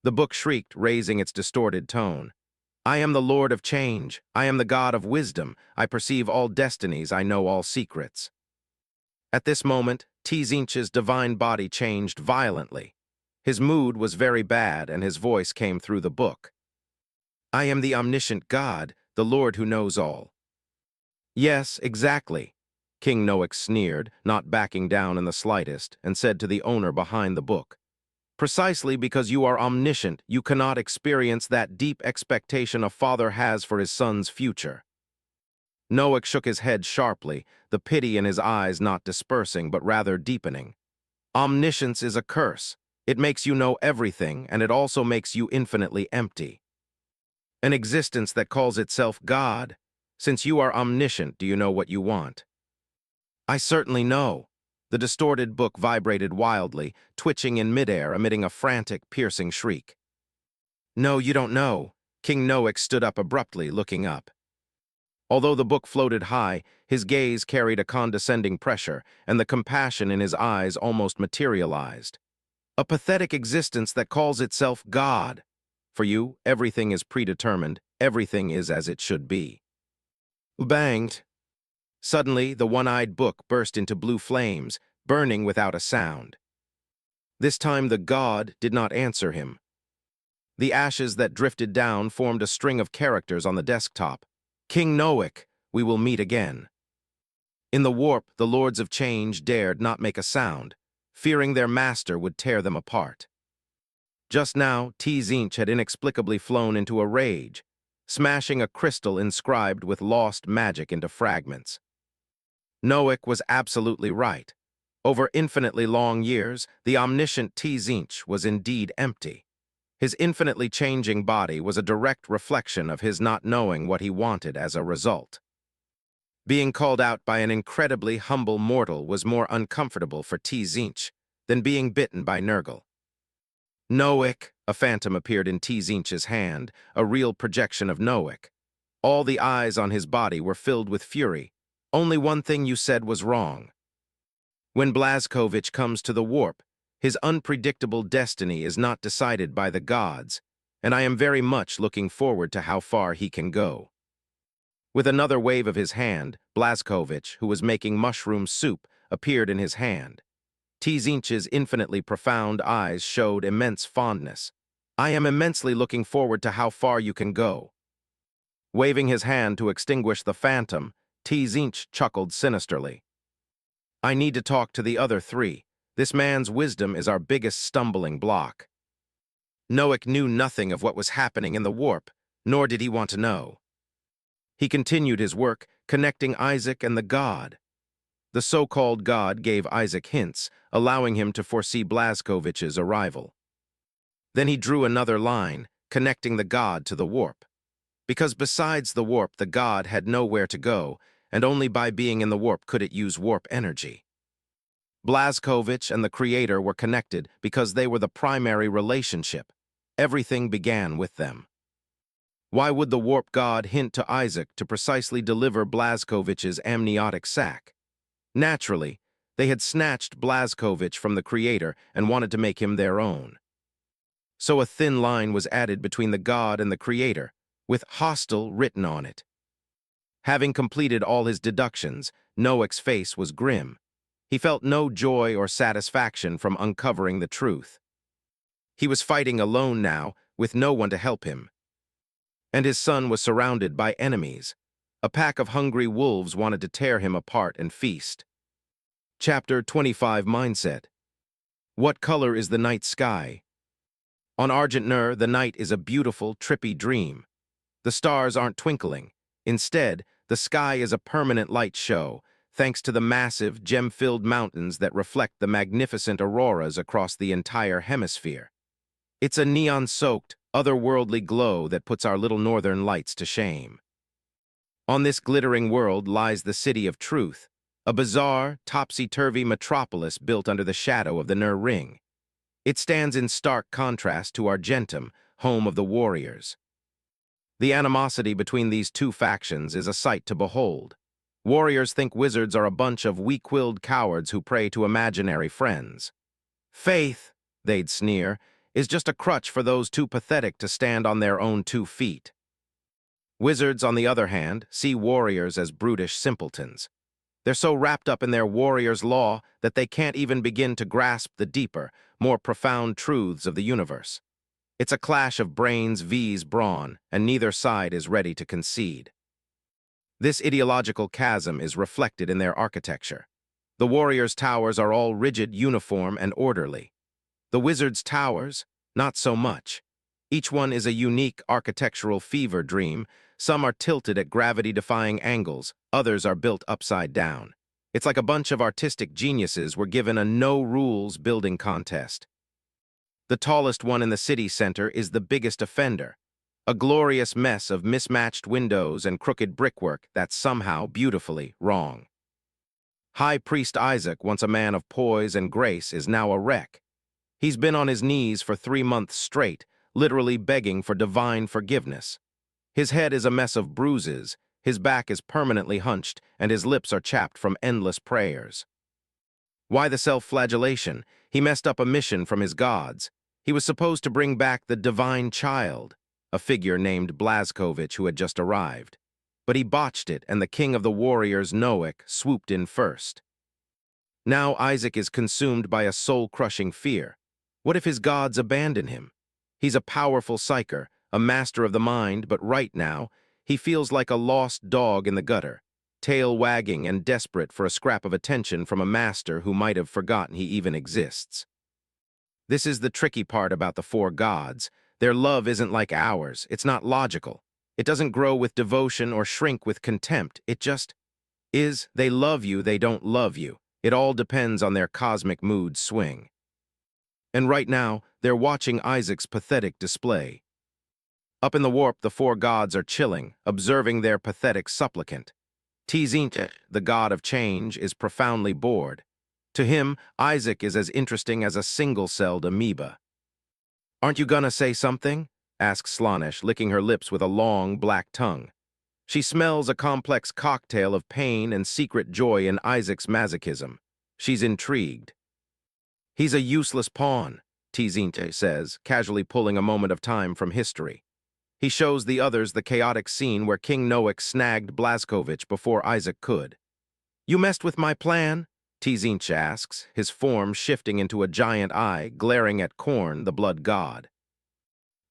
The book shrieked, raising its distorted tone. I am the Lord of Change. I am the God of Wisdom. I perceive all destinies. I know all secrets. At this moment, Tzinch's divine body changed violently. His mood was very bad, and his voice came through the book. I am the omniscient God, the Lord who knows all. Yes, exactly. King Noack sneered, not backing down in the slightest, and said to the owner behind the book, precisely because you are omniscient, you cannot experience that deep expectation a father has for his son's future. Noack shook his head sharply, the pity in his eyes not dispersing but rather deepening. Omniscience is a curse. It makes you know everything, and it also makes you infinitely empty. An existence that calls itself God. Since you are omniscient, do you know what you want? I certainly know. The distorted book vibrated wildly, twitching in midair, emitting a frantic, piercing shriek. No, you don't know. King Noack stood up abruptly, looking up. Although the book floated high, his gaze carried a condescending pressure, and the compassion in his eyes almost materialized. A pathetic existence that calls itself God. For you, everything is predetermined, everything is as it should be. Banged. Suddenly, the one-eyed book burst into blue flames, burning without a sound. This time the god did not answer him. The ashes that drifted down formed a string of characters on the desktop. King Noack, we will meet again. In the warp, the Lords of Change dared not make a sound, fearing their master would tear them apart. Just now, Tzinch had inexplicably flown into a rage, smashing a crystal inscribed with lost magic into fragments. Noack was absolutely right. Over infinitely long years, the omniscient Tzinch was indeed empty. His infinitely changing body was a direct reflection of his not knowing what he wanted as a result. Being called out by an incredibly humble mortal was more uncomfortable for Tzinch than being bitten by Nurgle. Noack, a phantom appeared in Tzinch's hand, a real projection of Noack. All the eyes on his body were filled with fury. Only one thing you said was wrong. When Blazkowicz comes to the warp, his unpredictable destiny is not decided by the gods, and I am very much looking forward to how far he can go. With another wave of his hand, Blazkowicz, who was making mushroom soup, appeared in his hand. Tzinch's infinitely profound eyes showed immense fondness. I am immensely looking forward to how far you can go. Waving his hand to extinguish the phantom, Tzinch chuckled sinisterly. I need to talk to the other 3. This man's wisdom is our biggest stumbling block. Noak knew nothing of what was happening in the warp, nor did he want to know. He continued his work, connecting Isaac and the god. The so-called god gave Isaac hints, allowing him to foresee Blazkovich's arrival. Then he drew another line, connecting the god to the warp. Because besides the warp, the god had nowhere to go, and only by being in the warp could it use warp energy. Blazkovich and the creator were connected because they were the primary relationship. Everything began with them. Why would the warp god hint to Isaac to precisely deliver Blazkovich's amniotic sac? Naturally, they had snatched Blazkovich from the creator and wanted to make him their own. So a thin line was added between the god and the creator, with hostile written on it. Having completed all his deductions, Noak's face was grim. He felt no joy or satisfaction from uncovering the truth. He was fighting alone now, with no one to help him. And his son was surrounded by enemies. A pack of hungry wolves wanted to tear him apart and feast. Chapter 25 Mindset. What color is the night sky? On Argent Nur, the night is a beautiful, trippy dream. The stars aren't twinkling. Instead, the sky is a permanent light show, thanks to the massive, gem-filled mountains that reflect the magnificent auroras across the entire hemisphere. It's a neon-soaked, otherworldly glow that puts our little northern lights to shame. On this glittering world lies the City of Truth, a bizarre, topsy-turvy metropolis built under the shadow of the Nur Ring. It stands in stark contrast to Argentum, home of the warriors. The animosity between these two factions is a sight to behold. Warriors think wizards are a bunch of weak-willed cowards who pray to imaginary friends. Faith, they'd sneer, is just a crutch for those too pathetic to stand on their own 2 feet. Wizards, on the other hand, see warriors as brutish simpletons. They're so wrapped up in their warrior's law that they can't even begin to grasp the deeper, more profound truths of the universe. It's a clash of brains vs brawn, and neither side is ready to concede. This ideological chasm is reflected in their architecture. The warriors' towers are all rigid, uniform, and orderly. The wizards' towers, not so much. Each one is a unique architectural fever dream. Some are tilted at gravity-defying angles, others are built upside down. It's like a bunch of artistic geniuses were given a no-rules building contest. The tallest one in the city center is the biggest offender, a glorious mess of mismatched windows and crooked brickwork that's somehow beautifully wrong. High Priest Isaac, once a man of poise and grace, is now a wreck. He's been on his knees for 3 months straight, literally begging for divine forgiveness. His head is a mess of bruises, his back is permanently hunched, and his lips are chapped from endless prayers. Why the self-flagellation? He messed up a mission from his gods. He was supposed to bring back the divine child, a figure named Blazkovich who had just arrived. But he botched it, and the king of the warriors, Noak, swooped in first. Now Isaac is consumed by a soul-crushing fear. What if his gods abandon him? He's a powerful psyker, a master of the mind, but right now, he feels like a lost dog in the gutter, tail wagging and desperate for a scrap of attention from a master who might have forgotten he even exists. This is the tricky part about the 4 gods. Their love isn't like ours. It's not logical. It doesn't grow with devotion or shrink with contempt. It just is. They love you, they don't love you. It all depends on their cosmic mood swing. And right now, they're watching Isaac's pathetic display. Up in the warp, the 4 gods are chilling, observing their pathetic supplicant. Etched, the god of change, is profoundly bored. To him, Isaac is as interesting as a single-celled amoeba. "Aren't you gonna say something?" asks Slaanesh, licking her lips with a long, black tongue. She smells a complex cocktail of pain and secret joy in Isaac's masochism. She's intrigued. "He's a useless pawn," Etched says, casually pulling a moment of time from history. He shows the others the chaotic scene where King Noak snagged Blazkovich before Isaac could. "You messed with my plan?" Etched asks, his form shifting into a giant eye, glaring at Khorne, the blood god.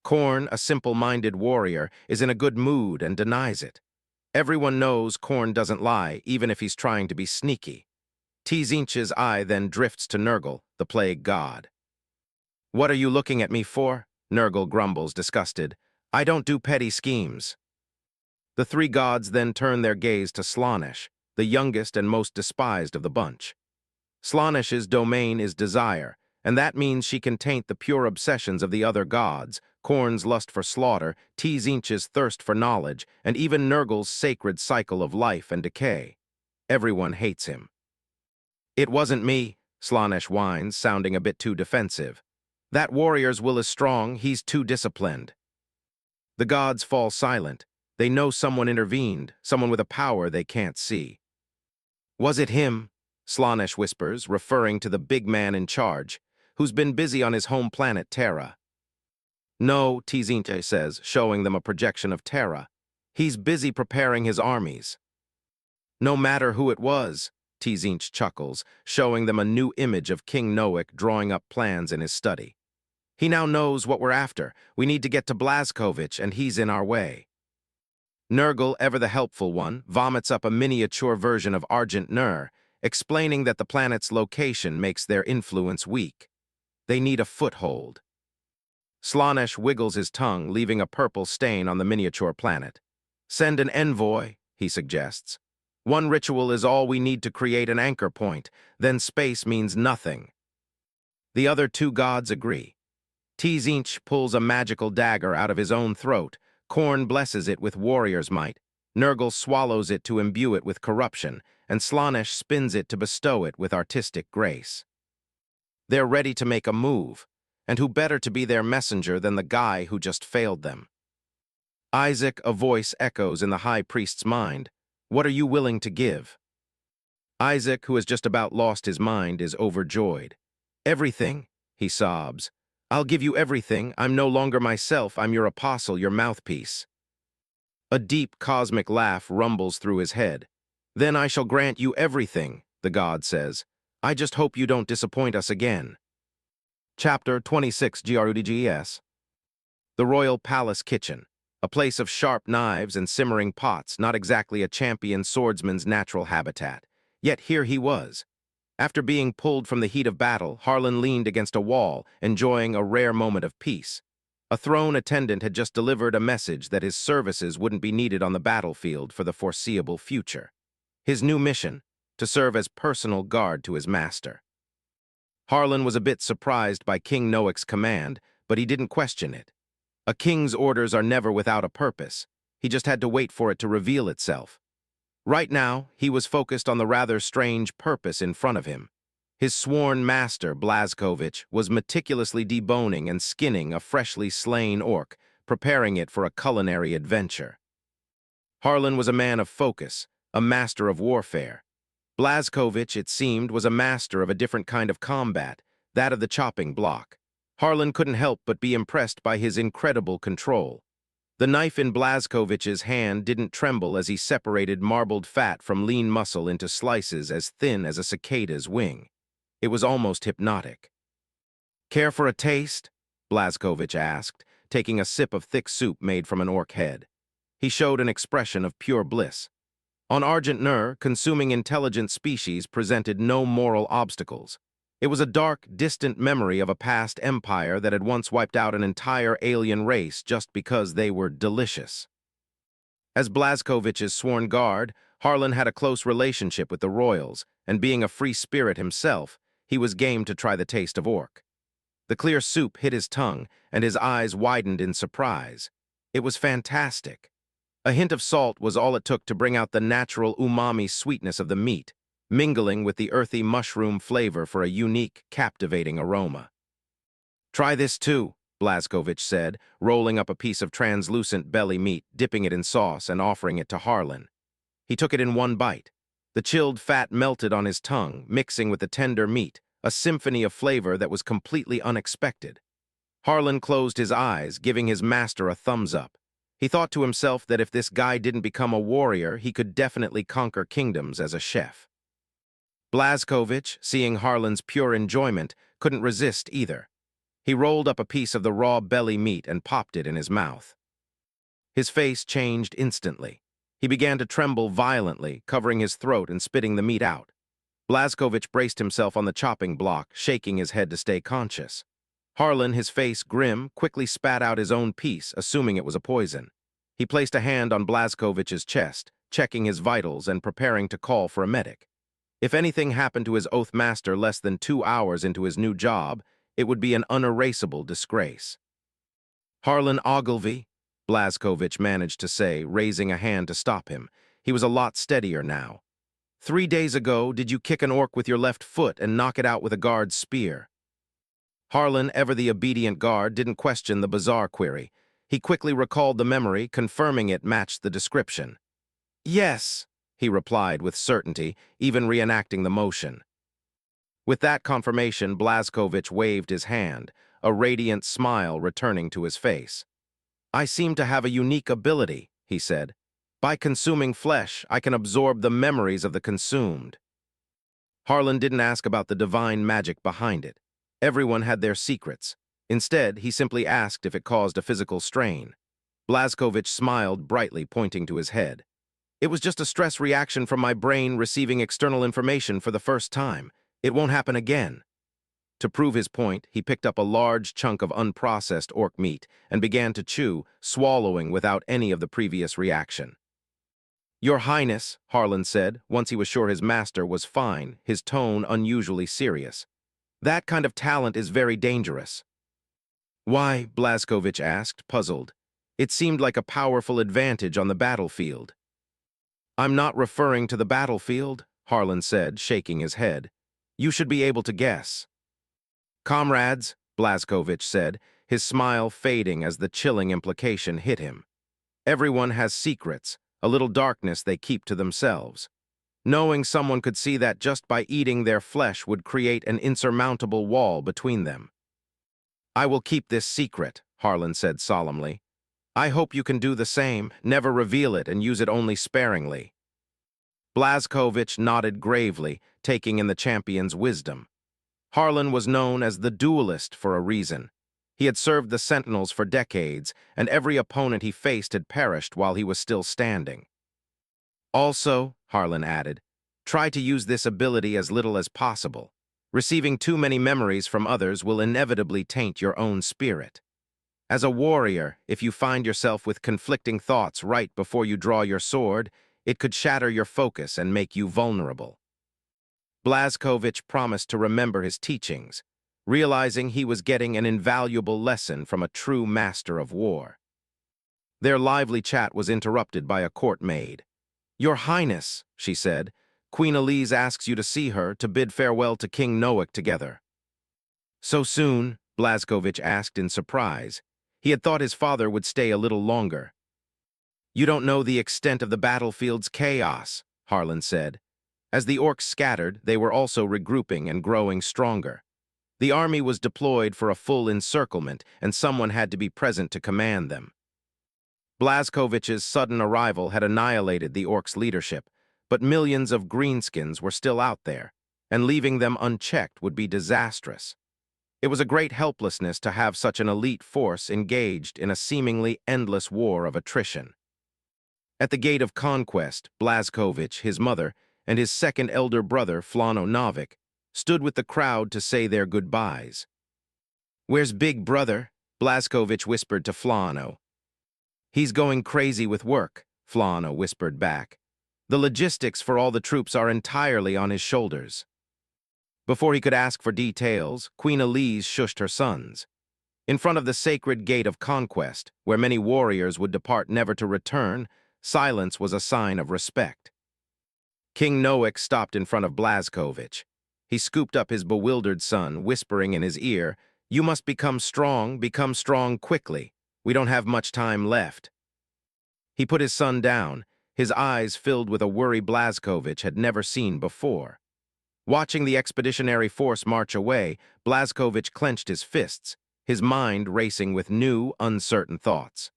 Khorne, a simple-minded warrior, is in a good mood and denies it. Everyone knows Khorne doesn't lie, even if he's trying to be sneaky. Etched's eye then drifts to Nurgle, the plague god. "What are you looking at me for?" Nurgle grumbles, disgusted. I don't do petty schemes. The three gods then turn their gaze to Slaanesh, the youngest and most despised of the bunch. Slaanesh's domain is desire, and that means she can taint the pure obsessions of the other gods, Khorne's lust for slaughter, Tzeentch's thirst for knowledge, and even Nurgle's sacred cycle of life and decay. Everyone hates him. It wasn't me, Slaanesh whines, sounding a bit too defensive. That warrior's will is strong, he's too disciplined. The gods fall silent. They know someone intervened, someone with a power they can't see. Was it him? Slaanesh whispers, referring to the big man in charge, who's been busy on his home planet Terra. No, Tzeentch says, showing them a projection of Terra. He's busy preparing his armies. No matter who it was, Tzeentch chuckles, showing them a new image of King Nowick drawing up plans in his study. He now knows what we're after. We need to get to Blazkovich, and he's in our way. Nurgle, ever the helpful one, vomits up a miniature version of Argent Nur, explaining that the planet's location makes their influence weak. They need a foothold. Slaanesh wiggles his tongue, leaving a purple stain on the miniature planet. Send an envoy, he suggests. One ritual is all we need to create an anchor point, then space means nothing. The other two gods agree. Tzeentch pulls a magical dagger out of his own throat. Khorne blesses it with warrior's might. Nurgle swallows it to imbue it with corruption, and Slaanesh spins it to bestow it with artistic grace. They're ready to make a move, and who better to be their messenger than the guy who just failed them? Isaac, a voice echoes in the High Priest's mind. What are you willing to give? Isaac, who has just about lost his mind, is overjoyed. Everything, he sobs. I'll give you everything. I'm no longer myself. I'm your apostle, your mouthpiece. A deep cosmic laugh rumbles through his head. Then I shall grant you everything, the god says. I just hope you don't disappoint us again. Chapter 26 GRUDGES. The Royal Palace Kitchen, a place of sharp knives and simmering pots, not exactly a champion swordsman's natural habitat. Yet here he was. After being pulled from the heat of battle, Harlan leaned against a wall, enjoying a rare moment of peace. A throne attendant had just delivered a message that his services wouldn't be needed on the battlefield for the foreseeable future. His new mission, to serve as personal guard to his master. Harlan was a bit surprised by King Nowick's command, but he didn't question it. A king's orders are never without a purpose. He just had to wait for it to reveal itself. Right now, he was focused on the rather strange purpose in front of him. His sworn master, Blazkovich, was meticulously deboning and skinning a freshly slain orc, preparing it for a culinary adventure. Harlan was a man of focus, a master of warfare. Blazkovich, it seemed, was a master of a different kind of combat, that of the chopping block. Harlan couldn't help but be impressed by his incredible control. The knife in Blazkovich's hand didn't tremble as he separated marbled fat from lean muscle into slices as thin as a cicada's wing. It was almost hypnotic. Care for a taste? Blazkovich asked, taking a sip of thick soup made from an orc head. He showed an expression of pure bliss. On Argent Nur, consuming intelligent species presented no moral obstacles. It was a dark, distant memory of a past empire that had once wiped out an entire alien race just because they were delicious. As Blazkovich's sworn guard, Harlan had a close relationship with the royals, and being a free spirit himself, he was game to try the taste of orc. The clear soup hit his tongue, and his eyes widened in surprise. It was fantastic. A hint of salt was all it took to bring out the natural umami sweetness of the meat, mingling with the earthy mushroom flavor for a unique, captivating aroma. Try this too, Blazkovich said, rolling up a piece of translucent belly meat, dipping it in sauce and offering it to Harlan. He took it in one bite. The chilled fat melted on his tongue, mixing with the tender meat, a symphony of flavor that was completely unexpected. Harlan closed his eyes, giving his master a thumbs up. He thought to himself that if this guy didn't become a warrior, he could definitely conquer kingdoms as a chef. Blazkovich, seeing Harlan's pure enjoyment, couldn't resist either. He rolled up a piece of the raw belly meat and popped it in his mouth. His face changed instantly. He began to tremble violently, covering his throat and spitting the meat out. Blazkovich braced himself on the chopping block, shaking his head to stay conscious. Harlan, his face grim, quickly spat out his own piece, assuming it was a poison. He placed a hand on Blazkovich's chest, checking his vitals and preparing to call for a medic. If anything happened to his oath master less than 2 hours into his new job, it would be an unerasable disgrace. Harlan Ogilvy, Blazkovich managed to say, raising a hand to stop him. He was a lot steadier now. 3 days ago, did you kick an orc with your left foot and knock it out with a guard's spear? Harlan, ever the obedient guard, didn't question the bizarre query. He quickly recalled the memory, confirming it matched the description. Yes, he replied with certainty, even reenacting the motion. With that confirmation, Blazkovich waved his hand, a radiant smile returning to his face. I seem to have a unique ability, he said. By consuming flesh, I can absorb the memories of the consumed. Harlan didn't ask about the divine magic behind it. Everyone had their secrets. Instead, he simply asked if it caused a physical strain. Blazkovich smiled brightly, pointing to his head. It was just a stress reaction from my brain receiving external information for the first time. It won't happen again. To prove his point, he picked up a large chunk of unprocessed orc meat and began to chew, swallowing without any of the previous reaction. Your Highness, Harlan said, once he was sure his master was fine, his tone unusually serious. That kind of talent is very dangerous. Why? Blazkovich asked, puzzled. It seemed like a powerful advantage on the battlefield. I'm not referring to the battlefield, Harlan said, shaking his head. You should be able to guess. Comrades, Blazkovich said, his smile fading as the chilling implication hit him. Everyone has secrets, a little darkness they keep to themselves. Knowing someone could see that just by eating their flesh would create an insurmountable wall between them. I will keep this secret, Harlan said solemnly. I hope you can do the same, never reveal it and use it only sparingly. Blazkovich nodded gravely, taking in the champion's wisdom. Harlan was known as the duelist for a reason. He had served the Sentinels for decades, and every opponent he faced had perished while he was still standing. Also, Harlan added, try to use this ability as little as possible. Receiving too many memories from others will inevitably taint your own spirit. As a warrior, if you find yourself with conflicting thoughts right before you draw your sword, it could shatter your focus and make you vulnerable. Blazkovich promised to remember his teachings, realizing he was getting an invaluable lesson from a true master of war. Their lively chat was interrupted by a court maid. Your Highness, she said, Queen Elise asks you to see her to bid farewell to King Noak together. So soon? Blazkovich asked in surprise. He had thought his father would stay a little longer. You don't know the extent of the battlefield's chaos, Harlan said. As the orcs scattered, they were also regrouping and growing stronger. The army was deployed for a full encirclement, and someone had to be present to command them. Blazkovich's sudden arrival had annihilated the orcs' leadership, but millions of greenskins were still out there, and leaving them unchecked would be disastrous. It was a great helplessness to have such an elite force engaged in a seemingly endless war of attrition. At the gate of conquest, Blazkovich, his mother, and his second elder brother, Flano Novik, stood with the crowd to say their goodbyes. Where's Big Brother? Blazkovich whispered to Flano. He's going crazy with work, Flano whispered back. The logistics for all the troops are entirely on his shoulders. Before he could ask for details, Queen Elise shushed her sons. In front of the sacred gate of conquest, where many warriors would depart never to return, silence was a sign of respect. King Noak stopped in front of Blazkovich. He scooped up his bewildered son, whispering in his ear, You must become strong quickly. We don't have much time left. He put his son down, his eyes filled with a worry Blazkovich had never seen before. Watching the expeditionary force march away, Blazkovich clenched his fists, his mind racing with new, uncertain thoughts.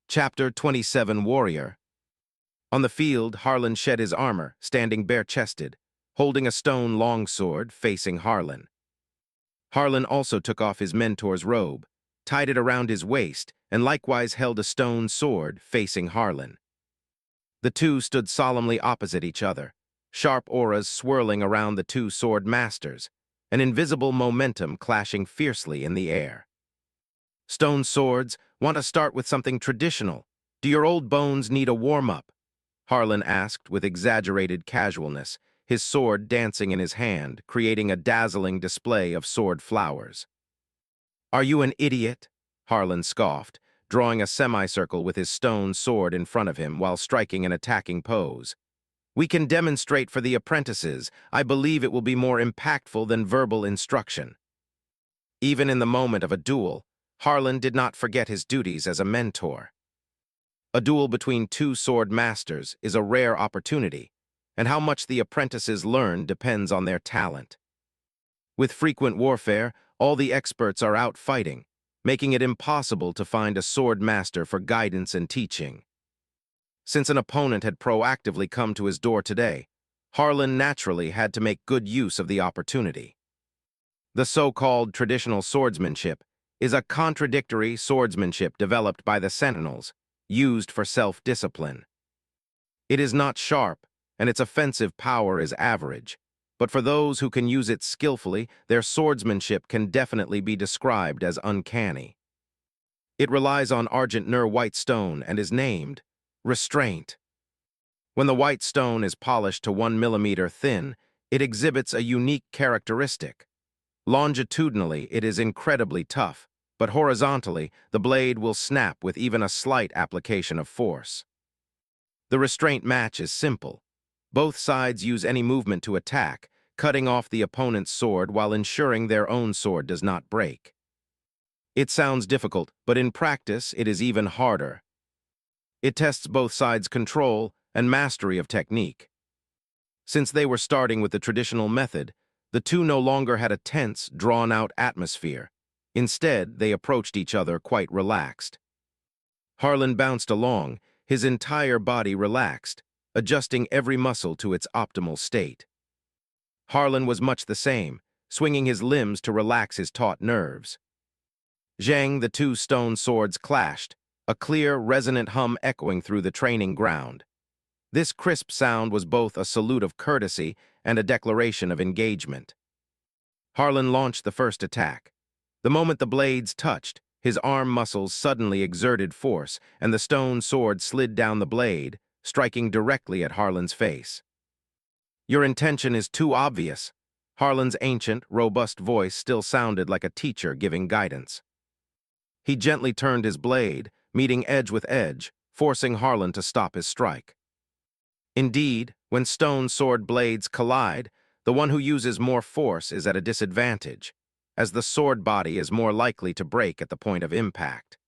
Chapter 27 Warrior. On the field, Harlan shed his armor, standing bare-chested, holding a stone longsword facing Harlan. Harlan also took off his mentor's robe, tied it around his waist, and likewise held a stone sword facing Harlan. The two stood solemnly opposite each other, sharp auras swirling around the two sword masters. an invisible momentum clashing fiercely in the air. Stone swords want to start with something traditional. Do your old bones need a warm-up? Harlan asked with exaggerated casualness, his sword dancing in his hand, creating a dazzling display of sword flowers. Are you an idiot? Harlan scoffed, drawing a semicircle with his stone sword in front of him while striking an attacking pose. We can demonstrate for the apprentices. I believe it will be more impactful than verbal instruction. Even in the moment of a duel, Harlan did not forget his duties as a mentor. A duel between two sword masters is a rare opportunity, and how much the apprentices learn depends on their talent. With frequent warfare, all the experts are out fighting, making it impossible to find a sword master for guidance and teaching. Since an opponent had proactively come to his door today, Harlan naturally had to make good use of the opportunity. The so-called traditional swordsmanship is a contradictory swordsmanship developed by the Sentinels, used for self-discipline. It is not sharp, and its offensive power is average, but for those who can use it skillfully, their swordsmanship can definitely be described as uncanny. It relies on Argent-Nur white stone and is named restraint. When the white stone is polished to 1 millimeter thin, it exhibits a unique characteristic. Longitudinally, it is incredibly tough, but horizontally, the blade will snap with even a slight application of force. The restraint match is simple. Both sides use any movement to attack, cutting off the opponent's sword while ensuring their own sword does not break. It sounds difficult, but in practice, it is even harder. It tests both sides' control and mastery of technique. Since they were starting with the traditional method, the two no longer had a tense, drawn-out atmosphere. Instead, they approached each other quite relaxed. Harlan bounced along, his entire body relaxed, adjusting every muscle to its optimal state. Harlan was much the same, swinging his limbs to relax his taut nerves. Zhang, the two stone swords clashed, a clear, resonant hum echoing through the training ground. This crisp sound was both a salute of courtesy and a declaration of engagement. Harlan launched the first attack. The moment the blades touched, his arm muscles suddenly exerted force, and the stone sword slid down the blade, striking directly at Harlan's face. Your intention is too obvious. Harlan's ancient, robust voice still sounded like a teacher giving guidance. He gently turned his blade, meeting edge with edge, forcing Harlan to stop his strike. Indeed, when stone sword blades collide, the one who uses more force is at a disadvantage, as the sword body is more likely to break at the point of impact.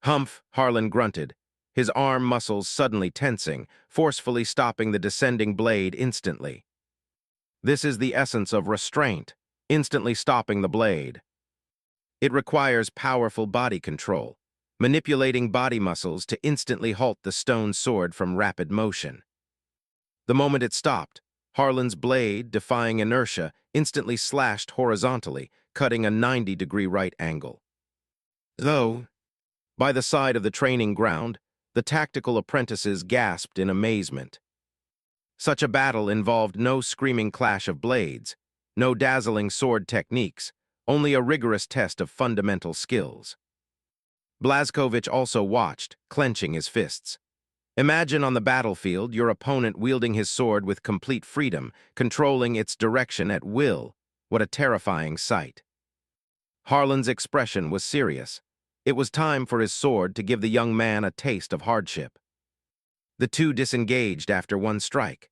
Humph, Harlan grunted, his arm muscles suddenly tensing, forcefully stopping the descending blade instantly. This is the essence of restraint, instantly stopping the blade. It requires powerful body control, manipulating body muscles to instantly halt the stone sword from rapid motion. The moment it stopped, Harlan's blade, defying inertia, instantly slashed horizontally, cutting a 90-degree right angle. Though, by the side of the training ground, the tactical apprentices gasped in amazement. Such a battle involved no screaming clash of blades, no dazzling sword techniques, only a rigorous test of fundamental skills. Blazkowicz also watched, clenching his fists. Imagine on the battlefield your opponent wielding his sword with complete freedom, controlling its direction at will. What a terrifying sight. Harlan's expression was serious. It was time for his sword to give the young man a taste of hardship. The two disengaged after one strike.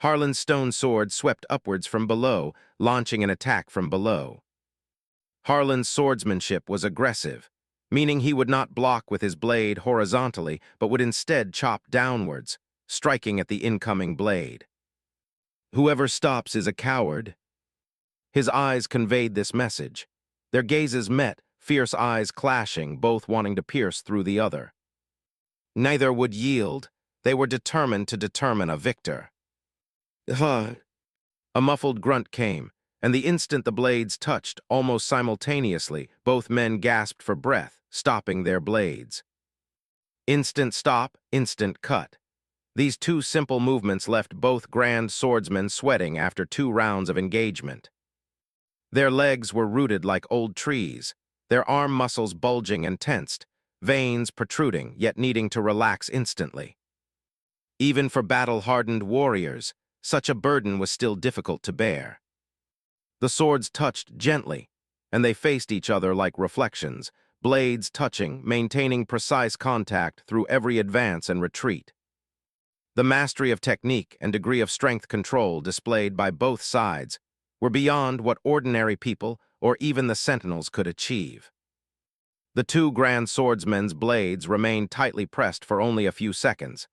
Harlan's stone sword swept upwards from below, launching an attack from below. Harlan's swordsmanship was aggressive, meaning he would not block with his blade horizontally, but would instead chop downwards, striking at the incoming blade. Whoever stops is a coward. His eyes conveyed this message. Their gazes met, fierce eyes clashing, both wanting to pierce through the other. Neither would yield. They were determined to determine a victor. A muffled grunt came, and the instant the blades touched, almost simultaneously, both men gasped for breath, stopping their blades. Instant stop, instant cut. These two simple movements left both grand swordsmen sweating after 2 rounds of engagement. Their legs were rooted like old trees, their arm muscles bulging and tensed, veins protruding yet needing to relax instantly. Even for battle-hardened warriors, such a burden was still difficult to bear. The swords touched gently, and they faced each other like reflections, blades touching, maintaining precise contact through every advance and retreat. The mastery of technique and degree of strength control displayed by both sides were beyond what ordinary people or even the sentinels could achieve. The two grand swordsmen's blades remained tightly pressed for only a few seconds,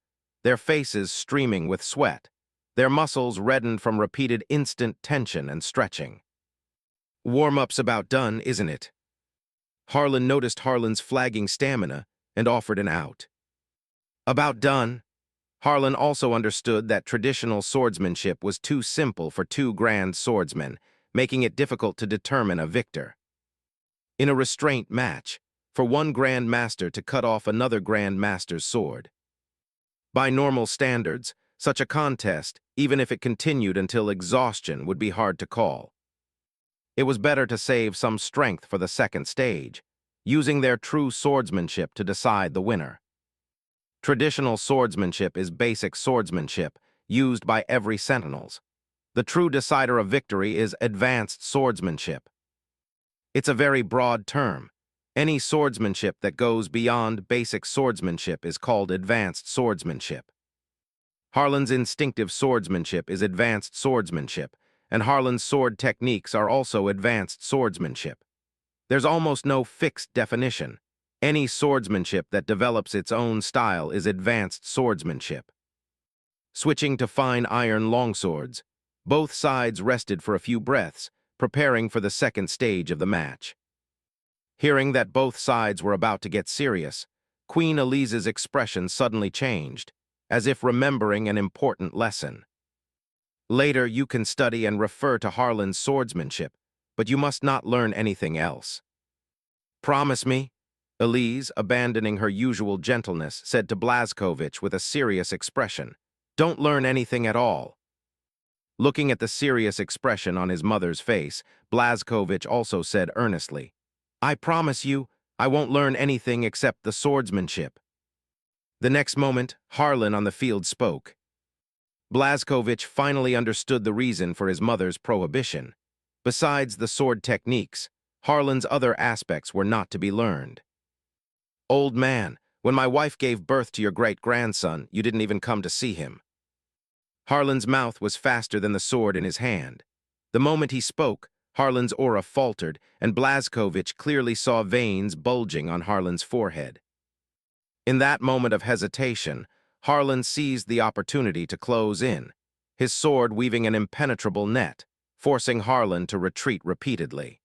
their faces streaming with sweat, their muscles reddened from repeated instant tension and stretching. "Warm-up's about done, isn't it?" Harlan noticed Harlan's flagging stamina and offered an out. About done. Harlan also understood that traditional swordsmanship was too simple for two grand swordsmen, making it difficult to determine a victor. In a restraint match, for one grand master to cut off another grand master's sword. By normal standards, such a contest, even if it continued until exhaustion, would be hard to call. It was better to save some strength for the second stage, using their true swordsmanship to decide the winner. Traditional swordsmanship is basic swordsmanship, used by every sentinels. The true decider of victory is advanced swordsmanship. It's a very broad term. Any swordsmanship that goes beyond basic swordsmanship is called advanced swordsmanship. Harlan's instinctive swordsmanship is advanced swordsmanship, and Harlan's sword techniques are also advanced swordsmanship. There's almost no fixed definition. Any swordsmanship that develops its own style is advanced swordsmanship. Switching to fine iron longswords, both sides rested for a few breaths, preparing for the second stage of the match. Hearing that both sides were about to get serious, Queen Elise's expression suddenly changed, as if remembering an important lesson. "Later you can study and refer to Harlan's swordsmanship, but you must not learn anything else." "Promise me?" Elise, abandoning her usual gentleness, said to Blazkowicz with a serious expression. "Don't learn anything at all." Looking at the serious expression on his mother's face, Blazkowicz also said earnestly, "I promise you, I won't learn anything except the swordsmanship." The next moment, Harlan on the field spoke. Blazkowicz finally understood the reason for his mother's prohibition. Besides the sword techniques, Harlan's other aspects were not to be learned. "Old man, when my wife gave birth to your great-grandson, you didn't even come to see him." Harlan's mouth was faster than the sword in his hand. The moment he spoke, Harlan's aura faltered, and Blazkowicz clearly saw veins bulging on Harlan's forehead. In that moment of hesitation, Harlan seized the opportunity to close in, his sword weaving an impenetrable net, forcing Harlan to retreat repeatedly.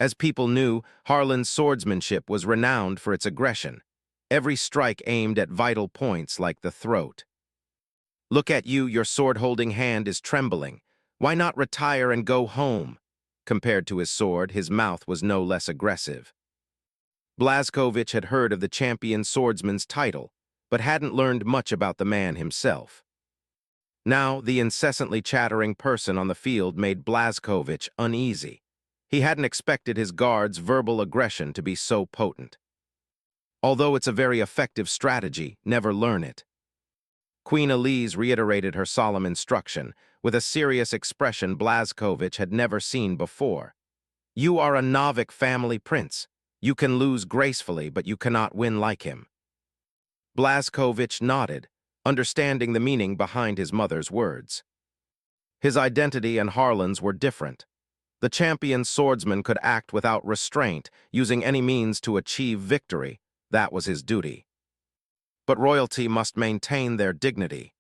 As people knew, Harlan's swordsmanship was renowned for its aggression, every strike aimed at vital points like the throat. "Look at you, your sword-holding hand is trembling. Why not retire and go home?" Compared to his sword, his mouth was no less aggressive. Blazkowicz had heard of the champion swordsman's title, but hadn't learned much about the man himself. Now, the incessantly chattering person on the field made Blazkowicz uneasy. He hadn't expected his guard's verbal aggression to be so potent. Although it's a very effective strategy, never learn it. Queen Elise reiterated her solemn instruction, with a serious expression Blazkowicz had never seen before. "You are a Novik family prince. You can lose gracefully, but you cannot win like him." Blazkowicz nodded, understanding the meaning behind his mother's words. His identity and Harlan's were different. The champion swordsman could act without restraint, using any means to achieve victory. That was his duty. But royalty must maintain their dignity.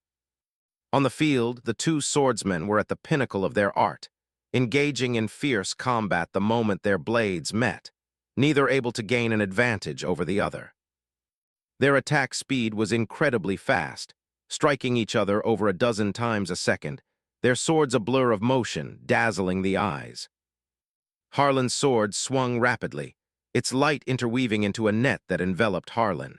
On the field, the two swordsmen were at the pinnacle of their art, engaging in fierce combat the moment their blades met, neither able to gain an advantage over the other. Their attack speed was incredibly fast, striking each other over a dozen times a second, their swords a blur of motion, dazzling the eyes. Harlan's sword swung rapidly, its light interweaving into a net that enveloped Harlan.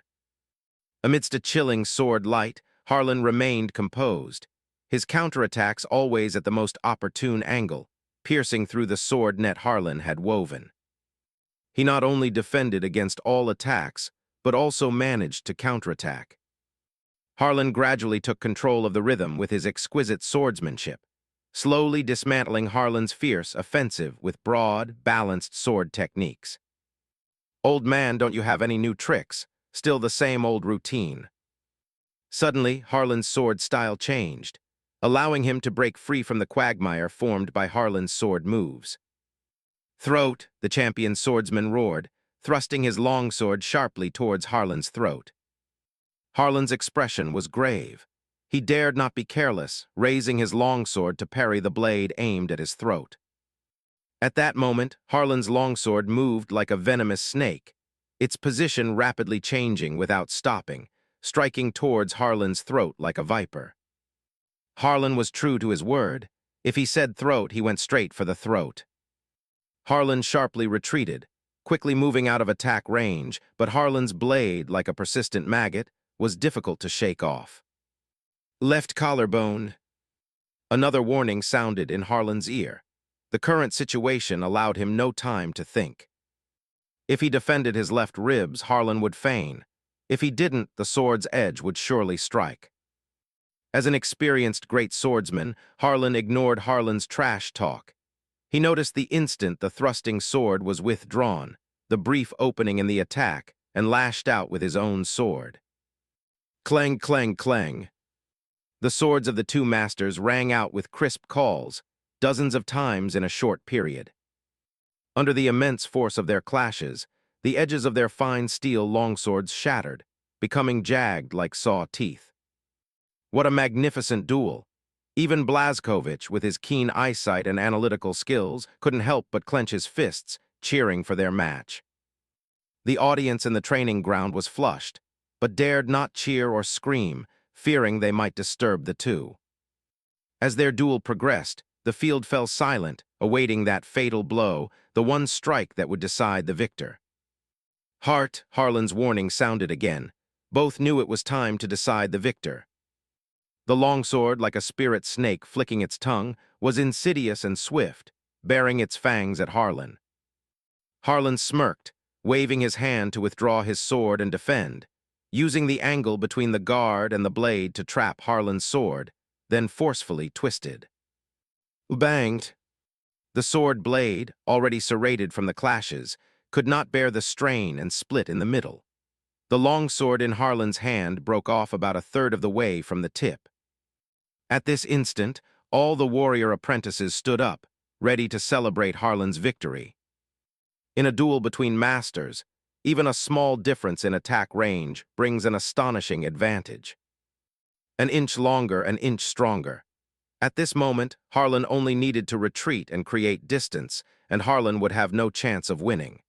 Amidst a chilling sword light, Harlan remained composed, his counterattacks always at the most opportune angle, piercing through the sword net Harlan had woven. He not only defended against all attacks, but also managed to counterattack. Harlan gradually took control of the rhythm with his exquisite swordsmanship, slowly dismantling Harlan's fierce offensive with broad, balanced sword techniques. "Old man, don't you have any new tricks? Still the same old routine." Suddenly, Harlan's sword style changed, allowing him to break free from the quagmire formed by Harlan's sword moves. "Throat," the champion swordsman roared, thrusting his longsword sharply towards Harlan's throat. Harlan's expression was grave. He dared not be careless, raising his longsword to parry the blade aimed at his throat. At that moment, Harlan's longsword moved like a venomous snake, its position rapidly changing without stopping, striking towards Harlan's throat like a viper. Harlan was true to his word. If he said throat, he went straight for the throat. Harlan sharply retreated, quickly moving out of attack range, but Harlan's blade, like a persistent maggot, was difficult to shake off. "Left collarbone." Another warning sounded in Harlan's ear. The current situation allowed him no time to think. If he defended his left ribs, Harlan would feign. If he didn't, the sword's edge would surely strike. As an experienced great swordsman, Harlan ignored Harlan's trash talk. He noticed the instant the thrusting sword was withdrawn, the brief opening in the attack, and lashed out with his own sword. Clang, clang, clang. The swords of the two masters rang out with crisp calls, dozens of times in a short period. Under the immense force of their clashes, the edges of their fine steel longswords shattered, becoming jagged like saw teeth. What a magnificent duel! Even Blazkowicz, with his keen eyesight and analytical skills, couldn't help but clench his fists, cheering for their match. The audience in the training ground was flushed, but dared not cheer or scream, fearing they might disturb the two. As their duel progressed, the field fell silent, awaiting that fatal blow, the one strike that would decide the victor. Harlan's warning sounded again. Both knew it was time to decide the victor. The longsword, like a spirit snake flicking its tongue, was insidious and swift, baring its fangs at Harlan. Harlan smirked, waving his hand to withdraw his sword and defend, using the angle between the guard and the blade to trap Harlan's sword, then forcefully twisted. Banged. The sword blade, already serrated from the clashes, could not bear the strain and split in the middle. The longsword in Harlan's hand broke off about a third of the way from the tip. At this instant, all the warrior apprentices stood up, ready to celebrate Harlan's victory. In a duel between masters, even a small difference in attack range brings an astonishing advantage. An inch longer, an inch stronger. At this moment, Harlan only needed to retreat and create distance, and Harlan would have no chance of winning.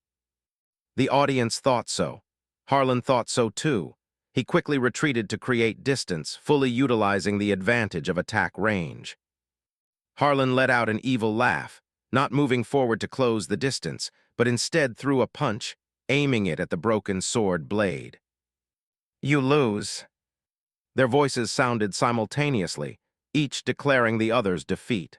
The audience thought so. Harlan thought so too. He quickly retreated to create distance, fully utilizing the advantage of attack range. Harlan let out an evil laugh, not moving forward to close the distance, but instead threw a punch, aiming it at the broken sword blade. "You lose." Their voices sounded simultaneously, each declaring the other's defeat.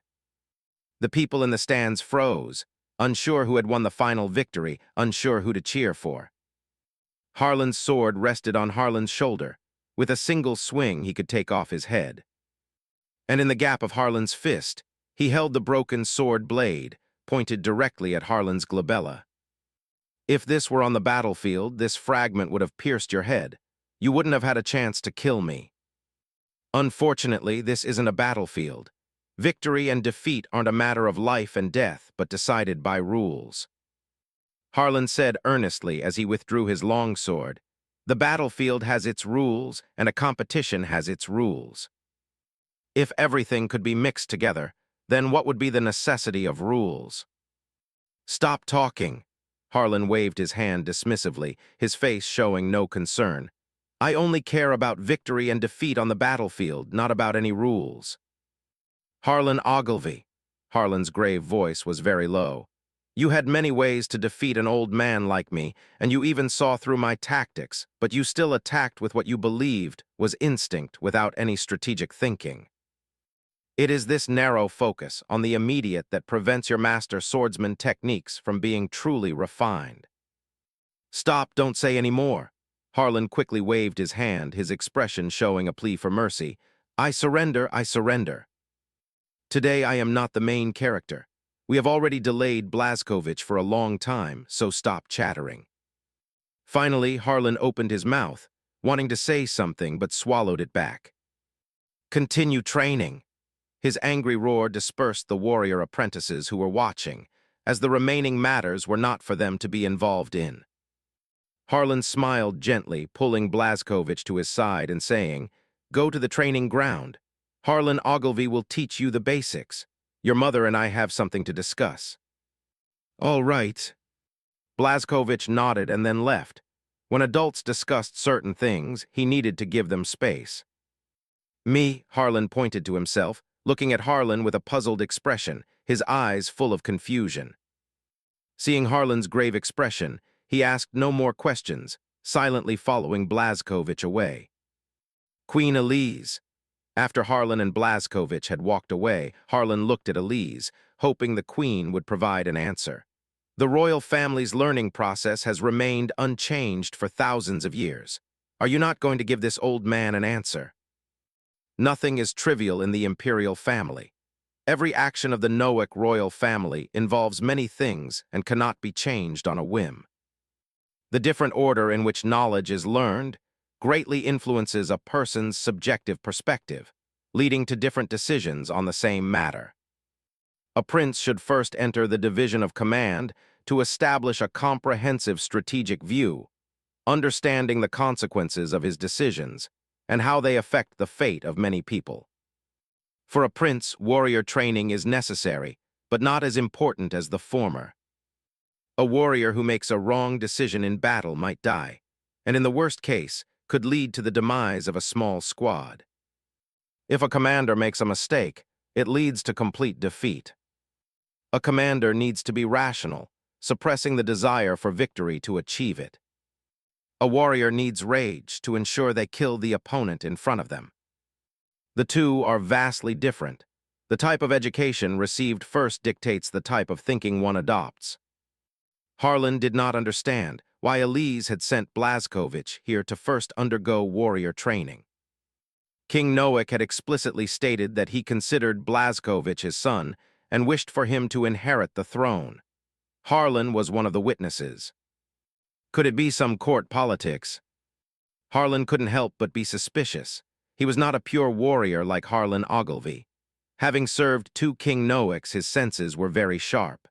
The people in the stands froze, unsure who had won the final victory, unsure who to cheer for. Harlan's sword rested on Harlan's shoulder. With a single swing, he could take off his head. And in the gap of Harlan's fist, he held the broken sword blade, pointed directly at Harlan's glabella. If this were on the battlefield, this fragment would have pierced your head. You wouldn't have had a chance to kill me. Unfortunately, this isn't a battlefield. Victory and defeat aren't a matter of life and death, but decided by rules. Harlan said earnestly as he withdrew his longsword, "The battlefield has its rules, and a competition has its rules. If everything could be mixed together, then what would be the necessity of rules?" "Stop talking." Harlan waved his hand dismissively, his face showing no concern. "I only care about victory and defeat on the battlefield, not about any rules." "Harlan Ogilvy," Harlan's grave voice was very low, "you had many ways to defeat an old man like me, and you even saw through my tactics, but you still attacked with what you believed was instinct without any strategic thinking." It is this narrow focus on the immediate that prevents your master swordsman techniques from being truly refined. Stop, don't say any more. Harlan quickly waved his hand, his expression showing a plea for mercy. I surrender, I surrender. Today I am not the main character. We have already delayed Blazkovich for a long time, so stop chattering. Finally, Harlan opened his mouth, wanting to say something but swallowed it back. Continue training. His angry roar dispersed the warrior apprentices who were watching, as the remaining matters were not for them to be involved in. Harlan smiled gently, pulling Blazkovich to his side and saying, Go to the training ground. Harlan Ogilvy will teach you the basics. Your mother and I have something to discuss. All right. Blazkovich nodded and then left. When adults discussed certain things, he needed to give them space. Me, Harlan pointed to himself, looking at Harlan with a puzzled expression, his eyes full of confusion. Seeing Harlan's grave expression, he asked no more questions, silently following Blazkovich away. Queen Elise. After Harlan and Blazkovich had walked away, Harlan looked at Elise, hoping the queen would provide an answer. The royal family's learning process has remained unchanged for thousands of years. Are you not going to give this old man an answer? Nothing is trivial in the imperial family. Every action of the Noack royal family involves many things and cannot be changed on a whim. The different order in which knowledge is learned greatly influences a person's subjective perspective, leading to different decisions on the same matter. A prince should first enter the division of command to establish a comprehensive strategic view, understanding the consequences of his decisions and how they affect the fate of many people. For a prince, warrior training is necessary, but not as important as the former. A warrior who makes a wrong decision in battle might die, and in the worst case, could lead to the demise of a small squad. If a commander makes a mistake, it leads to complete defeat. A commander needs to be rational, suppressing the desire for victory to achieve it. A warrior needs rage to ensure they kill the opponent in front of them. The two are vastly different. The type of education received first dictates the type of thinking one adopts. Harlan did not understand why Elise had sent Blazkovich here to first undergo warrior training. King Noack had explicitly stated that he considered Blazkovich his son and wished for him to inherit the throne. Harlan was one of the witnesses. Could it be some court politics? Harlan couldn't help but be suspicious. He was not a pure warrior like Harlan Ogilvy. Having served two King Noacks, his senses were very sharp.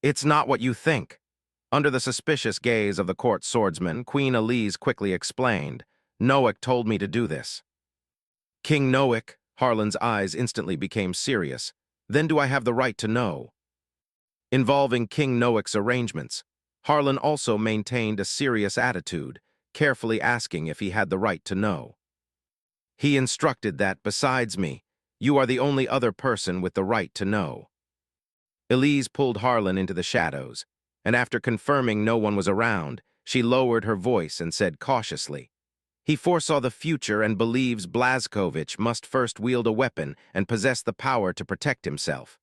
It's not what you think. Under the suspicious gaze of the court swordsman, Queen Elise quickly explained, Noack told me to do this. King Noack, Harlan's eyes instantly became serious. Then do I have the right to know? Involving King Noack's arrangements, Harlan also maintained a serious attitude, carefully asking if he had the right to know. He instructed that, besides me, you are the only other person with the right to know. Elise pulled Harlan into the shadows, and after confirming no one was around, she lowered her voice and said cautiously, He foresaw the future and believes Blazkovich must first wield a weapon and possess the power to protect himself.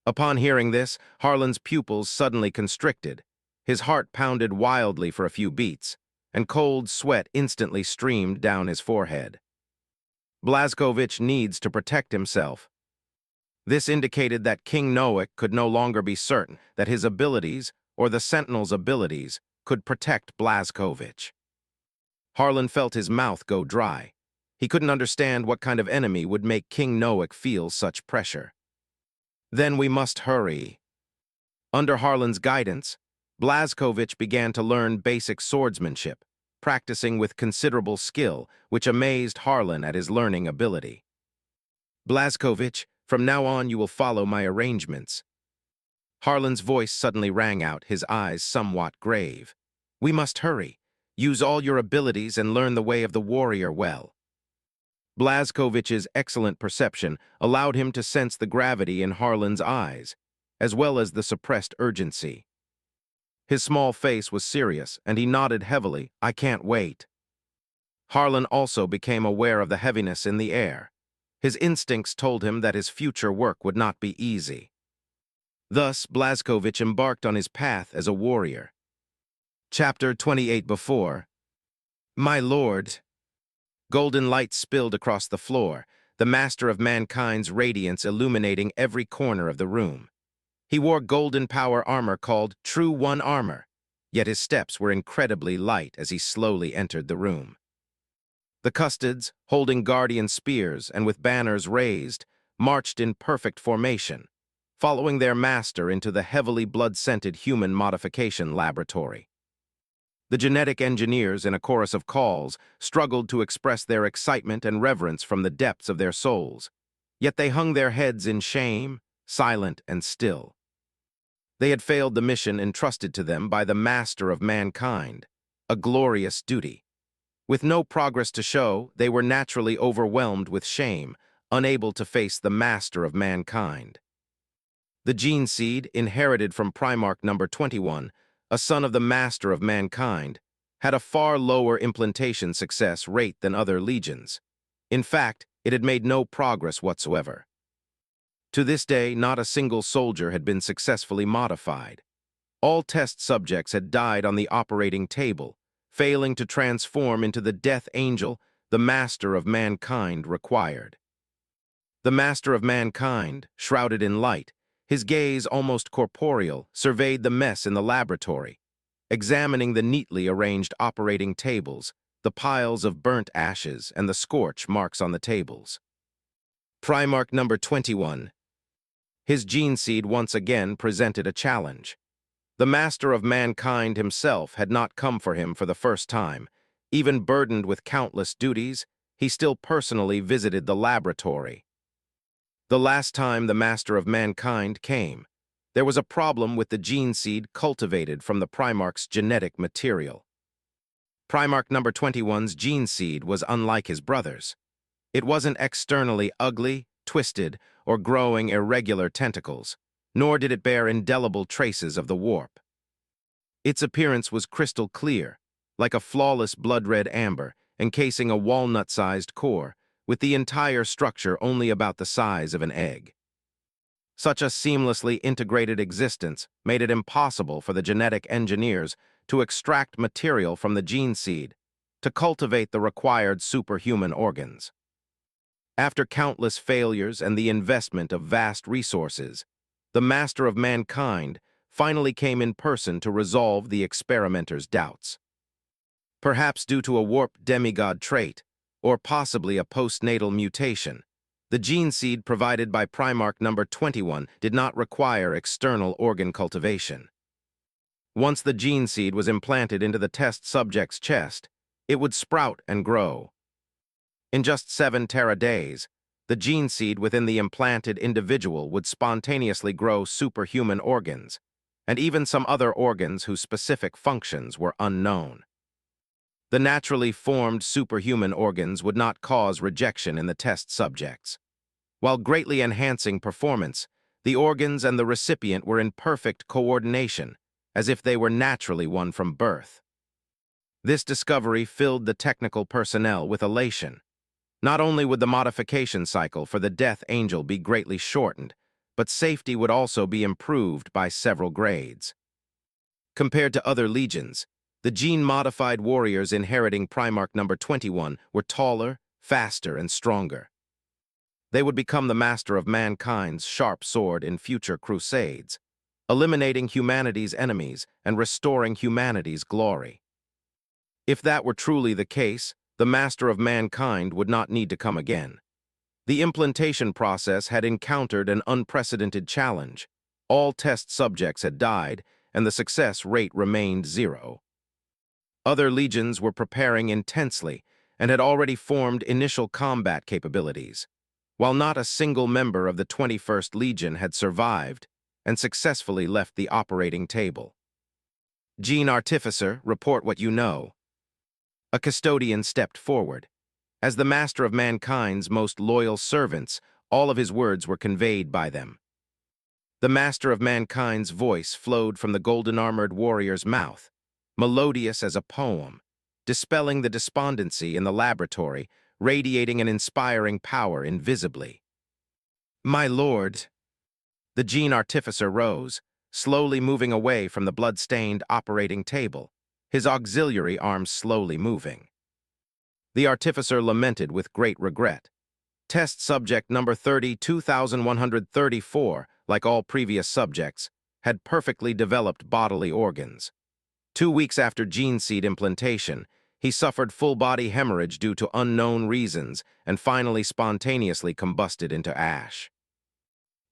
Upon hearing this, Harlan's pupils suddenly constricted. His heart pounded wildly for a few beats, and cold sweat instantly streamed down his forehead. Blazkovich needs to protect himself. This indicated that King Noack could no longer be certain that his abilities, or the Sentinel's abilities, could protect Blazkovich. Harlan felt his mouth go dry. He couldn't understand what kind of enemy would make King Noack feel such pressure. Then we must hurry. Under Harlan's guidance, Blazkovich began to learn basic swordsmanship, practicing with considerable skill, which amazed Harlan at his learning ability. Blazkovich, from now on you will follow my arrangements. Harlan's voice suddenly rang out, his eyes somewhat grave. We must hurry. Use all your abilities and learn the way of the warrior well. Blazkovich's excellent perception allowed him to sense the gravity in Harlan's eyes, as well as the suppressed urgency. His small face was serious, and he nodded heavily, I can't wait. Harlan also became aware of the heaviness in the air. His instincts told him that his future work would not be easy. Thus, Blazkowicz embarked on his path as a warrior. Chapter 28 before. My lord. Golden light spilled across the floor, the master of mankind's radiance illuminating every corner of the room. He wore golden power armor called True One Armor, yet his steps were incredibly light as he slowly entered the room. The custodes, holding guardian spears and with banners raised, marched in perfect formation, following their master into the heavily blood-scented human modification laboratory. The genetic engineers, in a chorus of calls, struggled to express their excitement and reverence from the depths of their souls, yet they hung their heads in shame, silent and still. They had failed the mission entrusted to them by the master of mankind, a glorious duty. With no progress to show, they were naturally overwhelmed with shame, unable to face the master of mankind. The gene seed, inherited from Primarch number 21, a son of the master of mankind, had a far lower implantation success rate than other legions. In fact, it had made no progress whatsoever. To this day, not a single soldier had been successfully modified. All test subjects had died on the operating table, failing to transform into the death angel the master of mankind required. The master of mankind, shrouded in light, his gaze almost corporeal, surveyed the mess in the laboratory, examining the neatly arranged operating tables, the piles of burnt ashes, and the scorch marks on the tables. Primarch number 21. His gene seed once again presented a challenge. The master of mankind himself had not come for him for the first time. Even burdened with countless duties, he still personally visited the laboratory. The last time the master of mankind came, there was a problem with the gene seed cultivated from the Primarch's genetic material. Primarch number 21's gene seed was unlike his brothers. It wasn't externally ugly, twisted, or growing irregular tentacles, nor did it bear indelible traces of the warp. Its appearance was crystal clear, like a flawless blood-red amber, encasing a walnut-sized core, with the entire structure only about the size of an egg. Such a seamlessly integrated existence made it impossible for the genetic engineers to extract material from the gene seed to cultivate the required superhuman organs. After countless failures and the investment of vast resources, the master of mankind finally came in person to resolve the experimenters' doubts. Perhaps due to a warped demigod trait, or possibly a postnatal mutation, the gene seed provided by Primarch number 21 did not require external organ cultivation. Once the gene seed was implanted into the test subject's chest, it would sprout and grow. In just 7 Terra days, the gene seed within the implanted individual would spontaneously grow superhuman organs, and even some other organs whose specific functions were unknown. The naturally formed superhuman organs would not cause rejection in the test subjects. While greatly enhancing performance, the organs and the recipient were in perfect coordination, as if they were naturally one from birth. This discovery filled the technical personnel with elation. Not only would the modification cycle for the Death Angel be greatly shortened, but safety would also be improved by several grades. Compared to other legions, the gene-modified warriors inheriting Primarch number 21 were taller, faster, and stronger. They would become the master of mankind's sharp sword in future crusades, eliminating humanity's enemies and restoring humanity's glory. If that were truly the case, the master of mankind would not need to come again. The implantation process had encountered an unprecedented challenge. All test subjects had died, and the success rate remained 0. Other legions were preparing intensely and had already formed initial combat capabilities, while not a single member of the 21st Legion had survived and successfully left the operating table. Gene Artificer, report what you know. A custodian stepped forward. As the master of mankind's most loyal servants, all of his words were conveyed by them. The master of mankind's voice flowed from the golden-armored warrior's mouth, melodious as a poem, dispelling the despondency in the laboratory radiating an inspiring power invisibly. "My lord!" The gene artificer rose, slowly moving away from the blood-stained operating table, his auxiliary arms slowly moving. The artificer lamented with great regret. Test subject number 32,134, like all previous subjects, had perfectly developed bodily organs. 2 weeks after gene seed implantation, he suffered full-body hemorrhage due to unknown reasons and finally spontaneously combusted into ash.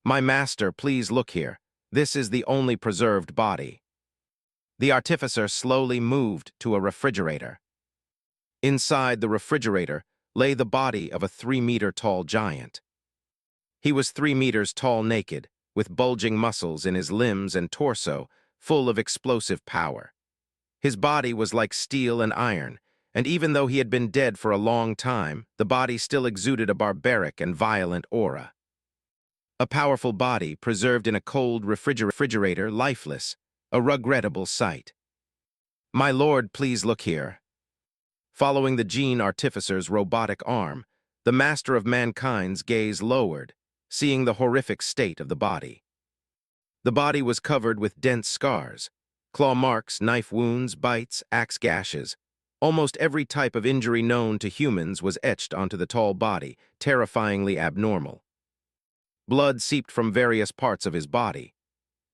"My master, please look here. This is the only preserved body." The artificer slowly moved to a refrigerator. Inside the refrigerator lay the body of a 3-meter-tall giant. He was 3 meters tall naked, with bulging muscles in his limbs and torso, full of explosive power. His body was like steel and iron, and even though he had been dead for a long time, the body still exuded a barbaric and violent aura. A powerful body preserved in a cold refrigerator, lifeless, a regrettable sight. "My lord, please look here." Following the gene artificer's robotic arm, the master of mankind's gaze lowered, seeing the horrific state of the body. The body was covered with dense scars, claw marks, knife wounds, bites, axe gashes. Almost every type of injury known to humans was etched onto the tall body, terrifyingly abnormal. Blood seeped from various parts of his body.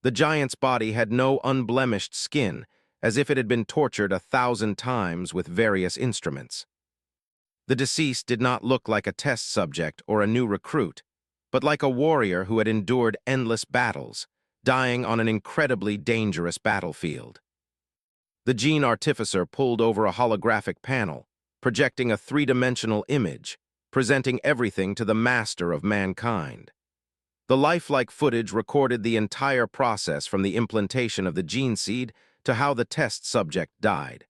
The giant's body had no unblemished skin, as if it had been tortured 1,000 times with various instruments. The deceased did not look like a test subject or a new recruit, but like a warrior who had endured endless battles, dying on an incredibly dangerous battlefield. The gene artificer pulled over a holographic panel, projecting a 3-dimensional image, presenting everything to the master of mankind. The lifelike footage recorded the entire process from the implantation of the gene seed to how the test subject died.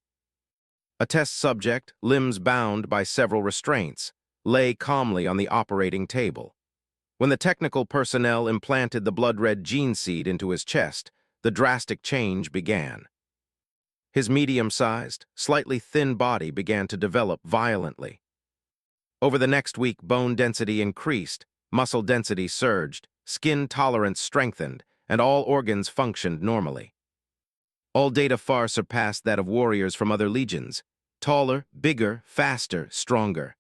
A test subject, limbs bound by several restraints, lay calmly on the operating table. When the technical personnel implanted the blood-red gene seed into his chest, the drastic change began. His medium-sized, slightly thin body began to develop violently. Over the next week, bone density increased, muscle density surged, skin tolerance strengthened, and all organs functioned normally. All data far surpassed that of warriors from other legions, taller, bigger, faster, stronger.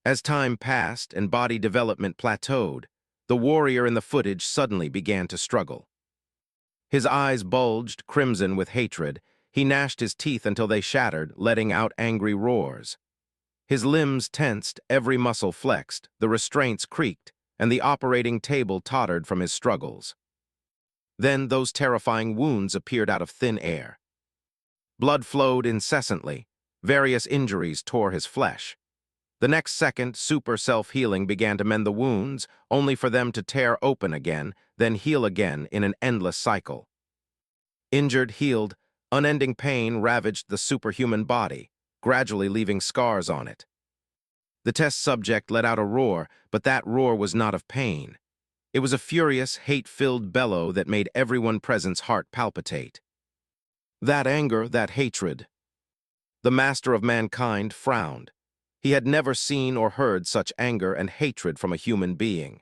As time passed and body development plateaued, the warrior in the footage suddenly began to struggle. His eyes bulged, crimson with hatred. He gnashed his teeth until they shattered, letting out angry roars. His limbs tensed, every muscle flexed, the restraints creaked, and the operating table tottered from his struggles. Then those terrifying wounds appeared out of thin air. Blood flowed incessantly. Various injuries tore his flesh. The next second, super self-healing began to mend the wounds, only for them to tear open again, then heal again in an endless cycle. Injured, healed, unending pain ravaged the superhuman body, gradually leaving scars on it. The test subject let out a roar, but that roar was not of pain. It was a furious, hate-filled bellow that made everyone present's heart palpitate. That anger, that hatred. The master of mankind frowned. He had never seen or heard such anger and hatred from a human being.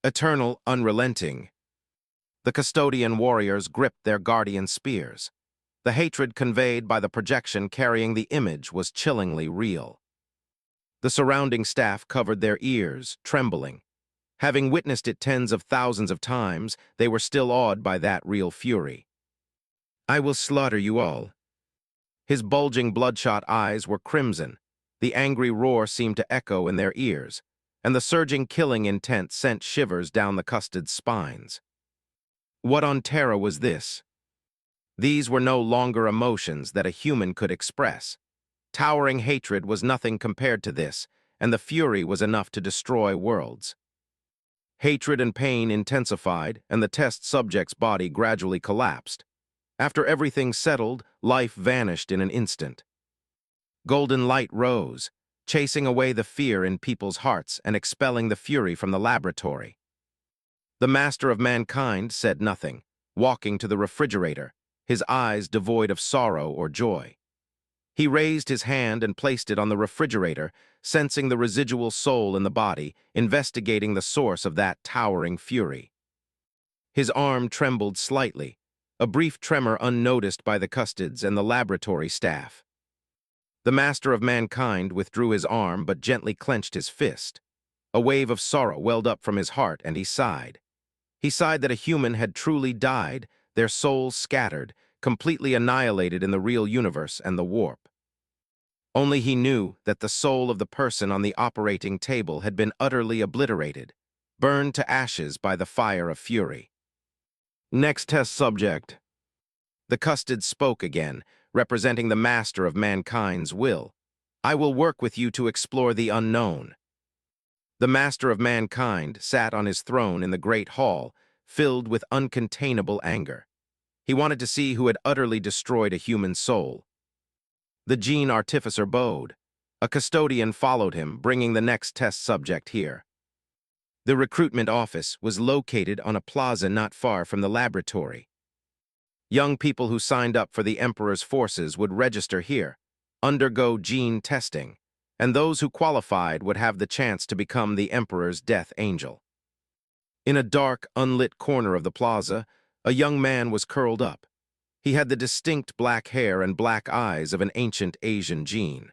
Eternal, unrelenting. The custodian warriors gripped their guardian spears. The hatred conveyed by the projection carrying the image was chillingly real. The surrounding staff covered their ears, trembling. Having witnessed it tens of thousands of times, they were still awed by that real fury. "I will slaughter you all." His bulging bloodshot eyes were crimson. The angry roar seemed to echo in their ears, and the surging killing intent sent shivers down the custod's spines. What on terra was this? These were no longer emotions that a human could express. Towering hatred was nothing compared to this, and the fury was enough to destroy worlds. Hatred and pain intensified, and the test subject's body gradually collapsed. After everything settled, life vanished in an instant. Golden light rose, chasing away the fear in people's hearts and expelling the fury from the laboratory. The master of mankind said nothing, walking to the refrigerator, his eyes devoid of sorrow or joy. He raised his hand and placed it on the refrigerator, sensing the residual soul in the body, investigating the source of that towering fury. His arm trembled slightly, a brief tremor unnoticed by the custodes and the laboratory staff. The master of mankind withdrew his arm but gently clenched his fist. A wave of sorrow welled up from his heart, and he sighed. He sighed that a human had truly died, their souls scattered, completely annihilated in the real universe and the warp. Only he knew that the soul of the person on the operating table had been utterly obliterated, burned to ashes by the fire of fury. Next test subject. The custode spoke again, representing the master of mankind's will. I will work with you to explore the unknown. The master of mankind sat on his throne in the great hall, filled with uncontainable anger. He wanted to see who had utterly destroyed a human soul. The gene artificer bowed. A custodian followed him, bringing the next test subject here. The recruitment office was located on a plaza not far from the laboratory. Young people who signed up for the Emperor's forces would register here, undergo gene testing, and those who qualified would have the chance to become the Emperor's death angel. In a dark, unlit corner of the plaza, a young man was curled up. He had the distinct black hair and black eyes of an ancient Asian gene.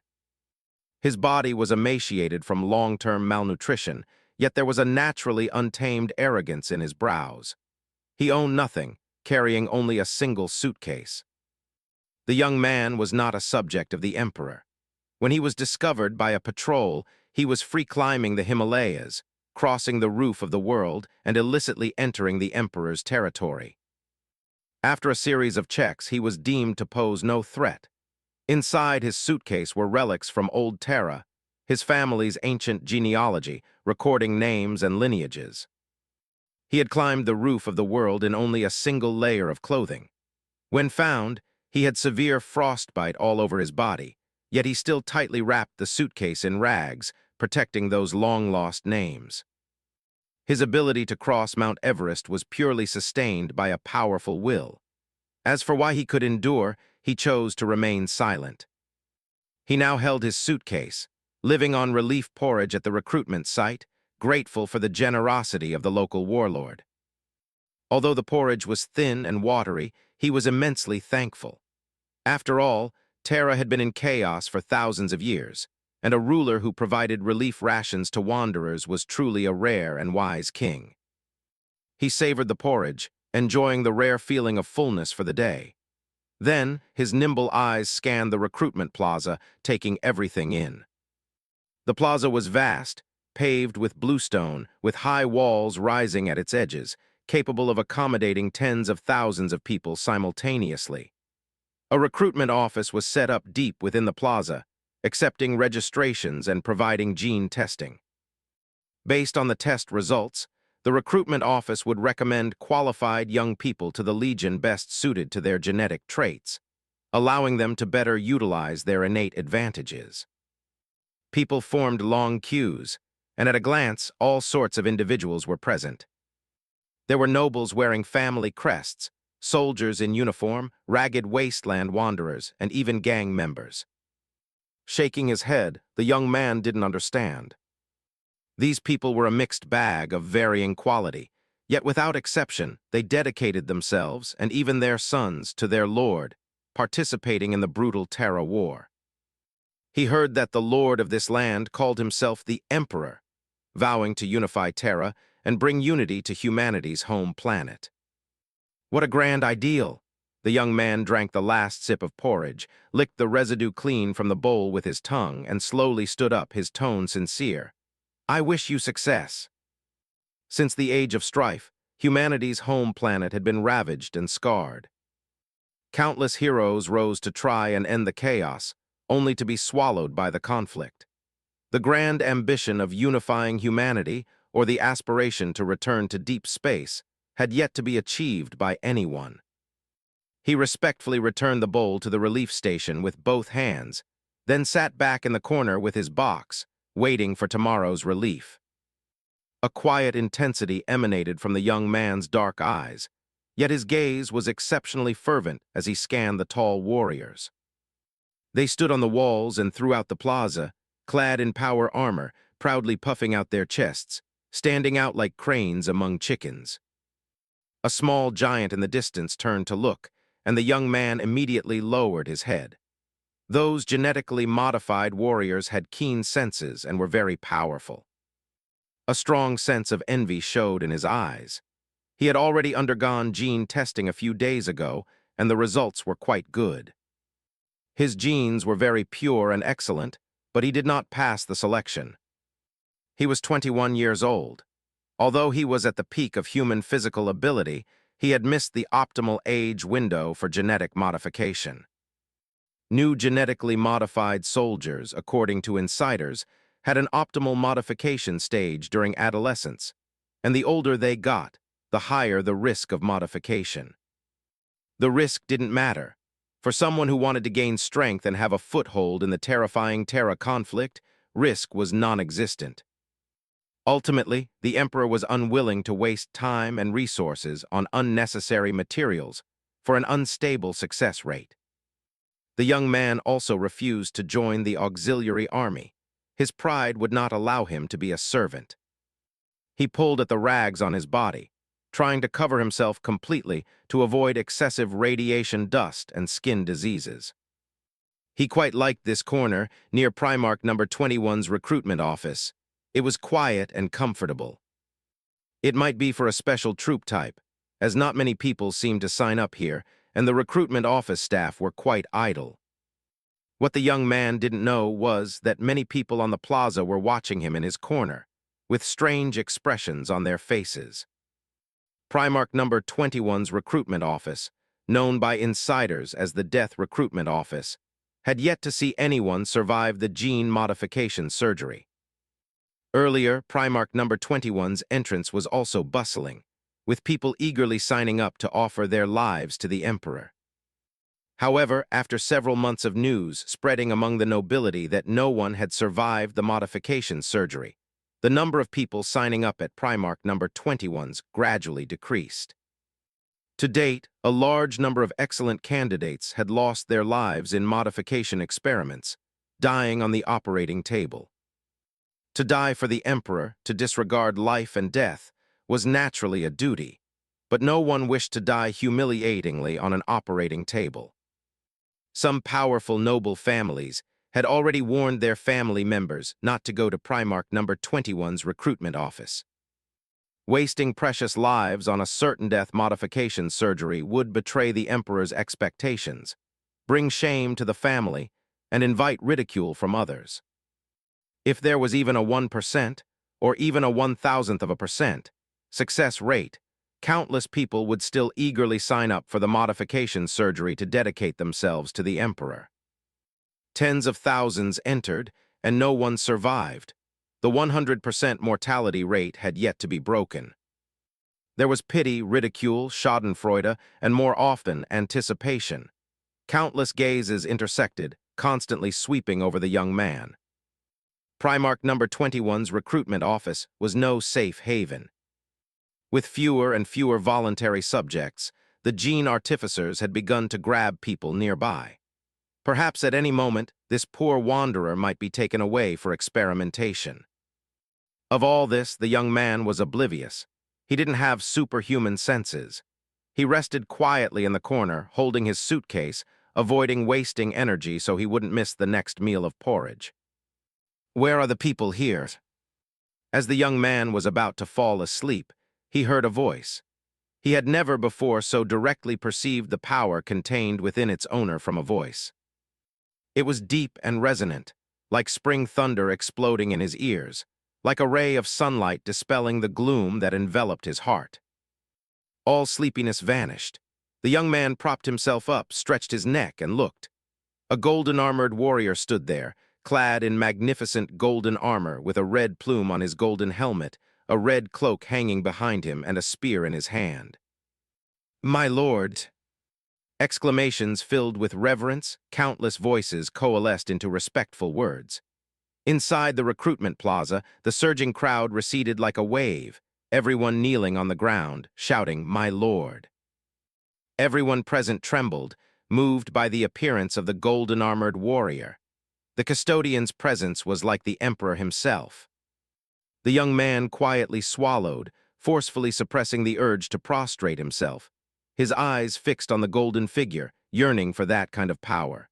His body was emaciated from long-term malnutrition, yet there was a naturally untamed arrogance in his brows. He owned nothing, carrying only a single suitcase. The young man was not a subject of the Emperor. When he was discovered by a patrol, he was free climbing the Himalayas, crossing the roof of the world and illicitly entering the Emperor's territory. After a series of checks, he was deemed to pose no threat. Inside his suitcase were relics from Old Terra, his family's ancient genealogy, recording names and lineages. He had climbed the roof of the world in only a single layer of clothing. When found, he had severe frostbite all over his body, yet he still tightly wrapped the suitcase in rags, protecting those long-lost names. His ability to cross Mount Everest was purely sustained by a powerful will. As for why he could endure, he chose to remain silent. He now held his suitcase, living on relief porridge at the recruitment site, grateful for the generosity of the local warlord. Although the porridge was thin and watery, he was immensely thankful. After all, Terra had been in chaos for thousands of years, and a ruler who provided relief rations to wanderers was truly a rare and wise king. He savored the porridge, enjoying the rare feeling of fullness for the day. Then, his nimble eyes scanned the recruitment plaza, taking everything in. The plaza was vast, paved with bluestone, with high walls rising at its edges, capable of accommodating tens of thousands of people simultaneously. A recruitment office was set up deep within the plaza, accepting registrations and providing gene testing. Based on the test results, the recruitment office would recommend qualified young people to the legion best suited to their genetic traits, allowing them to better utilize their innate advantages. People formed long queues, and at a glance, all sorts of individuals were present. There were nobles wearing family crests, soldiers in uniform, ragged wasteland wanderers, and even gang members. Shaking his head, the young man didn't understand. These people were a mixed bag of varying quality, yet without exception, they dedicated themselves, and even their sons, to their lord, participating in the brutal Terra War. He heard that the lord of this land called himself the Emperor, vowing to unify Terra and bring unity to humanity's home planet. What a grand ideal! The young man drank the last sip of porridge, licked the residue clean from the bowl with his tongue, and slowly stood up, his tone sincere. I wish you success. Since the age of strife, humanity's home planet had been ravaged and scarred. Countless heroes rose to try and end the chaos, only to be swallowed by the conflict. The grand ambition of unifying humanity, or the aspiration to return to deep space, had yet to be achieved by anyone. He respectfully returned the bowl to the relief station with both hands, then sat back in the corner with his box, waiting for tomorrow's relief. A quiet intensity emanated from the young man's dark eyes, yet his gaze was exceptionally fervent as he scanned the tall warriors. They stood on the walls and throughout the plaza, clad in power armor, proudly puffing out their chests, standing out like cranes among chickens. A small giant in the distance turned to look, and the young man immediately lowered his head. Those genetically modified warriors had keen senses and were very powerful. A strong sense of envy showed in his eyes. He had already undergone gene testing a few days ago, and the results were quite good. His genes were very pure and excellent, but he did not pass the selection. He was 21 years old. Although he was at the peak of human physical ability, he had missed the optimal age window for genetic modification. New genetically modified soldiers, according to insiders, had an optimal modification stage during adolescence, and the older they got, the higher the risk of modification. The risk didn't matter. For someone who wanted to gain strength and have a foothold in the terrifying Terra conflict, risk was non-existent. Ultimately, the Emperor was unwilling to waste time and resources on unnecessary materials for an unstable success rate. The young man also refused to join the auxiliary army. His pride would not allow him to be a servant. He pulled at the rags on his body, trying to cover himself completely to avoid excessive radiation dust and skin diseases. He quite liked this corner near Primarch number 21's recruitment office. It was quiet and comfortable. It might be for a special troop type, as not many people seemed to sign up here, and the recruitment office staff were quite idle. What the young man didn't know was that many people on the plaza were watching him in his corner, with strange expressions on their faces. Primarch number 21's recruitment office, known by insiders as the Death Recruitment Office, had yet to see anyone survive the gene modification surgery. Earlier, Primarch number 21's entrance was also bustling, with people eagerly signing up to offer their lives to the Emperor. However, after several months of news spreading among the nobility that no one had survived the modification surgery, the number of people signing up at Primarch number 21's gradually decreased. To date, a large number of excellent candidates had lost their lives in modification experiments, dying on the operating table. To die for the Emperor, to disregard life and death, was naturally a duty, but no one wished to die humiliatingly on an operating table. Some powerful noble families had already warned their family members not to go to Primarch number 21's recruitment office. Wasting precious lives on a certain death modification surgery would betray the Emperor's expectations, bring shame to the family, and invite ridicule from others. If there was even a 1%, or even a 1,000% success rate, countless people would still eagerly sign up for the modification surgery to dedicate themselves to the Emperor. Tens of thousands entered, and no one survived. The 100% mortality rate had yet to be broken. There was pity, ridicule, schadenfreude, and more often, anticipation. Countless gazes intersected, constantly sweeping over the young man. Primarch number 21's recruitment office was no safe haven. With fewer and fewer voluntary subjects, the gene artificers had begun to grab people nearby. Perhaps at any moment, this poor wanderer might be taken away for experimentation. Of all this, the young man was oblivious. He didn't have superhuman senses. He rested quietly in the corner, holding his suitcase, avoiding wasting energy so he wouldn't miss the next meal of porridge. "Where are the people here?" As the young man was about to fall asleep, he heard a voice. He had never before so directly perceived the power contained within its owner from a voice. It was deep and resonant, like spring thunder exploding in his ears, like a ray of sunlight dispelling the gloom that enveloped his heart. All sleepiness vanished. The young man propped himself up, stretched his neck, and looked. A golden-armored warrior stood there, clad in magnificent golden armor with a red plume on his golden helmet, a red cloak hanging behind him, and a spear in his hand. "My lord!" Exclamations filled with reverence, countless voices coalesced into respectful words. Inside the recruitment plaza, the surging crowd receded like a wave, everyone kneeling on the ground, shouting, "My lord!" Everyone present trembled, moved by the appearance of the golden-armored warrior. The custodian's presence was like the emperor himself. The young man quietly swallowed, forcefully suppressing the urge to prostrate himself, his eyes fixed on the golden figure, yearning for that kind of power.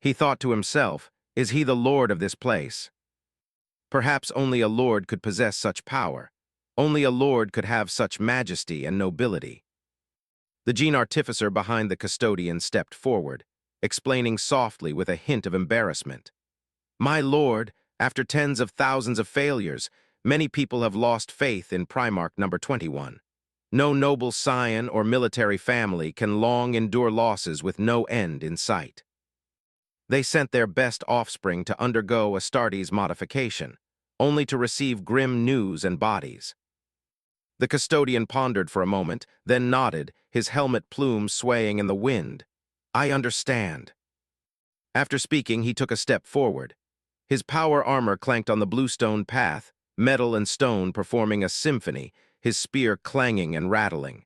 He thought to himself, is he the lord of this place? Perhaps only a lord could possess such power. Only a lord could have such majesty and nobility. The gene artificer behind the custodian stepped forward, explaining softly with a hint of embarrassment. My lord, after tens of thousands of failures, many people have lost faith in Primarch number 21. No noble scion or military family can long endure losses with no end in sight. They sent their best offspring to undergo Astartes modification, only to receive grim news and bodies. The custodian pondered for a moment, then nodded, his helmet plume swaying in the wind. I understand. After speaking, he took a step forward. His power armor clanked on the bluestone path, metal and stone performing a symphony, his spear clanging and rattling.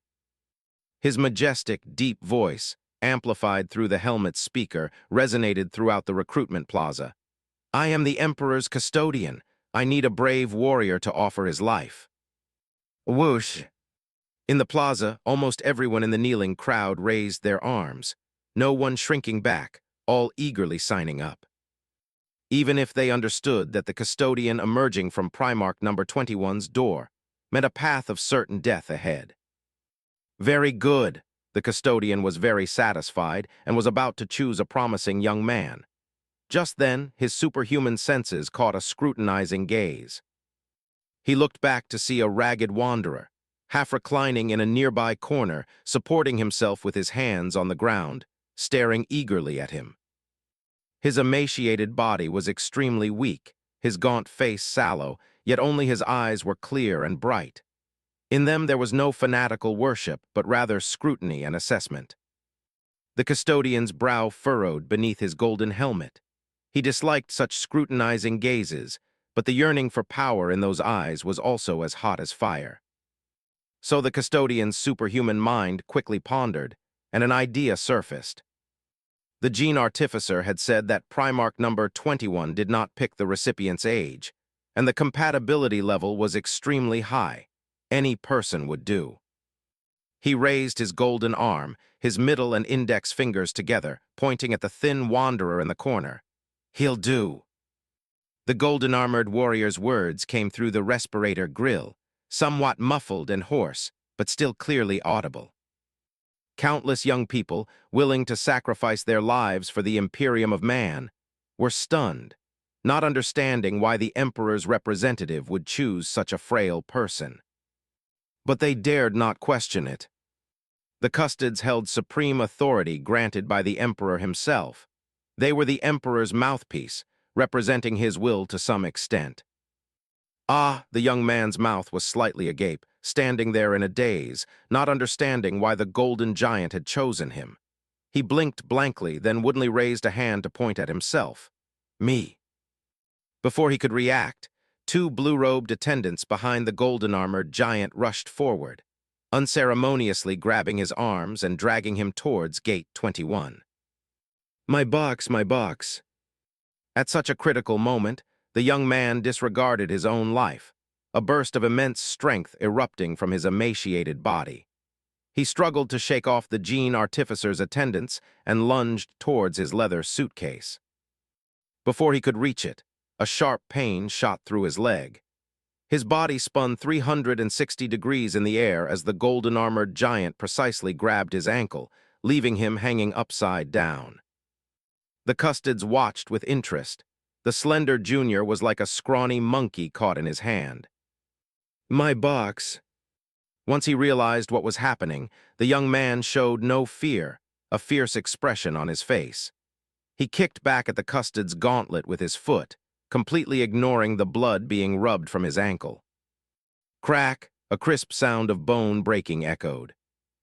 His majestic, deep voice, amplified through the helmet's speaker, resonated throughout the recruitment plaza. I am the Emperor's custodian. I need a brave warrior to offer his life. Whoosh! In the plaza, almost everyone in the kneeling crowd raised their arms, no one shrinking back, all eagerly signing up. Even if they understood that the custodian emerging from Primarch number 21's door meant a path of certain death ahead. Very good. The custodian was very satisfied and was about to choose a promising young man. Just then, his superhuman senses caught a scrutinizing gaze. He looked back to see a ragged wanderer, half reclining in a nearby corner, supporting himself with his hands on the ground, staring eagerly at him. His emaciated body was extremely weak, his gaunt face sallow, yet only his eyes were clear and bright. In them there was no fanatical worship, but rather scrutiny and assessment. The custodian's brow furrowed beneath his golden helmet. He disliked such scrutinizing gazes, but the yearning for power in those eyes was also as hot as fire. So the custodian's superhuman mind quickly pondered, and an idea surfaced. The gene artificer had said that Primarch number 21 did not pick the recipient's age, and the compatibility level was extremely high. Any person would do. He raised his golden arm, his middle and index fingers together, pointing at the thin wanderer in the corner. He'll do. The golden-armored warrior's words came through the respirator grill, somewhat muffled and hoarse, but still clearly audible. Countless young people, willing to sacrifice their lives for the Imperium of Man, were stunned, not understanding why the Emperor's representative would choose such a frail person. But they dared not question it. The Custodes held supreme authority granted by the Emperor himself. They were the Emperor's mouthpiece, representing his will to some extent. The young man's mouth was slightly agape, standing there in a daze, not understanding why the golden giant had chosen him. He blinked blankly, then woodenly raised a hand to point at himself. Me. Before he could react, two blue-robed attendants behind the golden-armored giant rushed forward, unceremoniously grabbing his arms and dragging him towards Gate 21. My box, my box. At such a critical moment, the young man disregarded his own life, a burst of immense strength erupting from his emaciated body. He struggled to shake off the gene artificer's attendants and lunged towards his leather suitcase. Before he could reach it, a sharp pain shot through his leg. His body spun 360 degrees in the air as the golden-armored giant precisely grabbed his ankle, leaving him hanging upside down. The Custodes watched with interest. The slender junior was like a scrawny monkey caught in his hand. My box. Once he realized what was happening, the young man showed no fear, a fierce expression on his face. He kicked back at the Custode's gauntlet with his foot, completely ignoring the blood being rubbed from his ankle. Crack, a crisp sound of bone breaking echoed.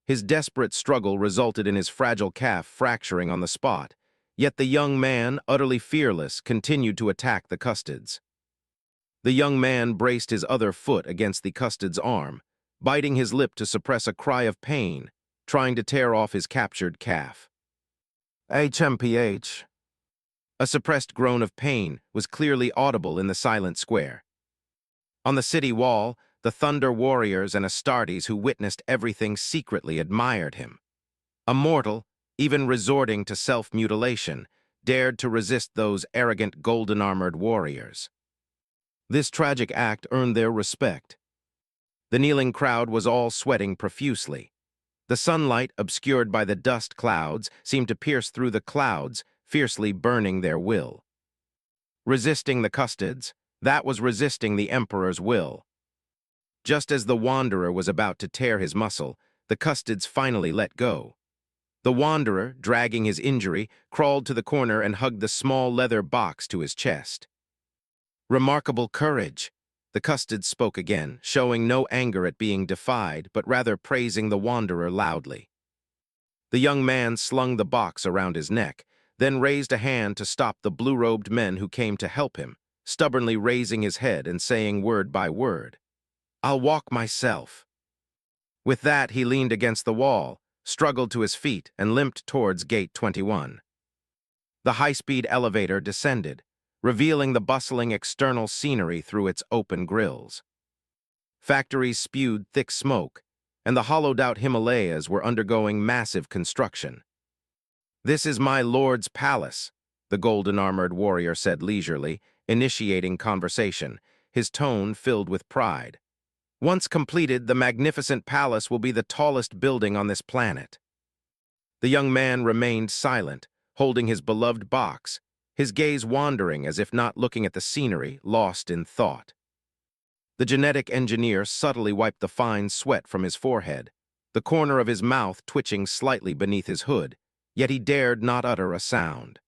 His desperate struggle resulted in his fragile calf fracturing on the spot, yet the young man, utterly fearless, continued to attack the Custodes. The young man braced his other foot against the Custode's arm, biting his lip to suppress a cry of pain, trying to tear off his captured calf. HMPH. A suppressed groan of pain was clearly audible in the silent square. On the city wall, the Thunder Warriors and Astartes who witnessed everything secretly admired him. A mortal, even resorting to self-mutilation, dared to resist those arrogant golden-armored warriors. This tragic act earned their respect. The kneeling crowd was all sweating profusely. The sunlight, obscured by the dust clouds, seemed to pierce through the clouds, fiercely burning their will. Resisting the Custodes, that was resisting the Emperor's will. Just as the Wanderer was about to tear his muscle, the Custodes finally let go. The Wanderer, dragging his injury, crawled to the corner and hugged the small leather box to his chest. "Remarkable courage," the Custodes spoke again, showing no anger at being defied, but rather praising the Wanderer loudly. The young man slung the box around his neck, then raised a hand to stop the blue-robed men who came to help him, stubbornly raising his head and saying word by word, "I'll walk myself." With that, he leaned against the wall, struggled to his feet, and limped towards Gate 21. The high-speed elevator descended, revealing the bustling external scenery through its open grills. Factories spewed thick smoke, and the hollowed-out Himalayas were undergoing massive construction. "This is my lord's palace," the golden-armored warrior said leisurely, initiating conversation, his tone filled with pride. "Once completed, the magnificent palace will be the tallest building on this planet." The young man remained silent, holding his beloved box, his gaze wandering as if not looking at the scenery, lost in thought. The genetic engineer subtly wiped the fine sweat from his forehead, the corner of his mouth twitching slightly beneath his hood, yet he dared not utter a sound.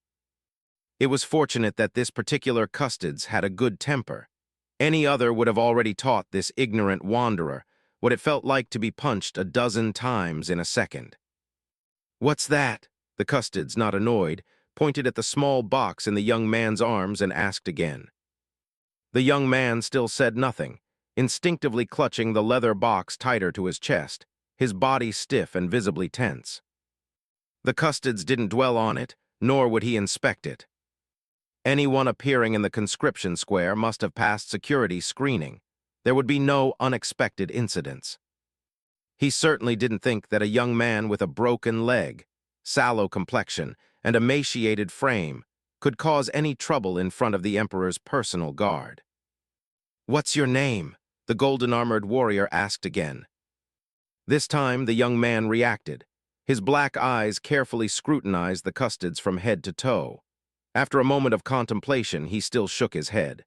It was fortunate that this particular Custodes had a good temper. Any other would have already taught this ignorant wanderer what it felt like to be punched a dozen times in a second. "What's that?" The Custodes, not annoyed, pointed at the small box in the young man's arms and asked again. The young man still said nothing, instinctively clutching the leather box tighter to his chest, his body stiff and visibly tense. The Custodes didn't dwell on it, nor would he inspect it. Anyone appearing in the conscription square must have passed security screening. There would be no unexpected incidents. He certainly didn't think that a young man with a broken leg, sallow complexion, and emaciated frame could cause any trouble in front of the Emperor's personal guard. "What's your name?" the golden-armored warrior asked again. This time the young man reacted. His black eyes carefully scrutinized the Custodes from head to toe. After a moment of contemplation, he still shook his head.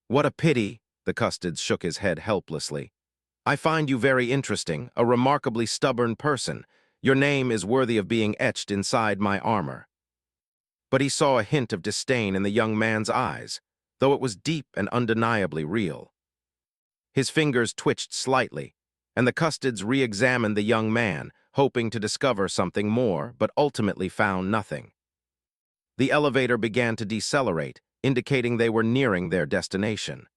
"What a pity," the Custodes shook his head helplessly. "I find you very interesting, a remarkably stubborn person. Your name is worthy of being etched inside my armor." But he saw a hint of disdain in the young man's eyes, though it was deep and undeniably real. His fingers twitched slightly, and the Custodes re-examined the young man, hoping to discover something more, but ultimately found nothing. The elevator began to decelerate, indicating they were nearing their destination.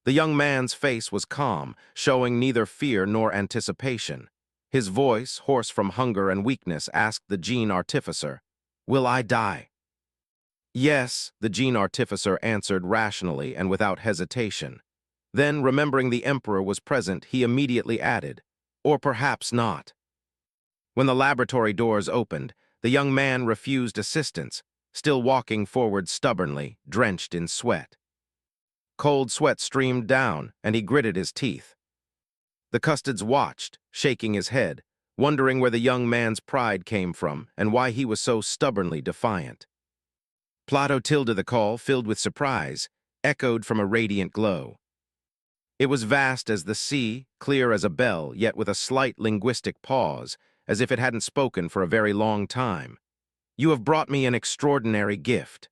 The young man's face was calm, showing neither fear nor anticipation. His voice, hoarse from hunger and weakness, asked the gene artificer, "Will I die?" "Yes," the gene artificer answered rationally and without hesitation. Then, remembering the Emperor was present, he immediately added, "Or perhaps not." When the laboratory doors opened, the young man refused assistance, still walking forward stubbornly, drenched in sweat. Cold sweat streamed down, and he gritted his teeth. The Custodes watched, shaking his head, wondering where the young man's pride came from and why he was so stubbornly defiant. Plato Tilde, the call, filled with surprise, echoed from a radiant glow. It was vast as the sea, clear as a bell, yet with a slight linguistic pause, as if it hadn't spoken for a very long time. "You have brought me an extraordinary gift."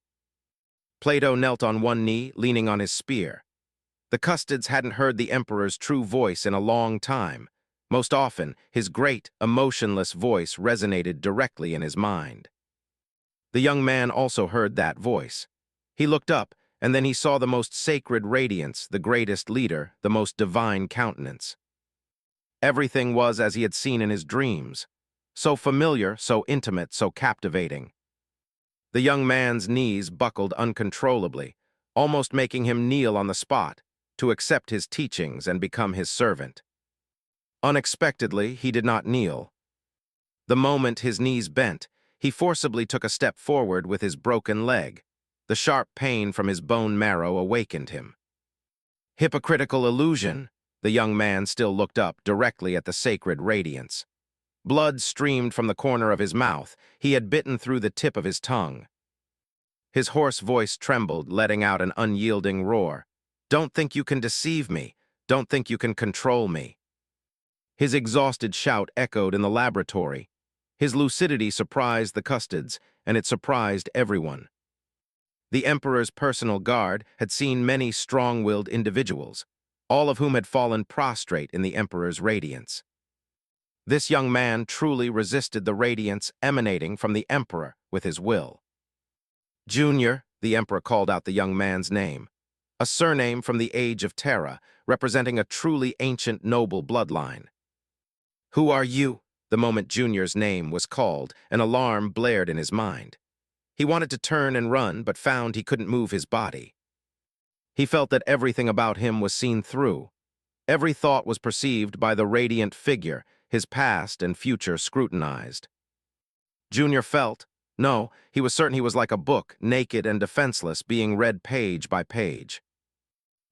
Plato knelt on one knee, leaning on his spear. The Custodes hadn't heard the Emperor's true voice in a long time. Most often, his great, emotionless voice resonated directly in his mind. The young man also heard that voice. He looked up, and then he saw the most sacred radiance, the greatest leader, the most divine countenance. Everything was as he had seen in his dreams. So familiar, so intimate, so captivating. The young man's knees buckled uncontrollably, almost making him kneel on the spot to accept his teachings and become his servant. Unexpectedly, he did not kneel. The moment his knees bent, he forcibly took a step forward with his broken leg. The sharp pain from his bone marrow awakened him. Hypocritical illusion! The young man still looked up directly at the sacred radiance. Blood streamed from the corner of his mouth. He had bitten through the tip of his tongue. His hoarse voice trembled, letting out an unyielding roar. "Don't think you can deceive me. Don't think you can control me." His exhausted shout echoed in the laboratory. His lucidity surprised the custodes, and it surprised everyone. The Emperor's personal guard had seen many strong-willed individuals, all of whom had fallen prostrate in the Emperor's radiance. This young man truly resisted the radiance emanating from the Emperor with his will. "Junior," the Emperor called out the young man's name, a surname from the age of Terra, representing a truly ancient noble bloodline. "Who are you?" The moment Junior's name was called, an alarm blared in his mind. He wanted to turn and run, but found he couldn't move his body. He felt that everything about him was seen through. Every thought was perceived by the radiant figure, his past and future scrutinized. Junior felt, no, he was certain he was like a book, naked and defenseless, being read page by page.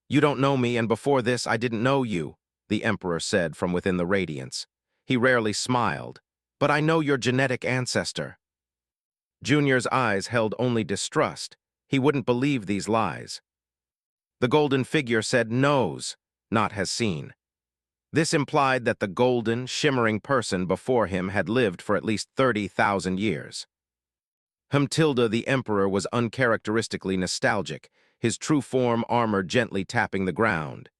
"You don't know me, and before this I didn't know you," the Emperor said from within the radiance. He rarely smiled. "But I know your genetic ancestor." Junior's eyes held only distrust. He wouldn't believe these lies. The golden figure said knows, not has seen. This implied that the golden, shimmering person before him had lived for at least 30,000 years. Humtilda the Emperor was uncharacteristically nostalgic, his true form armor gently tapping the ground.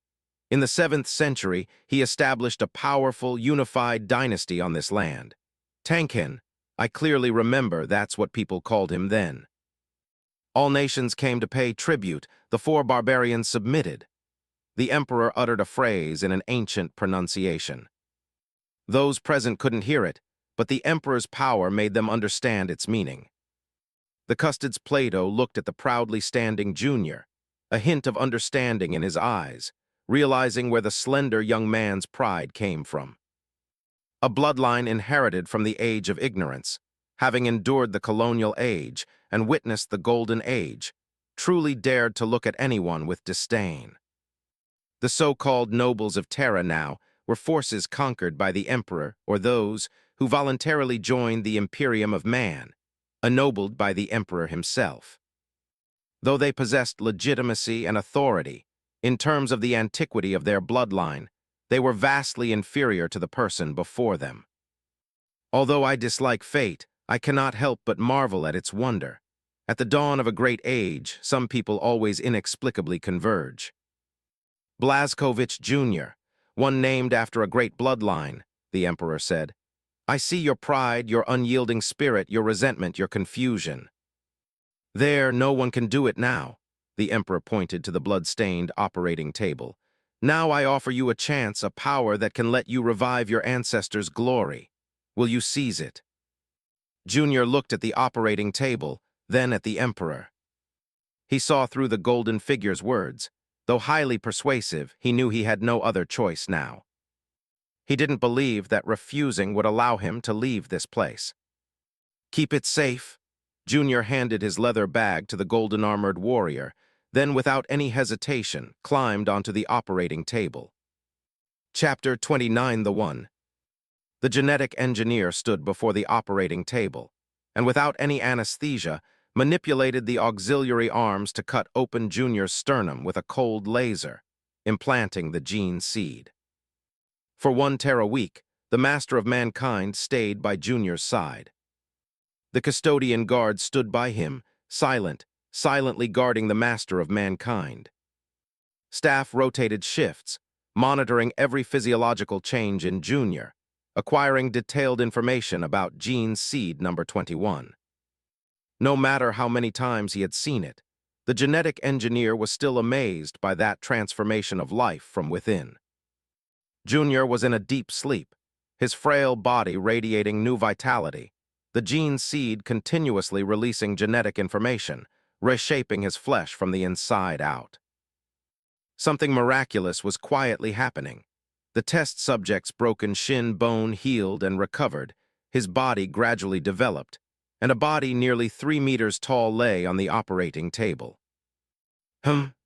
In the 7th century, he established a powerful, unified dynasty on this land. Tankin, I clearly remember that's what people called him then. All nations came to pay tribute. The 4 barbarians submitted. The Emperor uttered a phrase in an ancient pronunciation. Those present couldn't hear it, but the Emperor's power made them understand its meaning. The custodes Plato looked at the proudly standing Junior, a hint of understanding in his eyes, realizing where the slender young man's pride came from. A bloodline inherited from the age of ignorance, having endured the colonial age and witnessed the golden age, truly dared to look at anyone with disdain. The so-called nobles of Terra now were forces conquered by the Emperor or those who voluntarily joined the Imperium of Man, ennobled by the Emperor himself. Though they possessed legitimacy and authority, in terms of the antiquity of their bloodline, they were vastly inferior to the person before them. Although I dislike fate, I cannot help but marvel at its wonder. At the dawn of a great age, some people always inexplicably converge. Blazkowicz Jr., one named after a great bloodline, the Emperor said. I see your pride, your unyielding spirit, your resentment, your confusion. There, no one can do it now. The Emperor pointed to the blood-stained operating table. Now I offer you a chance, a power that can let you revive your ancestors' glory. Will you seize it? Junior looked at the operating table, then at the Emperor. He saw through the golden figure's words. Though highly persuasive, he knew he had no other choice now. He didn't believe that refusing would allow him to leave this place. Keep it safe. Junior handed his leather bag to the golden-armored warrior, then without any hesitation climbed onto the operating table. Chapter 29 The genetic engineer stood before the operating table, and without any anesthesia, manipulated the auxiliary arms to cut open Junior's sternum with a cold laser, implanting the gene seed. For 1 Terra week, the master of mankind stayed by Junior's side. The custodian guard stood by him, silently guarding the master of mankind. Staff rotated shifts, monitoring every physiological change in Junior, acquiring detailed information about gene seed number 21. No matter how many times he had seen it, the genetic engineer was still amazed by that transformation of life from within. Junior was in a deep sleep, his frail body radiating new vitality. the gene seed continuously releasing genetic information, reshaping his flesh from the inside out. Something miraculous was quietly happening. The test subject's broken shin bone healed and recovered, his body gradually developed, and a body nearly 3 meters tall lay on the operating table.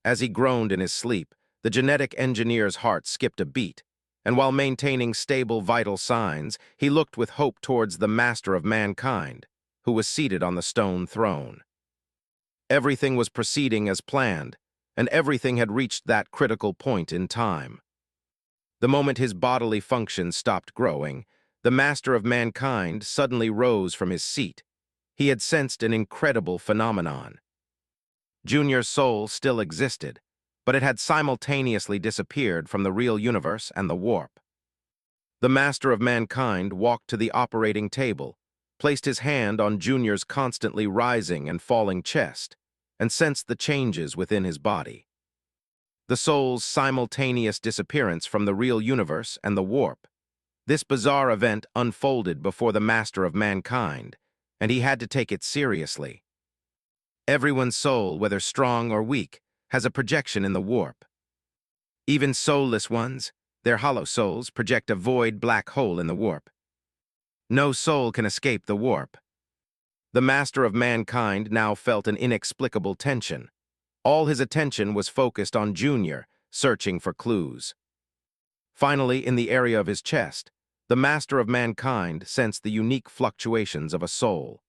As he groaned in his sleep, the genetic engineer's heart skipped a beat, and while maintaining stable vital signs, he looked with hope towards the master of mankind, who was seated on the stone throne. Everything was proceeding as planned, and everything had reached that critical point in time. The moment his bodily functions stopped growing, the master of mankind suddenly rose from his seat. He had sensed an incredible phenomenon. Junior's soul still existed, but it had simultaneously disappeared from the real universe and the warp. The master of mankind walked to the operating table, placed his hand on Junior's constantly rising and falling chest, and sensed the changes within his body. The soul's simultaneous disappearance from the real universe and the warp. This bizarre event unfolded before the master of mankind, and he had to take it seriously. Everyone's soul, whether strong or weak, has a projection in the warp. Even soulless ones, their hollow souls, project a void black hole in the warp. No soul can escape the warp. The master of mankind now felt an inexplicable tension. All his attention was focused on Junior, searching for clues. Finally, in the area of his chest, the master of mankind sensed the unique fluctuations of a soul.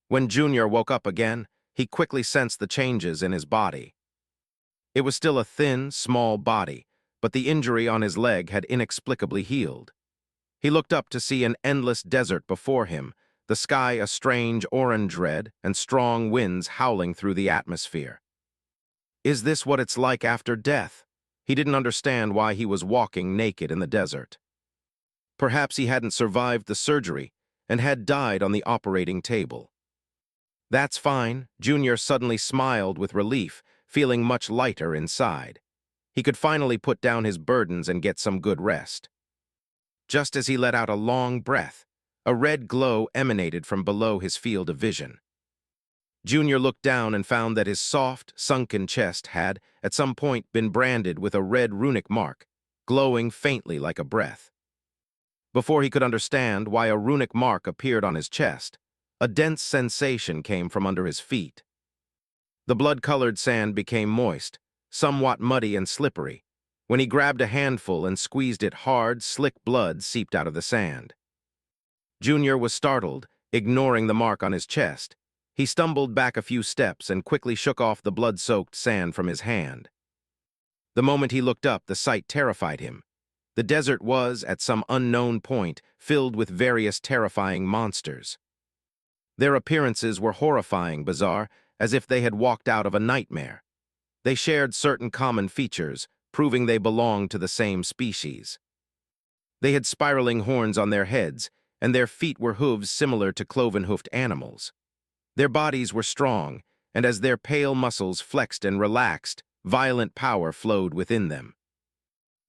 When Junior woke up again, he quickly sensed the changes in his body. It was still a thin, small body, but the injury on his leg had inexplicably healed. He looked up to see an endless desert before him, the sky a strange orange red, and strong winds howling through the atmosphere. Is this what it's like after death? He didn't understand why he was walking naked in the desert. Perhaps he hadn't survived the surgery and had died on the operating table. That's fine, Junior suddenly smiled with relief, feeling much lighter inside. He could finally put down his burdens and get some good rest. Just as he let out a long breath, a red glow emanated from below his field of vision. Junior looked down and found that his soft, sunken chest had, at some point, been branded with a red runic mark, glowing faintly like a breath. Before he could understand why a runic mark appeared on his chest, a dense sensation came from under his feet. The blood-colored sand became moist, somewhat muddy and slippery. When he grabbed a handful and squeezed it hard, slick blood seeped out of the sand. Junior was startled, ignoring the mark on his chest. He stumbled back a few steps and quickly shook off the blood-soaked sand from his hand. The moment he looked up, the sight terrified him. The desert was, at some unknown point, filled with various terrifying monsters. Their appearances were horrifying, bizarre, as if they had walked out of a nightmare. They shared certain common features, proving they belonged to the same species. They had spiraling horns on their heads, and their feet were hooves similar to cloven-hoofed animals. Their bodies were strong, and as their pale muscles flexed and relaxed, violent power flowed within them.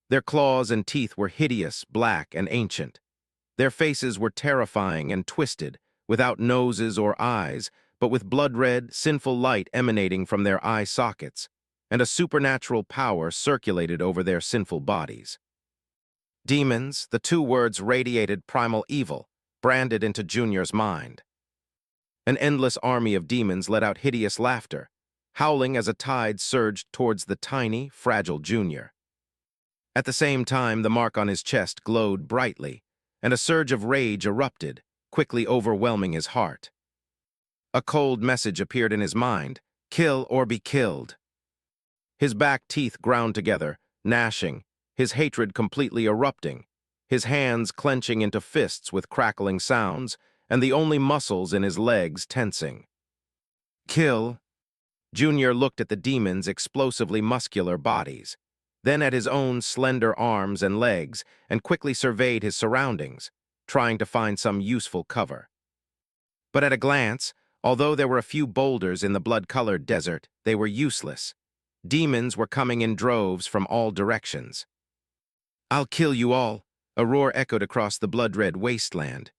Their claws and teeth were hideous, black, and ancient. Their faces were terrifying and twisted, without noses or eyes, but with blood-red, sinful light emanating from their eye sockets, and a supernatural power circulated over their sinful bodies. Demons, the two words radiated primal evil, branded into Junior's mind. An endless army of demons let out hideous laughter, howling as a tide surged towards the tiny, fragile Junior. At the same time, the mark on his chest glowed brightly, and a surge of rage erupted, quickly overwhelming his heart. A cold message appeared in his mind: kill or be killed. His back teeth ground together, gnashing, his hatred completely erupting, his hands clenching into fists with crackling sounds, and the only muscles in his legs tensing. Kill. Junior looked at the demon's explosively muscular bodies, then at his own slender arms and legs, and quickly surveyed his surroundings, trying to find some useful cover. But at a glance, although there were a few boulders in the blood-colored desert, they were useless. Demons were coming in droves from all directions. "I'll kill you all," a roar echoed across the blood-red wasteland.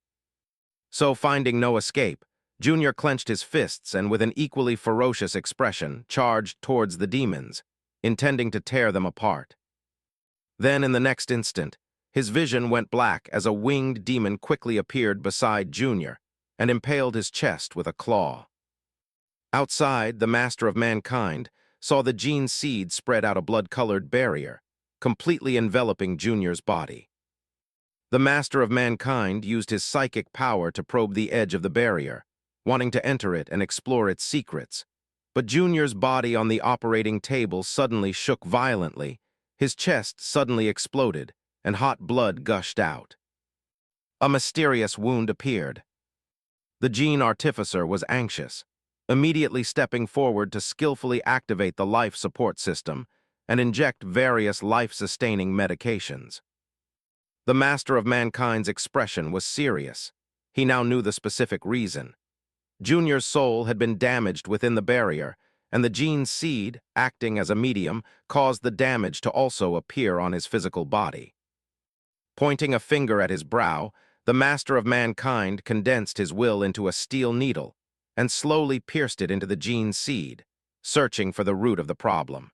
So, finding no escape, Junior clenched his fists and with an equally ferocious expression charged towards the demons, intending to tear them apart. Then, in the next instant, his vision went black as a winged demon quickly appeared beside Junior and impaled his chest with a claw. Outside, the Master of Mankind saw the gene seed spread out a blood-colored barrier, completely enveloping Junior's body. The Master of Mankind used his psychic power to probe the edge of the barrier, wanting to enter it and explore its secrets. But Junior's body on the operating table suddenly shook violently, his chest suddenly exploded, and hot blood gushed out. A mysterious wound appeared. The gene artificer was anxious, immediately stepping forward to skillfully activate the life support system and inject various life-sustaining medications. The Master of Mankind's expression was serious. He now knew the specific reason. Junior's soul had been damaged within the barrier, and the gene seed, acting as a medium, caused the damage to also appear on his physical body. Pointing a finger at his brow, the Master of Mankind condensed his will into a steel needle and slowly pierced it into the gene seed, searching for the root of the problem.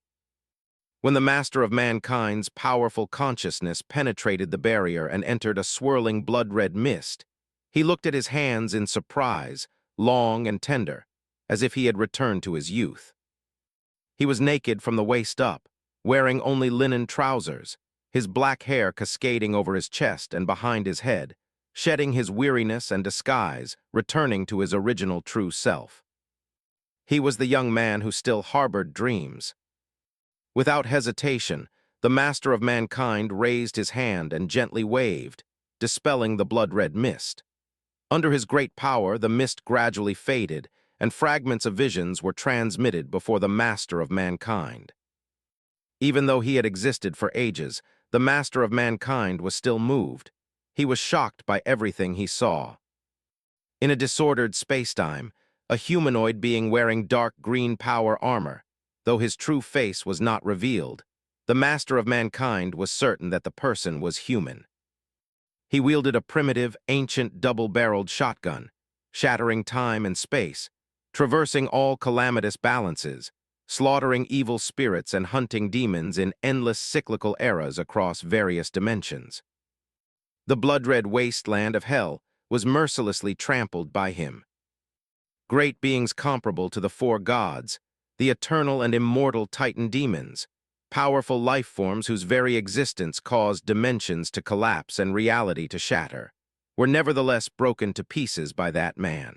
When the Master of Mankind's powerful consciousness penetrated the barrier and entered a swirling blood-red mist, he looked at his hands in surprise, long and tender, as if he had returned to his youth. He was naked from the waist up, wearing only linen trousers, his black hair cascading over his chest and behind his head, shedding his weariness and disguise, returning to his original true self. He was the young man who still harbored dreams. Without hesitation, the Master of Mankind raised his hand and gently waved, dispelling the blood-red mist. Under his great power, the mist gradually faded, and fragments of visions were transmitted before the Master of Mankind. Even though he had existed for ages, the Master of Mankind was still moved. He was shocked by everything he saw. In a disordered spacetime, a humanoid being wearing dark green power armor, though his true face was not revealed, the Master of Mankind was certain that the person was human. He wielded a primitive, ancient double-barreled shotgun, shattering time and space, traversing all calamitous balances, slaughtering evil spirits and hunting demons in endless cyclical eras across various dimensions. The blood-red wasteland of hell was mercilessly trampled by him. Great beings comparable to the four gods, the eternal and immortal Titan demons, powerful life forms whose very existence caused dimensions to collapse and reality to shatter, were nevertheless broken to pieces by that man.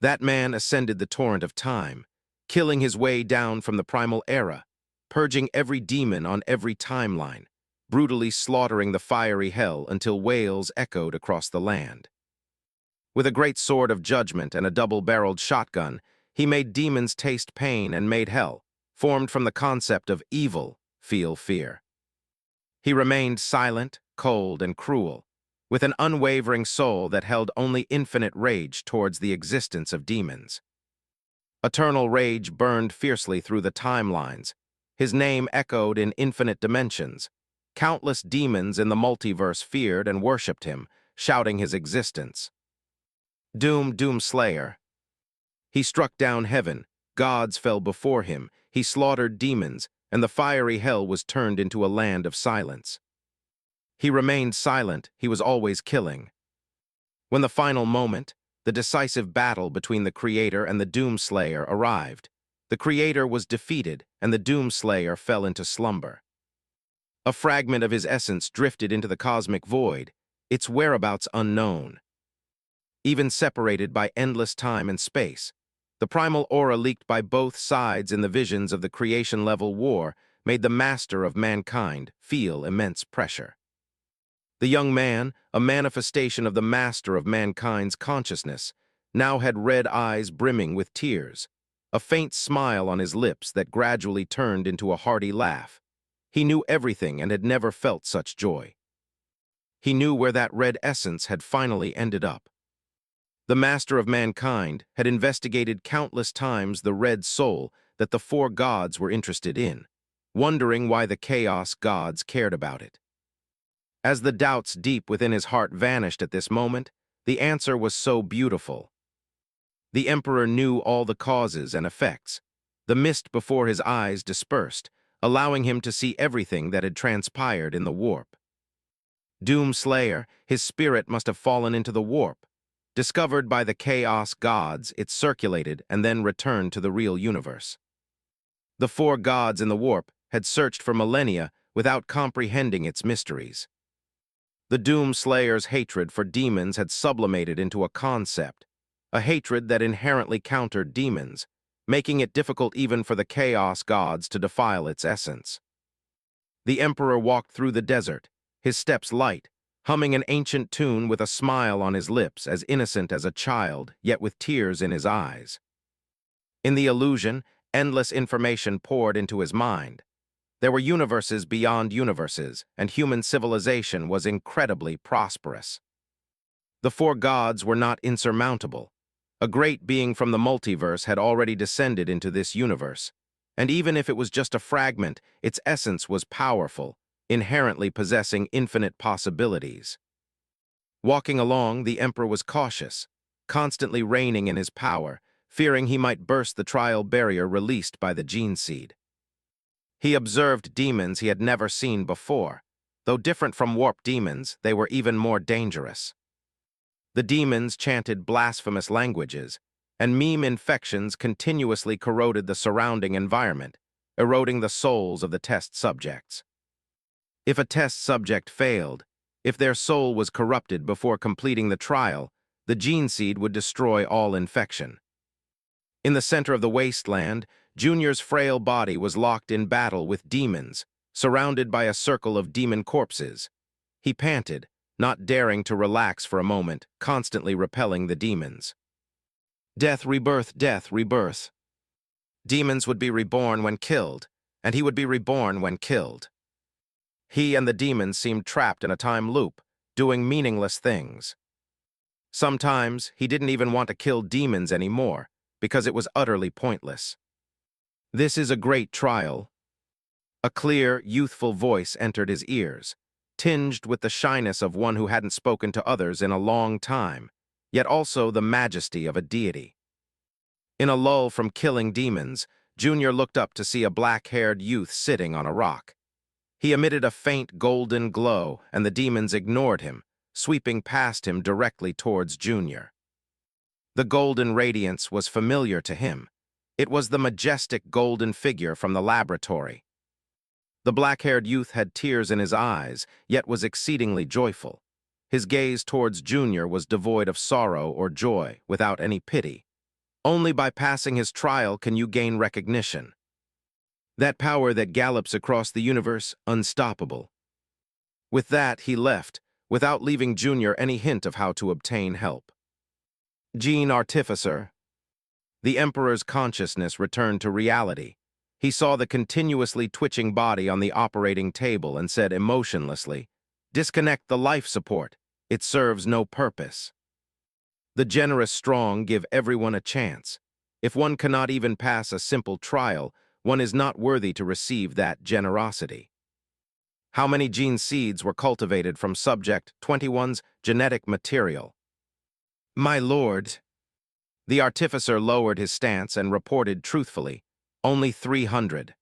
That man ascended the torrent of time, killing his way down from the primal era, purging every demon on every timeline, brutally slaughtering the fiery hell until wails echoed across the land. With a great sword of judgment and a double-barreled shotgun, he made demons taste pain and made hell, formed from the concept of evil, feel fear. He remained silent, cold, and cruel, with an unwavering soul that held only infinite rage towards the existence of demons. Eternal rage burned fiercely through the timelines. His name echoed in infinite dimensions. Countless demons in the multiverse feared and worshipped him, shouting his existence. Doom Slayer. He struck down heaven, gods fell before him, he slaughtered demons, and the fiery hell was turned into a land of silence. He remained silent, he was always killing. When the final moment, the decisive battle between the Creator and the Doomslayer arrived, the Creator was defeated and the Doomslayer fell into slumber. A fragment of his essence drifted into the cosmic void, its whereabouts unknown. Even separated by endless time and space, the primal aura leaked by both sides in the visions of the creation-level war made the Master of Mankind feel immense pressure. The young man, a manifestation of the Master of Mankind's consciousness, now had red eyes brimming with tears, a faint smile on his lips that gradually turned into a hearty laugh. He knew everything and had never felt such joy. He knew where that red essence had finally ended up. The Master of Mankind had investigated countless times the red soul that the four gods were interested in, wondering why the chaos gods cared about it. As the doubts deep within his heart vanished at this moment, The answer was so beautiful. The emperor knew all the causes and effects. The mist before his eyes dispersed, allowing him to see everything that had transpired in the warp. Doom Slayer, his spirit must have fallen into the warp. Discovered by the chaos gods, it circulated and then returned to the real universe. The four gods in the warp had searched for millennia without comprehending its mysteries. The Doom Slayer's hatred for demons had sublimated into a concept, a hatred that inherently countered demons, making it difficult even for the chaos gods to defile its essence. The emperor walked through the desert, his steps light, humming an ancient tune with a smile on his lips, as innocent as a child, yet with tears in his eyes. In the illusion, endless information poured into his mind. There were universes beyond universes, and human civilization was incredibly prosperous. The four gods were not insurmountable. A great being from the multiverse had already descended into this universe, and even if it was just a fragment, its essence was powerful, inherently possessing infinite possibilities. Walking along, the emperor was cautious, constantly reining in his power, fearing he might burst the trial barrier released by the gene seed. He observed demons he had never seen before. Though different from warp demons, they were even more dangerous. The demons chanted blasphemous languages, and meme infections continuously corroded the surrounding environment, eroding the souls of the test subjects. If a test subject failed, if their soul was corrupted before completing the trial, the gene seed would destroy all infection. In the center of the wasteland, Junior's frail body was locked in battle with demons, surrounded by a circle of demon corpses. He panted, not daring to relax for a moment, constantly repelling the demons. Death, rebirth, death, rebirth. Demons would be reborn when killed, and he would be reborn when killed. He and the demons seemed trapped in a time loop, doing meaningless things. Sometimes he didn't even want to kill demons anymore, because it was utterly pointless. This is a great trial. A clear, youthful voice entered his ears, tinged with the shyness of one who hadn't spoken to others in a long time, yet also the majesty of a deity. In a lull from killing demons, Junior looked up to see a black-haired youth sitting on a rock. He emitted a faint golden glow, and the demons ignored him, sweeping past him directly towards Junior. The golden radiance was familiar to him. It was the majestic golden figure from the laboratory. The black-haired youth had tears in his eyes, yet was exceedingly joyful. His gaze towards Junior was devoid of sorrow or joy, without any pity. Only by passing his trial can you gain recognition. That power that gallops across the universe, unstoppable. With that, he left, without leaving Junior any hint of how to obtain help. Gene Artificer. The Emperor's consciousness returned to reality. He saw the continuously twitching body on the operating table and said emotionlessly, "Disconnect the life support. It serves no purpose." The generous strong give everyone a chance. If one cannot even pass a simple trial, one is not worthy to receive that generosity. How many gene seeds were cultivated from Subject 21's genetic material? My lord. The artificer lowered his stance and reported truthfully, only 300.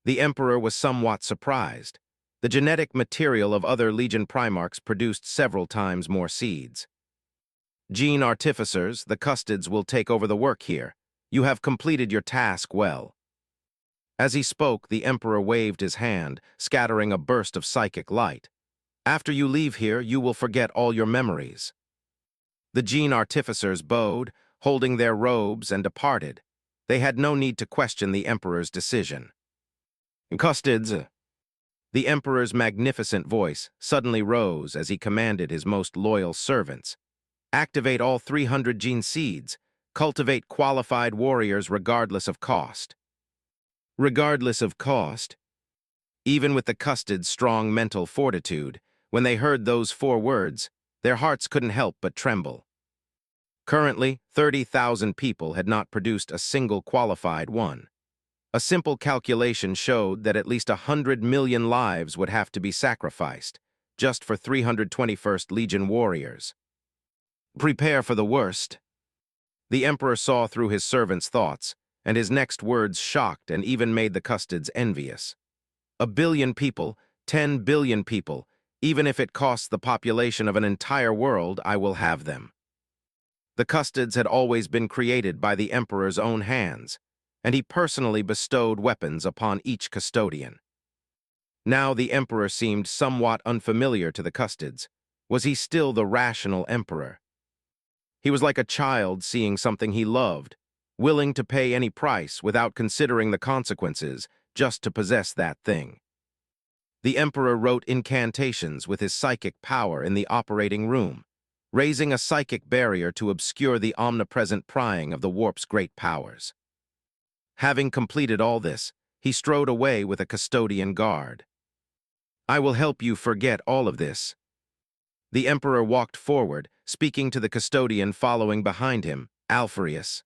The Emperor was somewhat surprised. The genetic material of other Legion Primarchs produced several times more seeds. Gene Artificers, the Custodes will take over the work here. You have completed your task well. As he spoke, the Emperor waved his hand, scattering a burst of psychic light. After you leave here, you will forget all your memories. The Gene Artificers bowed, holding their robes, and departed. They had no need to question the Emperor's decision. Custodes. The Emperor's magnificent voice suddenly rose as he commanded his most loyal servants. Activate all 300 gene seeds. Cultivate qualified warriors regardless of cost. Regardless of cost? Even with the Custodes' strong mental fortitude, when they heard those 4 words, their hearts couldn't help but tremble. Currently, 30,000 people had not produced a single qualified one. A simple calculation showed that at least 100 million lives would have to be sacrificed, just for 321st Legion warriors. Prepare for the worst. The emperor saw through his servant's thoughts, and his next words shocked and even made the custodes envious. 1 billion people, 10 billion people, even if it costs the population of an entire world, I will have them. The custodes had always been created by the emperor's own hands, and he personally bestowed weapons upon each custodian. Now the emperor seemed somewhat unfamiliar to the custodes. Was he still the rational emperor? He was like a child seeing something he loved, willing to pay any price without considering the consequences just to possess that thing. The emperor wrote incantations with his psychic power in the operating room, raising a psychic barrier to obscure the omnipresent prying of the warp's great powers. Having completed all this, he strode away with a custodian guard. I will help you forget all of this. The emperor walked forward, speaking to the custodian following behind him, Alpheus.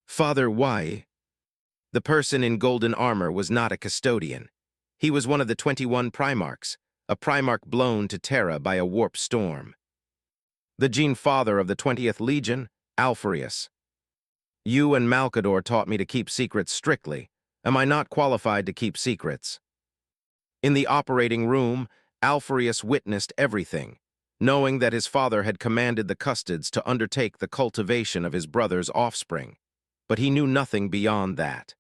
Father, why? The person in golden armor was not a custodian. He was one of the 21 Primarchs, a Primarch blown to Terra by a warp storm. The Gene Father of the 20th Legion, Alpheus. You and Malcador taught me to keep secrets strictly. Am I not qualified to keep secrets? In the operating room, Alpheus witnessed everything, knowing that his father had commanded the custodes to undertake the cultivation of his brother's offspring, but he knew nothing beyond that.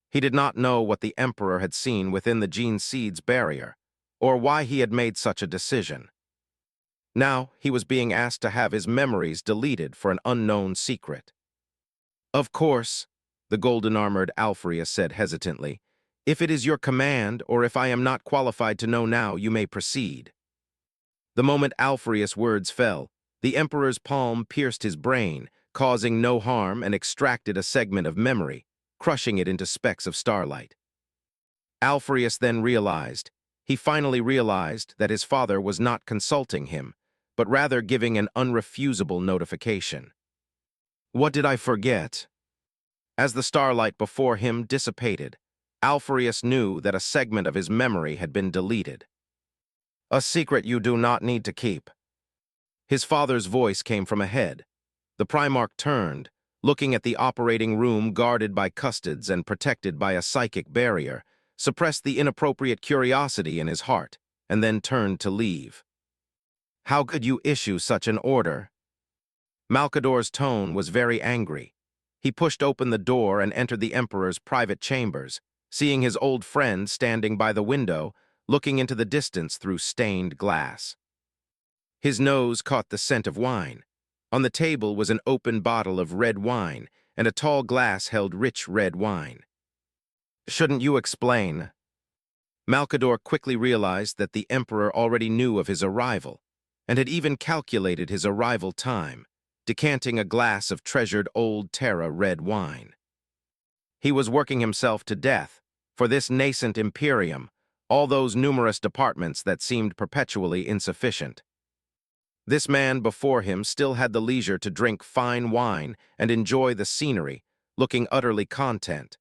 He did not know what the emperor had seen within the gene seed's barrier, or why he had made such a decision. Now he was being asked to have his memories deleted for an unknown secret. Of course, the golden-armored Alpheus said hesitantly, if it is your command, or if I am not qualified to know now, you may proceed. The moment Alpheus' words fell, the emperor's palm pierced his brain, causing no harm, and extracted a segment of memory, crushing it into specks of starlight. Alpheus then he finally realized that his father was not consulting him, but rather giving an unrefusable notification. What did I forget? As the starlight before him dissipated, Alpheus knew that a segment of his memory had been deleted. A secret you do not need to keep. His father's voice came from ahead. The Primarch turned, looking at the operating room guarded by custodes and protected by a psychic barrier, suppressed the inappropriate curiosity in his heart, and then turned to leave. How could you issue such an order? Malcador's tone was very angry. He pushed open the door and entered the Emperor's private chambers, seeing his old friend standing by the window, looking into the distance through stained glass. His nose caught the scent of wine. On the table was an open bottle of red wine, and a tall glass held rich red wine. Shouldn't you explain? Malcador quickly realized that the Emperor already knew of his arrival, and had even calculated his arrival time, decanting a glass of treasured old Terra red wine. He was working himself to death, for this nascent imperium, all those numerous departments that seemed perpetually insufficient. This man before him still had the leisure to drink fine wine and enjoy the scenery, looking utterly content.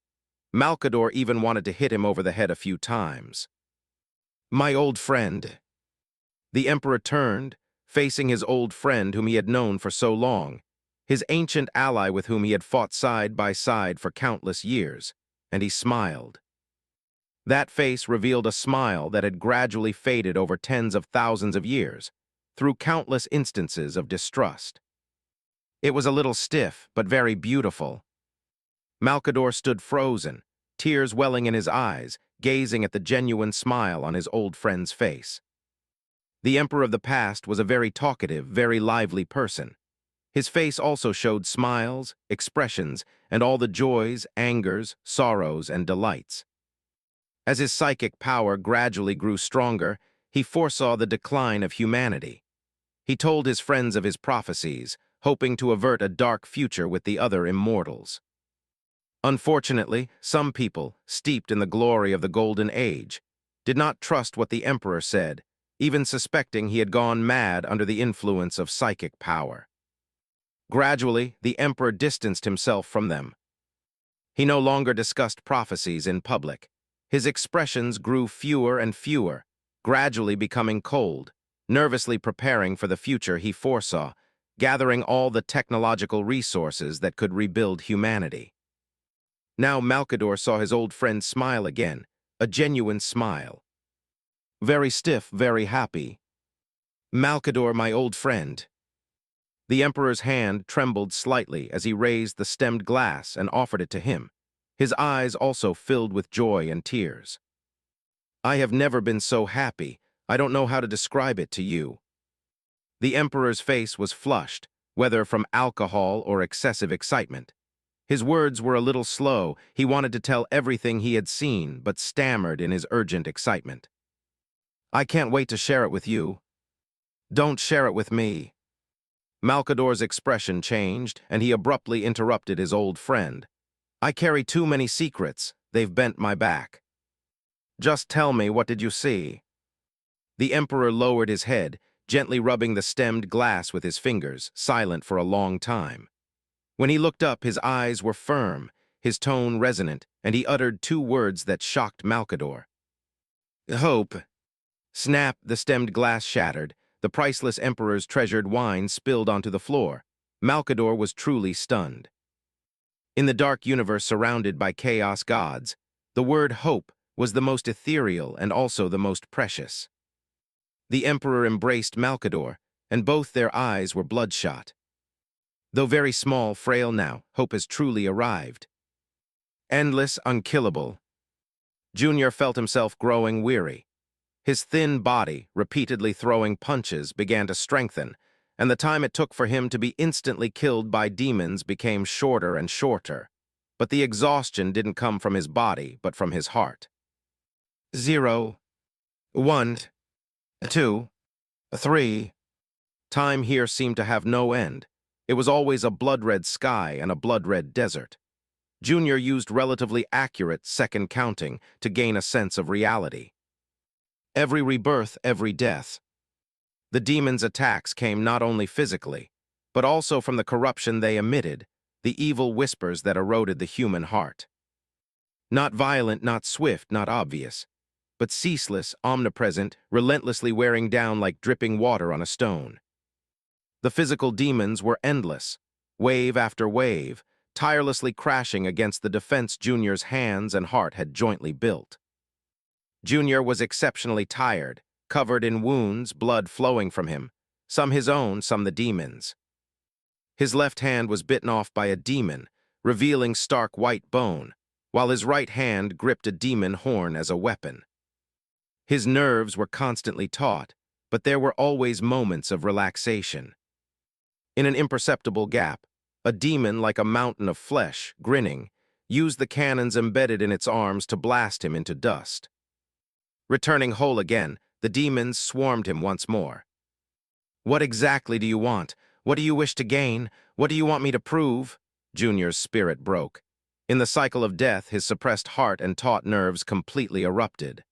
Malcador even wanted to hit him over the head a few times. My old friend. The Emperor turned, facing his old friend whom he had known for so long, his ancient ally with whom he had fought side by side for countless years, and he smiled. That face revealed a smile that had gradually faded over tens of thousands of years, through countless instances of distrust. It was a little stiff, but very beautiful. Malcador stood frozen, tears welling in his eyes, gazing at the genuine smile on his old friend's face. The Emperor of the past was a very talkative, very lively person. His face also showed smiles, expressions, and all the joys, angers, sorrows, and delights. As his psychic power gradually grew stronger, he foresaw the decline of humanity. He told his friends of his prophecies, hoping to avert a dark future with the other immortals. Unfortunately, some people, steeped in the glory of the Golden Age, did not trust what the Emperor said, even suspecting he had gone mad under the influence of psychic power. Gradually, the Emperor distanced himself from them. He no longer discussed prophecies in public. His expressions grew fewer and fewer, gradually becoming cold, nervously preparing for the future he foresaw, gathering all the technological resources that could rebuild humanity. Now Malkador saw his old friend smile again, a genuine smile. Very stiff, very happy. Malkador, my old friend. The Emperor's hand trembled slightly as he raised the stemmed glass and offered it to him, his eyes also filled with joy and tears. I have never been so happy. I don't know how to describe it to you. The Emperor's face was flushed, whether from alcohol or excessive excitement. His words were a little slow. He wanted to tell everything he had seen, but stammered in his urgent excitement. I can't wait to share it with you. Don't share it with me. Malkador's expression changed, and he abruptly interrupted his old friend. I carry too many secrets. They've bent my back. Just tell me, what did you see? The Emperor lowered his head, gently rubbing the stemmed glass with his fingers, silent for a long time. When he looked up, his eyes were firm, his tone resonant, and he uttered two words that shocked Malkador. Hope. Snap, the stemmed glass shattered. The priceless Emperor's treasured wine spilled onto the floor. Malkador was truly stunned. In the dark universe surrounded by chaos gods, the word hope was the most ethereal and also the most precious. The Emperor embraced Malkador, and both their eyes were bloodshot. Though very small, frail now, hope has truly arrived. Endless, unkillable. Junior felt himself growing weary. His thin body, repeatedly throwing punches, began to strengthen, and the time it took for him to be instantly killed by demons became shorter and shorter. But the exhaustion didn't come from his body, but from his heart. 0, 1, 2, 3. Time here seemed to have no end. It was always a blood-red sky and a blood-red desert. Junior used relatively accurate second counting to gain a sense of reality. Every rebirth, every death. The demons' attacks came not only physically, but also from the corruption they emitted, the evil whispers that eroded the human heart. Not violent, not swift, not obvious, but ceaseless, omnipresent, relentlessly wearing down like dripping water on a stone. The physical demons were endless, wave after wave, tirelessly crashing against the defense Junior's hands and heart had jointly built. Junior was exceptionally tired, covered in wounds, blood flowing from him, some his own, some the demons'. His left hand was bitten off by a demon, revealing stark white bone, while his right hand gripped a demon horn as a weapon. His nerves were constantly taut, but there were always moments of relaxation. In an imperceptible gap, a demon like a mountain of flesh, grinning, used the cannons embedded in its arms to blast him into dust. Returning whole again, the demons swarmed him once more. What exactly do you want? What do you wish to gain? What do you want me to prove? Junior's spirit broke. In the cycle of death, his suppressed heart and taut nerves completely erupted.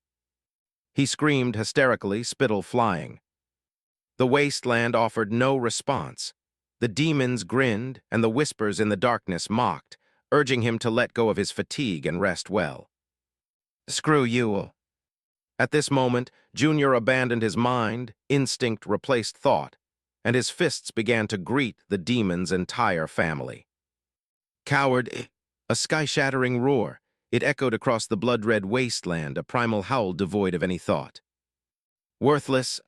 He screamed hysterically, spittle flying. The wasteland offered no response. The demons grinned, and the whispers in the darkness mocked, urging him to let go of his fatigue and rest well. Screw you. At this moment, Junior abandoned his mind, instinct replaced thought, and his fists began to greet the demon's entire family. Coward! A sky-shattering roar. It echoed across the blood-red wasteland, a primal howl devoid of any thought. Worthless!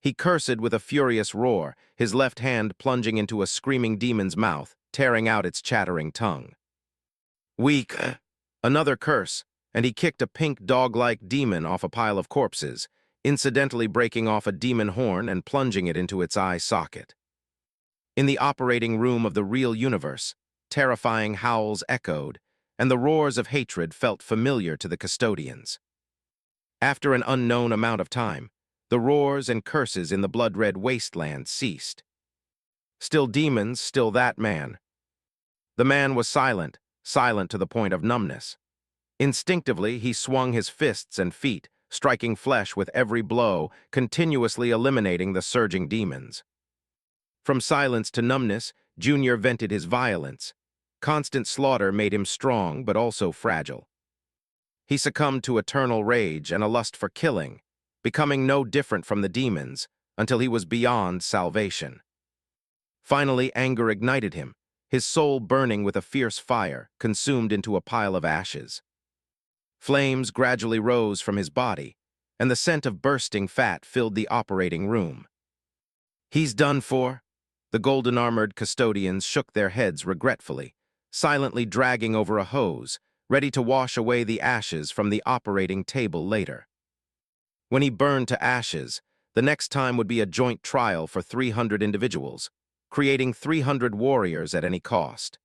He cursed with a furious roar, his left hand plunging into a screaming demon's mouth, tearing out its chattering tongue. Weak! Another curse, and he kicked a pink dog-like demon off a pile of corpses, incidentally breaking off a demon horn and plunging it into its eye socket. In the operating room of the real universe, terrifying howls echoed, and the roars of hatred felt familiar to the custodians. After an unknown amount of time, the roars and curses in the blood-red wasteland ceased. Still demons, still that man. The man was silent, silent to the point of numbness. Instinctively, he swung his fists and feet, striking flesh with every blow, continuously eliminating the surging demons. From silence to numbness, Junior vented his violence. Constant slaughter made him strong, but also fragile. He succumbed to eternal rage and a lust for killing, becoming no different from the demons, until he was beyond salvation. Finally, anger ignited him, his soul burning with a fierce fire, consumed into a pile of ashes. Flames gradually rose from his body, and the scent of bursting fat filled the operating room. "He's done for." The golden-armored custodians shook their heads regretfully, silently dragging over a hose, ready to wash away the ashes from the operating table later. When he burned to ashes, the next time would be a joint trial for 300 individuals, creating 300 warriors at any cost.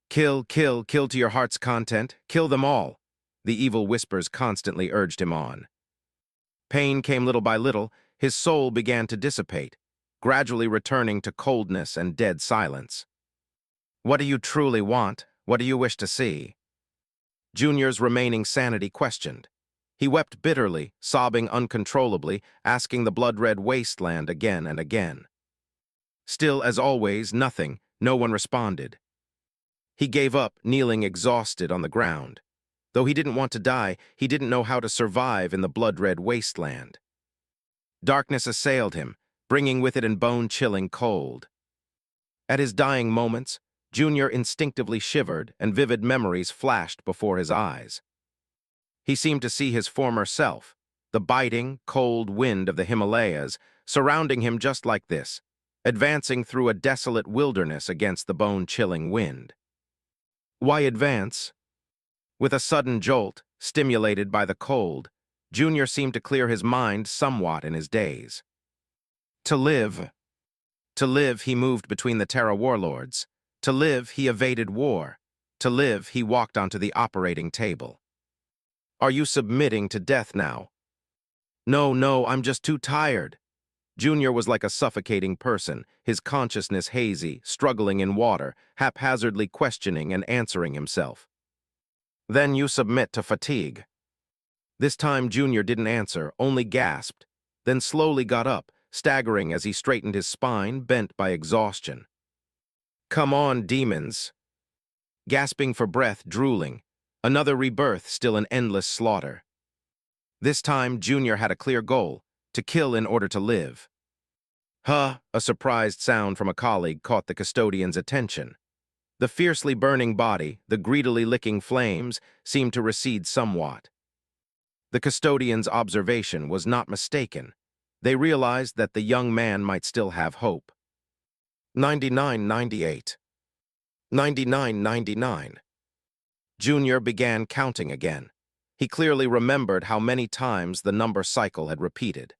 "Kill, kill, kill to your heart's content, kill them all," the evil whispers constantly urged him on. Pain came little by little, his soul began to dissipate, gradually returning to coldness and dead silence. "What do you truly want? What do you wish to see?" Junior's remaining sanity questioned. He wept bitterly, sobbing uncontrollably, asking the blood-red wasteland again and again. Still, as always, nothing, no one responded. He gave up, kneeling exhausted on the ground. Though he didn't want to die, he didn't know how to survive in the blood-red wasteland. Darkness assailed him, bringing with it an bone-chilling cold. At his dying moments, Junior instinctively shivered, and vivid memories flashed before his eyes. He seemed to see his former self, the biting, cold wind of the Himalayas, surrounding him just like this, advancing through a desolate wilderness against the bone-chilling wind. Why advance? With a sudden jolt, stimulated by the cold, Junior seemed to clear his mind somewhat in his daze. To live. To live, he moved between the Terra warlords. To live, he evaded war. To live, he walked onto the operating table. "Are you submitting to death now?" "No, no, I'm just too tired." Junior was like a suffocating person, his consciousness hazy, struggling in water, haphazardly questioning and answering himself. "Then you submit to fatigue." This time Junior didn't answer, only gasped, then slowly got up, staggering as he straightened his spine, bent by exhaustion. "Come on, demons." Gasping for breath, drooling. Another rebirth, still an endless slaughter. This time, Junior had a clear goal, to kill in order to live. "Huh," a surprised sound from a colleague caught the custodian's attention. The fiercely burning body, the greedily licking flames, seemed to recede somewhat. The custodian's observation was not mistaken. They realized that the young man might still have hope. 99.98. 99.99. Junior began counting again. He clearly remembered how many times the number cycle had repeated.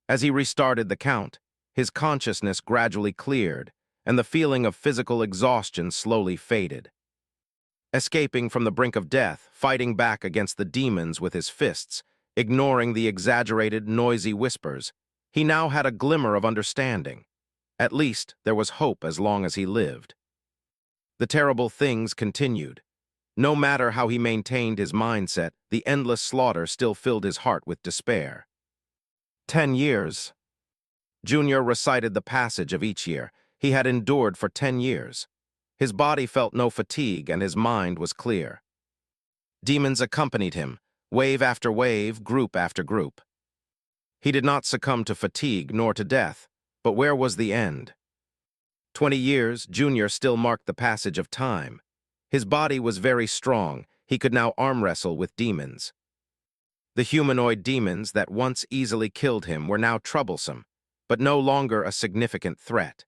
As he restarted the count, his consciousness gradually cleared, and the feeling of physical exhaustion slowly faded. Escaping from the brink of death, fighting back against the demons with his fists, ignoring the exaggerated, noisy whispers, he now had a glimmer of understanding. At least, there was hope as long as he lived. The terrible things continued. No matter how he maintained his mindset, the endless slaughter still filled his heart with despair. 10 years. Junior recited the passage of each year. He had endured for 10 years. His body felt no fatigue and his mind was clear. Demons accompanied him, wave after wave, group after group. He did not succumb to fatigue nor to death, but where was the end? 20 years, Junior still marked the passage of time. His body was very strong. He could now arm wrestle with demons. The humanoid demons that once easily killed him were now troublesome, but no longer a significant threat.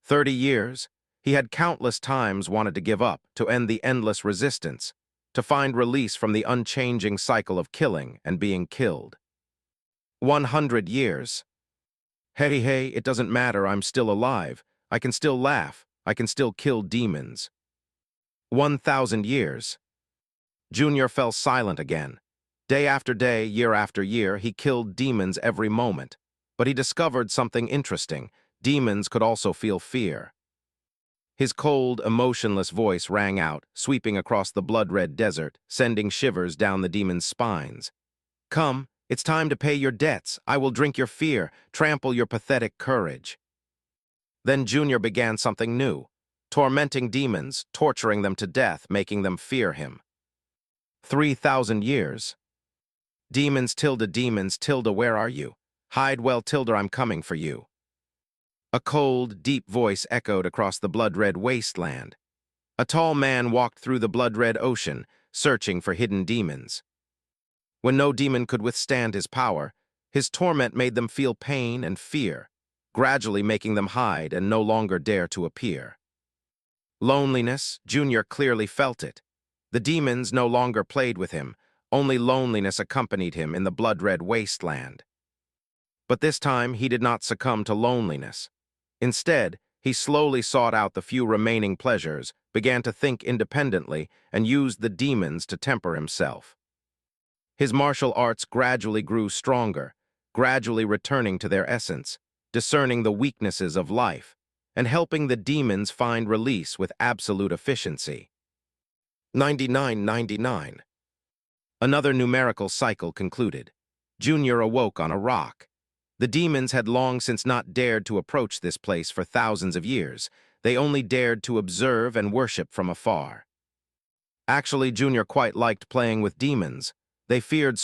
30 years, he had countless times wanted to give up, to end the endless resistance, to find release from the unchanging cycle of killing and being killed. 100 years. Hey, hey, it doesn't matter, I'm still alive. I can still laugh. I can still kill demons. 1,000 years. Junior fell silent again. Day after day, year after year, he killed demons every moment. But he discovered something interesting. Demons could also feel fear. His cold, emotionless voice rang out, sweeping across the blood-red desert, sending shivers down the demons' spines. "Come, it's time to pay your debts. I will drink your fear, trample your pathetic courage." Then Junior began something new, tormenting demons, torturing them to death, making them fear him. 3,000 years. Demons, tilde, where are you? Hide well, tilde, I'm coming for you. A cold, deep voice echoed across the blood-red wasteland. A tall man walked through the blood-red ocean, searching for hidden demons. When no demon could withstand his power, his torment made them feel pain and fear, gradually making them hide and no longer dare to appear. Loneliness, Junior clearly felt it. The demons no longer played with him, only loneliness accompanied him in the blood-red wasteland. But this time he did not succumb to loneliness. Instead, he slowly sought out the few remaining pleasures, began to think independently, and used the demons to temper himself. His martial arts gradually grew stronger, gradually returning to their essence, discerning the weaknesses of life, and helping the demons find release with absolute efficiency. 9999. Another numerical cycle concluded. Junior awoke on a rock. The demons had long since not dared to approach this place for thousands of years. They only dared to observe and worship from afar. Actually, Junior quite liked playing with demons. They feared